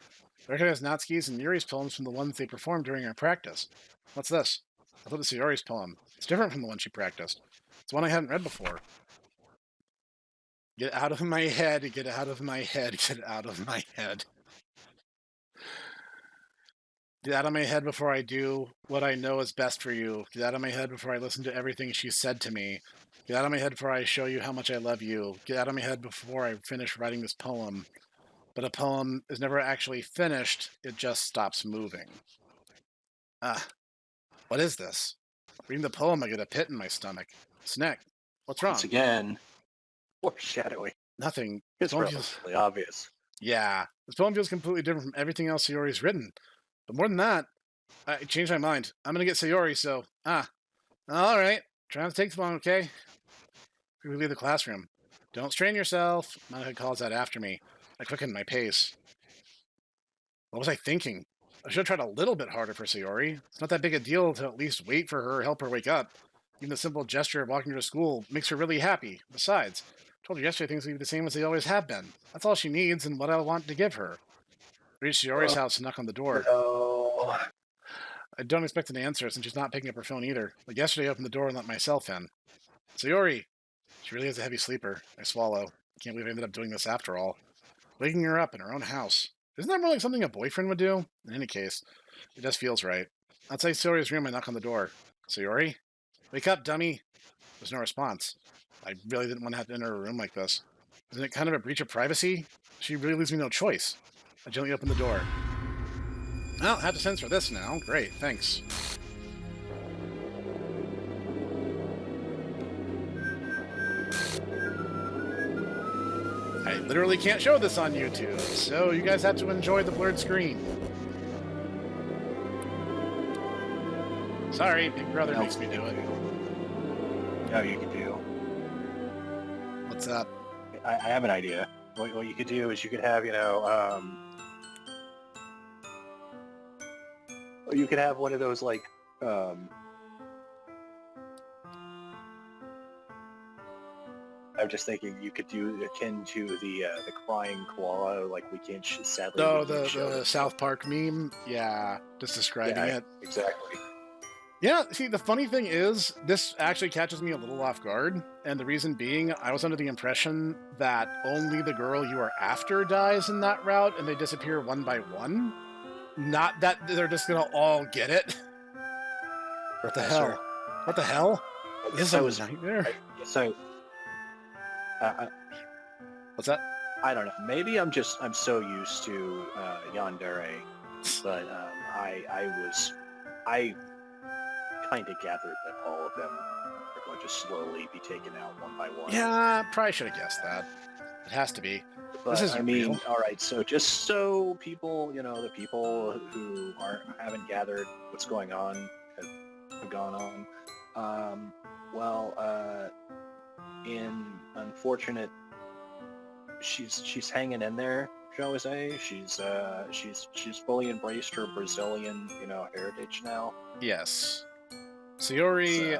I recognize Natsuki's and Yuri's poems from the ones they performed during our practice. What's this? I flipped to Sayori's poem. It's different from the one she practiced. It's one I hadn't read before. Get out of my head, get out of my head, get out of my head. Get out of my head before I do what I know is best for you. Get out of my head before I listen to everything she said to me. Get out of my head before I show you how much I love you. Get out of my head before I finish writing this poem. But a poem is never actually finished, it just stops moving. What is this? Reading the poem, I get a pit in my stomach. Snek, what's wrong? Once again, foreshadowing. Nothing. It's relatively obvious. Yeah, this poem feels completely different from everything else Sayori's written. But more than that, I changed my mind. I'm gonna get Sayori, so... all right. Try not to take too long, okay? We leave the classroom. Don't strain yourself. Monica calls out after me. I quicken my pace. What was I thinking? I should have tried a little bit harder for Sayori. It's not that big a deal to at least wait for her or help her wake up. Even the simple gesture of walking her to school makes her really happy. Besides, I told her yesterday things will be the same as they always have been. That's all she needs and what I want to give her. I reached Sayori's house and knocked on the door. Oh. I don't expect an answer since she's not picking up her phone either. Like yesterday, I opened the door and let myself in. Sayori! She really is a heavy sleeper. I swallow. I can't believe I ended up doing this after all. Waking her up in her own house. Isn't that more like something a boyfriend would do? In any case, it just feels right. Outside Sayori's room, I knock on the door. Sayori? Wake up, dummy! There's no response. I really didn't want to have to enter a room like this. Isn't it kind of a breach of privacy? She really leaves me no choice. I gently open the door. Well, I have to censor this now. Great, thanks. I literally can't show this on YouTube, so you guys have to enjoy the blurred screen. Sorry, Big Brother No. makes me do it. No, you could do. What's up? I have an idea. What you could do is you could have, you could have one of those like, I'm just thinking you could do akin to the crying koala, like we can't sadly. Oh, we can't show the them. South Park meme? Yeah, just describing Yeah, it. exactly. Yeah, see, the funny thing is, this actually catches me a little off guard, and the reason being, I was under the impression that only the girl you are after dies in that route, and they disappear one by one. Not that they're just gonna all get it. What the Professor, hell? What the hell? I Is guess this I a was. nightmare? So What's that? I don't know. Maybe I'm so used to Yandere, but I kind of gathered that all of them are going to slowly be taken out one by one. Yeah, probably should have guessed that. It has to be. But This isn't I mean, real. all right. So just so people, the people who haven't gathered what's going on have gone on. In unfortunate, she's hanging in there, shall we say? She's fully embraced her Brazilian, heritage now. Yes. Sayori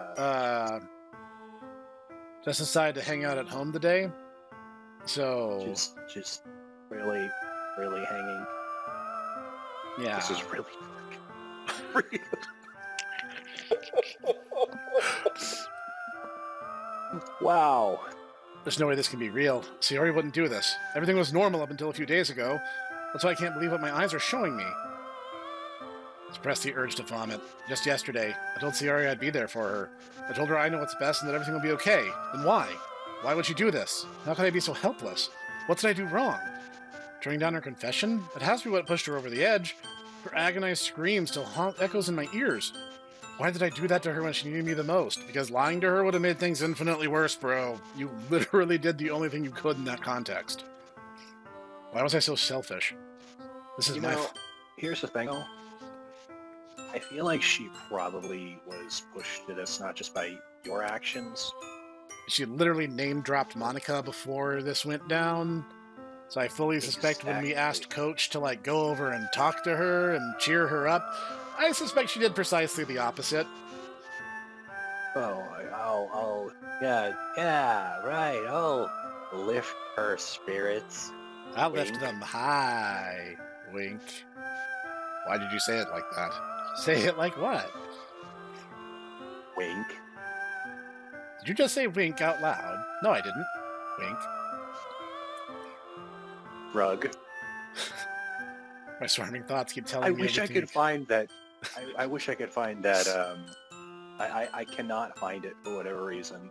just decided to hang out at home today. So She's really, really hanging. yeah. This is really. Wow. There's no way this can be real. Sayori wouldn't do this. Everything was normal up until a few days ago. That's why I can't believe what my eyes are showing me. Suppress the urge to vomit. Just yesterday, I told Sayori I'd be there for her. I told her I know what's best and that everything will be okay. Then why? Why would she do this? How could I be so helpless? What did I do wrong? Turning down her confession? It has to be what pushed her over the edge. Her agonized scream still echoes in my ears. Why did I do that to her when she needed me the most? Because lying to her would have made things infinitely worse, bro. You literally did the only thing you could in that context. Why was I so selfish? This is Here's the thing, though. I feel like she probably was pushed to this not just by your actions. She literally name-dropped Monica before this went down. So I fully suspect when we asked Coach to, go over and talk to her and cheer her up, I suspect she did precisely the opposite. Yeah, right. I'll lift her spirits. I lift them high. Wink. Why did you say it like that? Say it like what? Wink. Did you just say wink out loud? No, I didn't. Wink. Rug. My swarming thoughts keep telling I me wish I everything could find that. I wish I could find that. I cannot find it for whatever reason.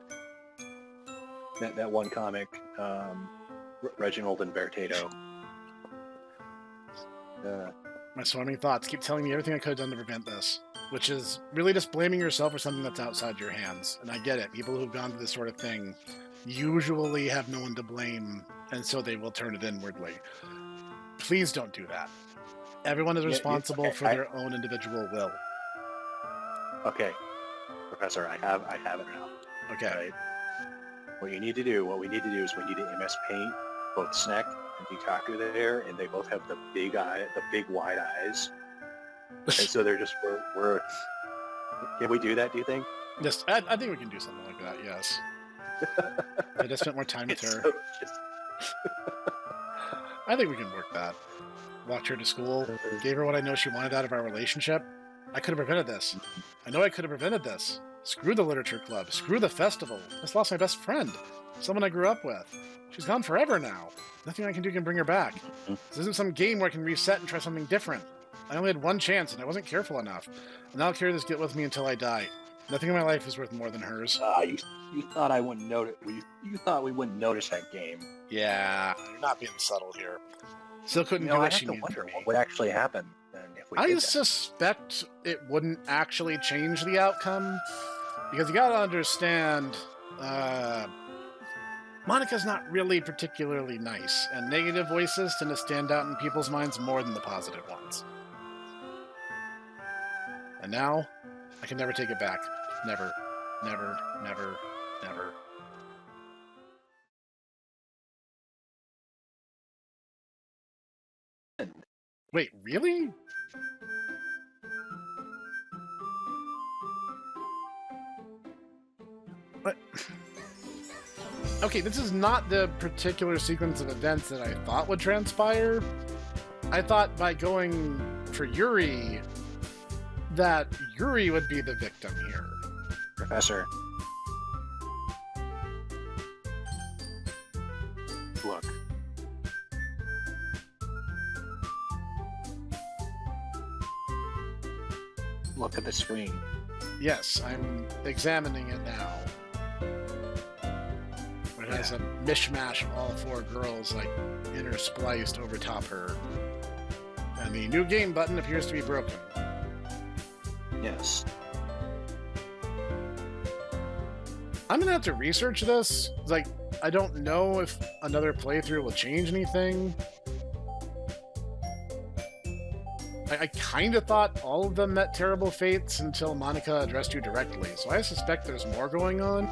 That one comic, Reginald and Bertato. My swarming thoughts keep telling me everything I could have done to prevent this, which is really just blaming yourself for something that's outside your hands. And I get it. People who've gone through this sort of thing usually have no one to blame, and so they will turn it inwardly. Please don't do that. Everyone is responsible for their own individual will. Okay, Professor, I have it now. Okay. Right? What we need to do is we need to MS Paint both Snek and Dikaku there, and they both have the big wide eyes. And so they're just we're. Can we do that? Do you think? Yes, I think we can do something like that. Yes. I just spent more time with her. I think we can work that. Walked her to school, gave her what I know she wanted out of our relationship. I could have prevented this. I know I could have prevented this. Screw the literature club. Screw the festival. I just lost my best friend. Someone I grew up with. She's gone forever now. Nothing I can do can bring her back. This isn't some game where I can reset and try something different. I only had one chance, and I wasn't careful enough. And I'll carry this guilt with me until I die. Nothing in my life is worth more than hers. You thought I wouldn't notice. You thought we wouldn't notice that game. Yeah, you're not being subtle here. Still couldn't do what she needed for me. What would actually happen then if we I did that. suspect it wouldn't actually change the outcome, because you gotta understand, Monica's not really particularly nice, and negative voices tend to stand out in people's minds more than the positive ones. And now, I can never take it back. Never. Never. Never. Never. Wait, really? What? Okay, this is not the particular sequence of events that I thought would transpire. I thought by going for Yuri, that Yuri would be the victim here. Professor. Look. Look at the screen. Yes, I'm examining it now. It has a mishmash of all four girls, like, interspliced over top her. And the new game button appears to be broken. Yes. I'm gonna have to research this. Like, I don't know if another playthrough will change anything. I kind of thought all of them met terrible fates until Monica addressed you directly, so I suspect there's more going on.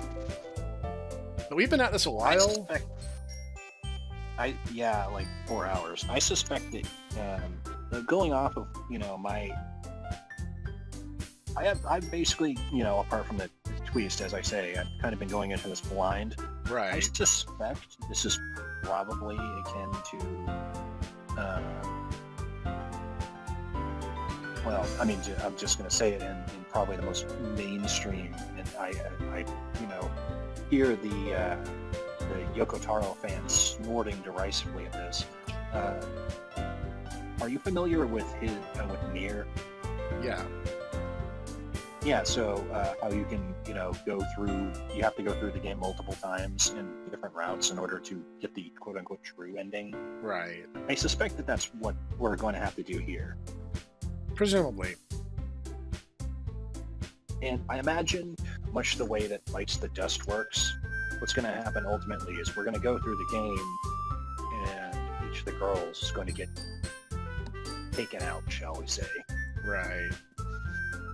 But we've been at this a while. Yeah, like 4 hours. I suspect that going off of, I basically, apart from the twist, as I say, I've kind of been going into this blind. Right. I suspect this is probably akin to, well, I mean, I'm just going to say it in probably the most mainstream, and I hear the Yoko Taro fans snorting derisively at this. Are you familiar with with Nier? Yeah. Yeah, so how you can, go through, you have to go through the game multiple times in different routes in order to get the quote-unquote true ending. Right. I suspect that that's what we're going to have to do here. Presumably. And I imagine, much the way that Bites the Dust works, what's going to happen ultimately is we're going to go through the game, and each of the girls is going to get taken out, shall we say. Right.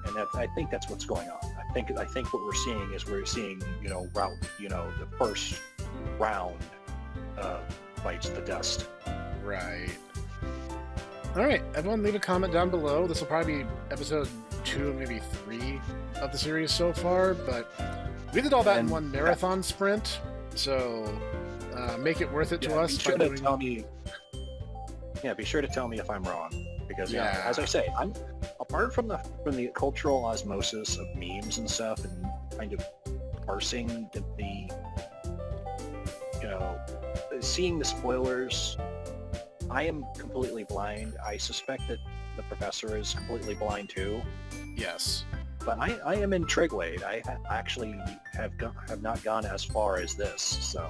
And I think that's what's going on. I think what we're seeing is the first round of Bites the Dust. Right. All right, everyone leave a comment down below. This will probably be episode 2, maybe 3 of the series so far, but we did all that in one marathon sprint, so make it worth it to us. Be sure to tell me. Yeah, be sure to tell me if I'm wrong, because as I say, I'm apart from the cultural osmosis of memes and stuff, and kind of parsing seeing the spoilers. I am completely blind. I suspect that the professor is completely blind too. Yes. But I am intrigued. I actually have not gone as far as this, so.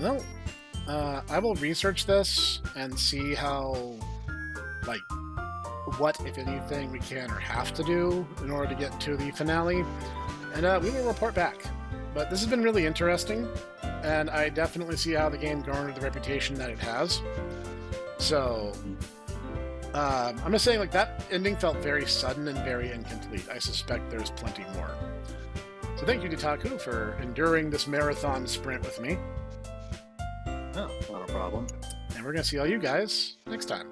Well, I will research this and see how, what, if anything, we can or have to do in order to get to the finale. And we will report back. But this has been really interesting, and I definitely see how the game garnered the reputation that it has. So, I'm just saying, that ending felt very sudden and very incomplete. I suspect there's plenty more. So thank you to Taku for enduring this marathon sprint with me. Oh, not a problem. And we're going to see all you guys next time.